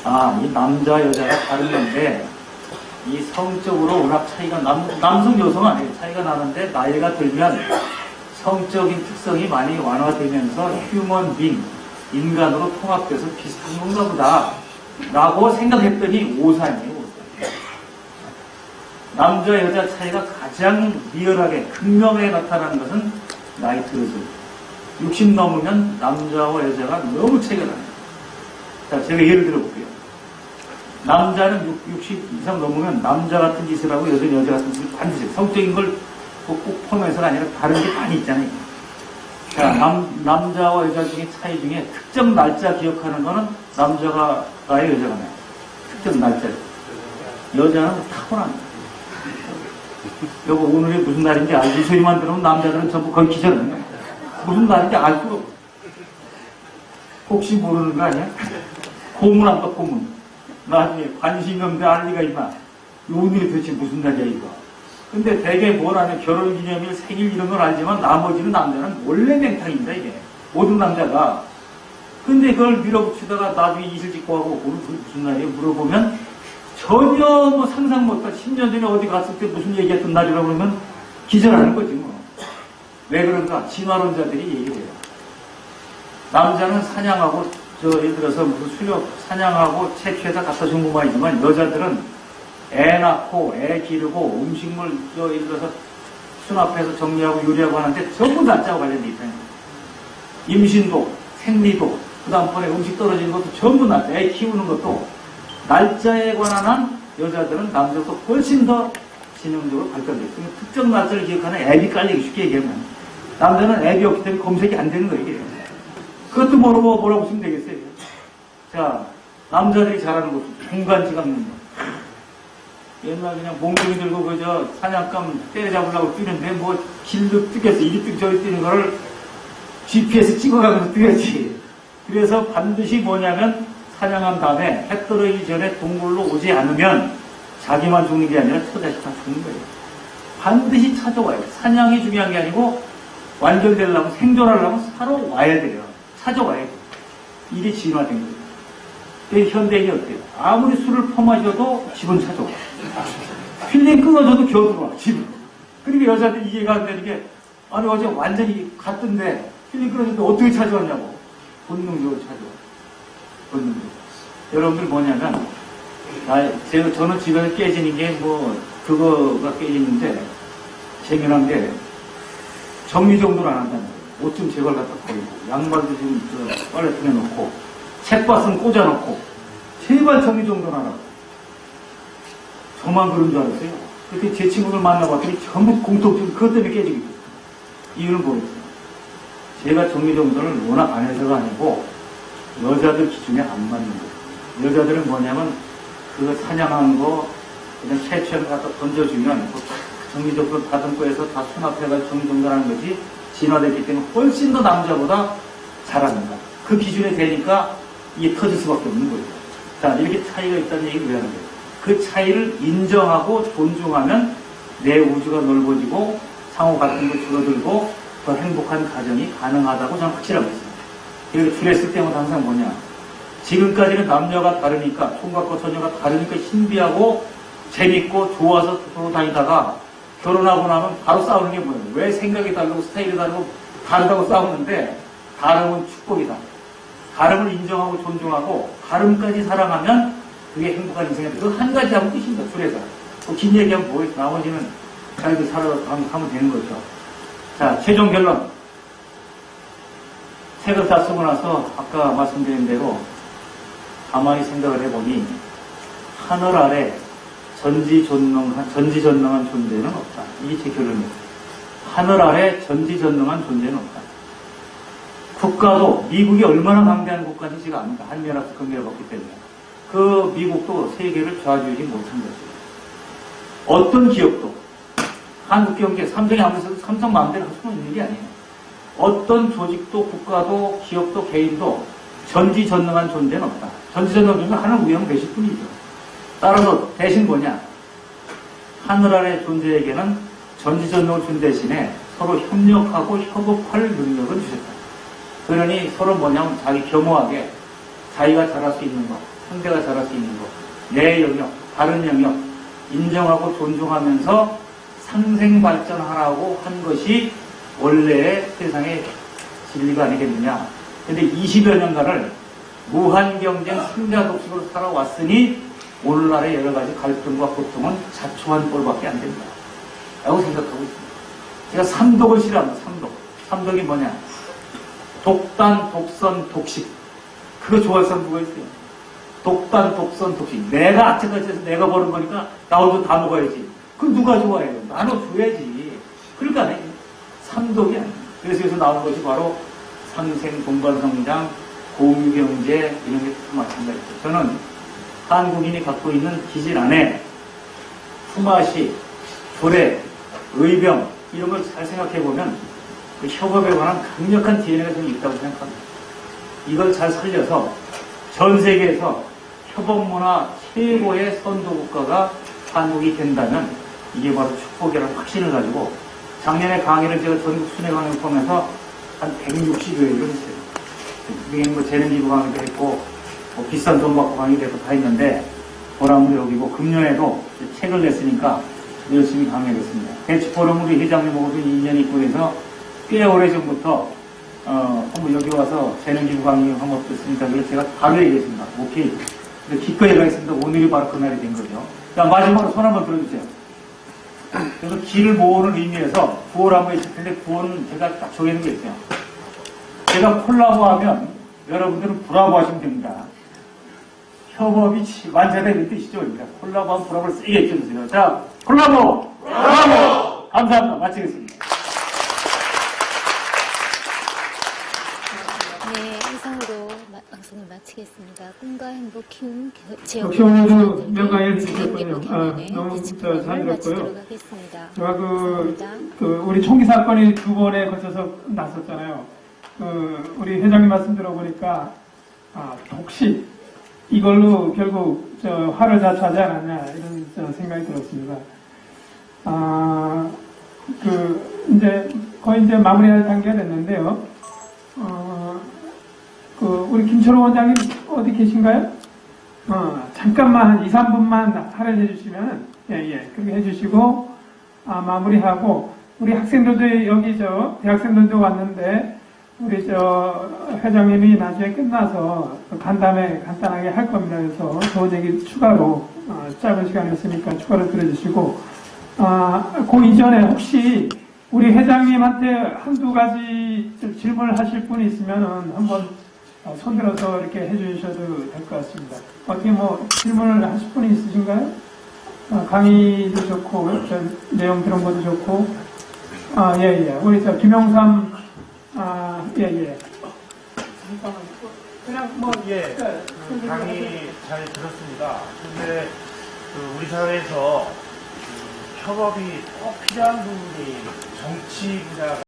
아, 이 남자, 여자가 다른 건데 이 성적으로 워낙 차이가 남성, 여성 아니에요. 차이가 나는데 나이가 들면 성적인 특성이 많이 완화되면서 휴먼 빙, 인간으로 통합돼서 비슷한 건가 보다 라고 생각했더니 오산이에요. 오산. 남자 여자 차이가 가장 리얼하게 극명하게 나타나는 것은 나이 들어서 60 넘으면 남자와 여자가 너무 차이가 나요. 자, 제가 예를 들어볼게요. 남자는 60 이상 넘으면 남자 같은 짓을 하고 여자는 여자 같은 짓을 반드시 해요. 성적인 걸 꼭 포함해서가 아니라 다른 게 많이 있잖아요. 자, 남자와 여자 중에 차이 중에 특정 날짜 기억하는 거는 남자가 나요, 여자가 나요. 특정 날짜. 여자는 타고납니다. 여보, 오늘이 무슨 날인지 알고 이 소리만 들으면 남자들은 전부 거의 기절해요. 무슨 날인지 알 수가 없어. 혹시 모르는 거 아니야? 고문한다, 고문. 나중에 관심이 없는데 알 리가 있나? 오늘이 도대체 무슨 날이야, 이거. 근데 대개 뭘 하면 결혼기념일, 생일 이런 건 알지만 나머지는 남자는 원래 맹탕입니다, 이게. 모든 남자가. 근데 그걸 밀어붙이다가 나중에 이슬 짓고 하고 오늘 무슨 날이에요? 물어보면 전혀 뭐 상상 못한 10년 전에 어디 갔을 때 무슨 얘기했던 날이라고 그러면 기절하는 거지 뭐. 왜 그런가? 진화론자들이 얘기를 해요. 남자는 사냥하고 예를 들어서 무슨 수렵 사냥하고 채취해서 갖다 준 것만 있지만 여자들은 애 낳고 애 기르고 음식물 예를 들어서 수납해서 정리하고 요리하고 하는데 전부 날짜와 관련돼 있잖아요. 임신도 생리도 그 다음번에 음식 떨어지는 것도 전부 날짜. 애 키우는 것도 날짜에 관한 한 여자들은 남자보다 훨씬 더 지능적으로 발달돼 있어요. 특정 날짜를 기억하는 앱이 깔리기 쉽게 얘기하면 남자는 앱이 없기 때문에 검색이 안 되는 거예요. 이게. 그것도 뭐라고 쓰면 되겠어요. 자, 남자들이 잘하는 것도 중간지각 묻는 거. 옛날 그냥 몽둥이 들고 그저 사냥감 때려잡으려고 뛰는데 뭐 길도 뛰겠어. 이리 뛰고 저리 뛰는 거를 GPS 찍어가면서 뛰어야지. 그래서 반드시 뭐냐면 사냥한 다음에 해 떨어지기 전에 동굴로 오지 않으면 자기만 죽는 게 아니라 처자식 다 죽는 거예요. 반드시 찾아와요. 사냥이 중요한 게 아니고 완전되려면 생존하려면 사러 와야 돼요. 찾아와야 돼요. 일이 진화된 거예요. 근데 현대인이 어때요? 아무리 술을 퍼마셔도 집은 찾아와. 필링 끊어져도 겨우 들어와, 집은. 그러니까 여자들이 이해가 안 되는 게, 아니, 어제 완전히 갔던데, 필링 끊어졌는데 어떻게 찾아왔냐고. 본능적으로 찾아와. 본능적으로. 여러분들 뭐냐면, 저는 집에서 깨지는 게 그거가 깨지는데, 재미난 게, 정리정돈을 안 한다는 거예요. 옷 좀 제걸 갖다 버리고, 양말도 좀 빨래통에 넣고, 책받으면 꽂아놓고, 제발 정리정돈 하라고. 저만 그런 줄 알았어요. 그렇게 제 친구들 만나봤더니 전부 공통점 그것 때문에 깨지고 있어요. 이유는 뭐겠어요? 제가 정리정돈을 워낙 안 해서가 아니고 여자들 기준에 안 맞는 거예요. 여자들은 뭐냐면 그 사냥한 거 그냥 채취한 거 갖다 던져주면 그 정리정돈 다듬고해서 다 수납해가지고 정리정돈하는 것이 진화됐기 때문에 훨씬 더 남자보다 잘합니다. 그 기준에 되니까 이게 터질 수밖에 없는 거예요. 자, 이렇게 차이가 있다는 얘기를 왜 하는 거예요? 그 차이를 인정하고 존중하면 내 우주가 넓어지고 상호 같은 거 줄어들고 더 행복한 가정이 가능하다고 저는 확실하고 있습니다. 그리고 줄였을 때마다 항상 뭐냐. 지금까지는 남녀가 다르니까, 총각과 처녀가 다르니까 신비하고 재밌고 좋아서 돌아다니다가 결혼하고 나면 바로 싸우는 게 뭐예요? 왜 생각이 다르고 스타일이 다르고 다르다고 싸우는데, 다름은 축복이다. 다름을 인정하고 존중하고 다름까지 사랑하면 그게 행복한 인생이다. 그 한 가지 하면 끝입니다. 둘에서. 긴 얘기하면 뭐예요? 나머지는 자기들 살아가면 되는 거죠. 자, 최종 결론. 책을 다 쓰고 나서 아까 말씀드린 대로 가만히 생각을 해보니 하늘 아래 전지전능한 존재는 없다. 이게 제 결론입니다. 하늘 아래 전지전능한 존재는 없다. 국가도 미국이 얼마나 강대한 국가인지 제가 압니다. 한미연합국 경계를 받기 때문에. 그 미국도 세계를 좌지우지 못한 것이에요. 어떤 기업도 한국 경제 삼성이 아무래도 삼성 마음대로 할 수는 있는 게 아니에요. 어떤 조직도 국가도 기업도 개인도 전지전능한 존재는 없다. 전지전능한 존재는 하나는 우영 되실 뿐이죠. 따라서 대신 뭐냐? 하늘 아래 존재에게는 전지전능한 존재 대신에 서로 협력하고 협업할 능력을 주셨다. 그러니 서로 뭐냐면 자기 겸허하게 자기가 잘할 수 있는 것, 상대가 잘할 수 있는 것, 내 영역, 다른 영역 인정하고 존중하면서 상생 발전하라고 한 것이 원래의 세상의 진리가 아니겠느냐. 근데 20여 년간을 무한 경쟁 승자 독식으로 살아왔으니 오늘날의 여러 가지 갈등과 고통은 자초한 꼴밖에 안 된다. 라고 생각하고 있습니다. 제가 삼독을 싫어합니다. 삼독이 뭐냐? 독단, 독선, 독식. 그거 좋아할 사람 누가 있어요? 독단, 독선, 독식. 내가 아차까지 해서 내가 버는 거니까 나오도 다 먹어야지. 그럼 누가 좋아해요? 나눠줘야지. 그러니까 삼독이 아니에요. 그래서 여기서 나오는 것이 바로 상생, 동반성장, 공유경제 이런 게 마찬가지죠. 저는 한국인이 갖고 있는 기질 안에 품앗이, 조례, 의병 이런 걸 잘 생각해 보면 그 협업에 관한 강력한 DNA가 좀 있다고 생각합니다. 이걸 잘 살려서 전 세계에서 협업 문화 최고의 선도국가가 한국이 된다면 이게 바로 축복이라는 확신을 가지고 작년에 강의를 제가 전국 순회 강의를 포함해서 한 160여 회를 했어요. 그게 뭐 재능기부 강의도 했고 뭐 비싼 돈 받고 강의도 했고 다 했는데 보람을 여기고 금년에도 책을 냈으니까 열심히 강의를 했습니다. 대치포럼 우리 회장님하고도 인연이 있고 해서 꽤 오래전부터 한번 여기 와서 재능기부 강의 한 것도 있으니까 그래서 제가 바로 얘기했습니다. 오케이. 근데 기꺼이 가겠습니다. 오늘이 바로 그날이 된 거죠. 자, 마지막으로 손 한번 들어주세요. 그래서 길을 모으는 의미에서 구호를 한번 있을 텐데 구호는 제가 딱 정해놓은 게 있어요. 제가 콜라보하면 여러분들은 브라보 하시면 됩니다. 협업이 완자되는 뜻이죠. 그러니까 콜라보하면 브라보를 세게 해주세요. 자, 콜라보! 브라보! 감사합니다. 마치겠습니다. 네, 이상으로 방송을 마치겠습니다. 꿈과 행복 키움 지역 역시 오늘도 명강의를 주셨군요. 너무 잘 들었고요. 제가 우리 총기 사건이 2번에 걸쳐서 났었잖아요. 우리 회장님 말씀 들어보니까 독식 이걸로 결국 화를 자초하지 않았냐 이런 생각이 들었습니다. 이제 거의 이제 마무리할 단계가 됐는데요. 우리 김철호 원장님 어디 계신가요? 잠깐만 한 2, 3분만 할애해 주시면 그렇게 해주시고 마무리하고 우리 학생들도 여기 대학생들도 왔는데 우리 회장님이 나중에 끝나서 간단하게 할 겁니다. 그래서 더 얘기 추가로 짧은 시간이었으니까 추가로 들어주시고 그 이전에 혹시 우리 회장님한테 한두 가지 질문을 하실 분이 있으면은 한번 손들어서 이렇게 해주셔도 될 것 같습니다. 어떻게 뭐 질문을 하실 분이 있으신가요? 강의도 좋고 내용 들은 것도 좋고 우리 김영삼 그냥 강의 잘 들었습니다. 근데 우리 사회에서 협업이 꼭 필요한 부분이 정치 분야가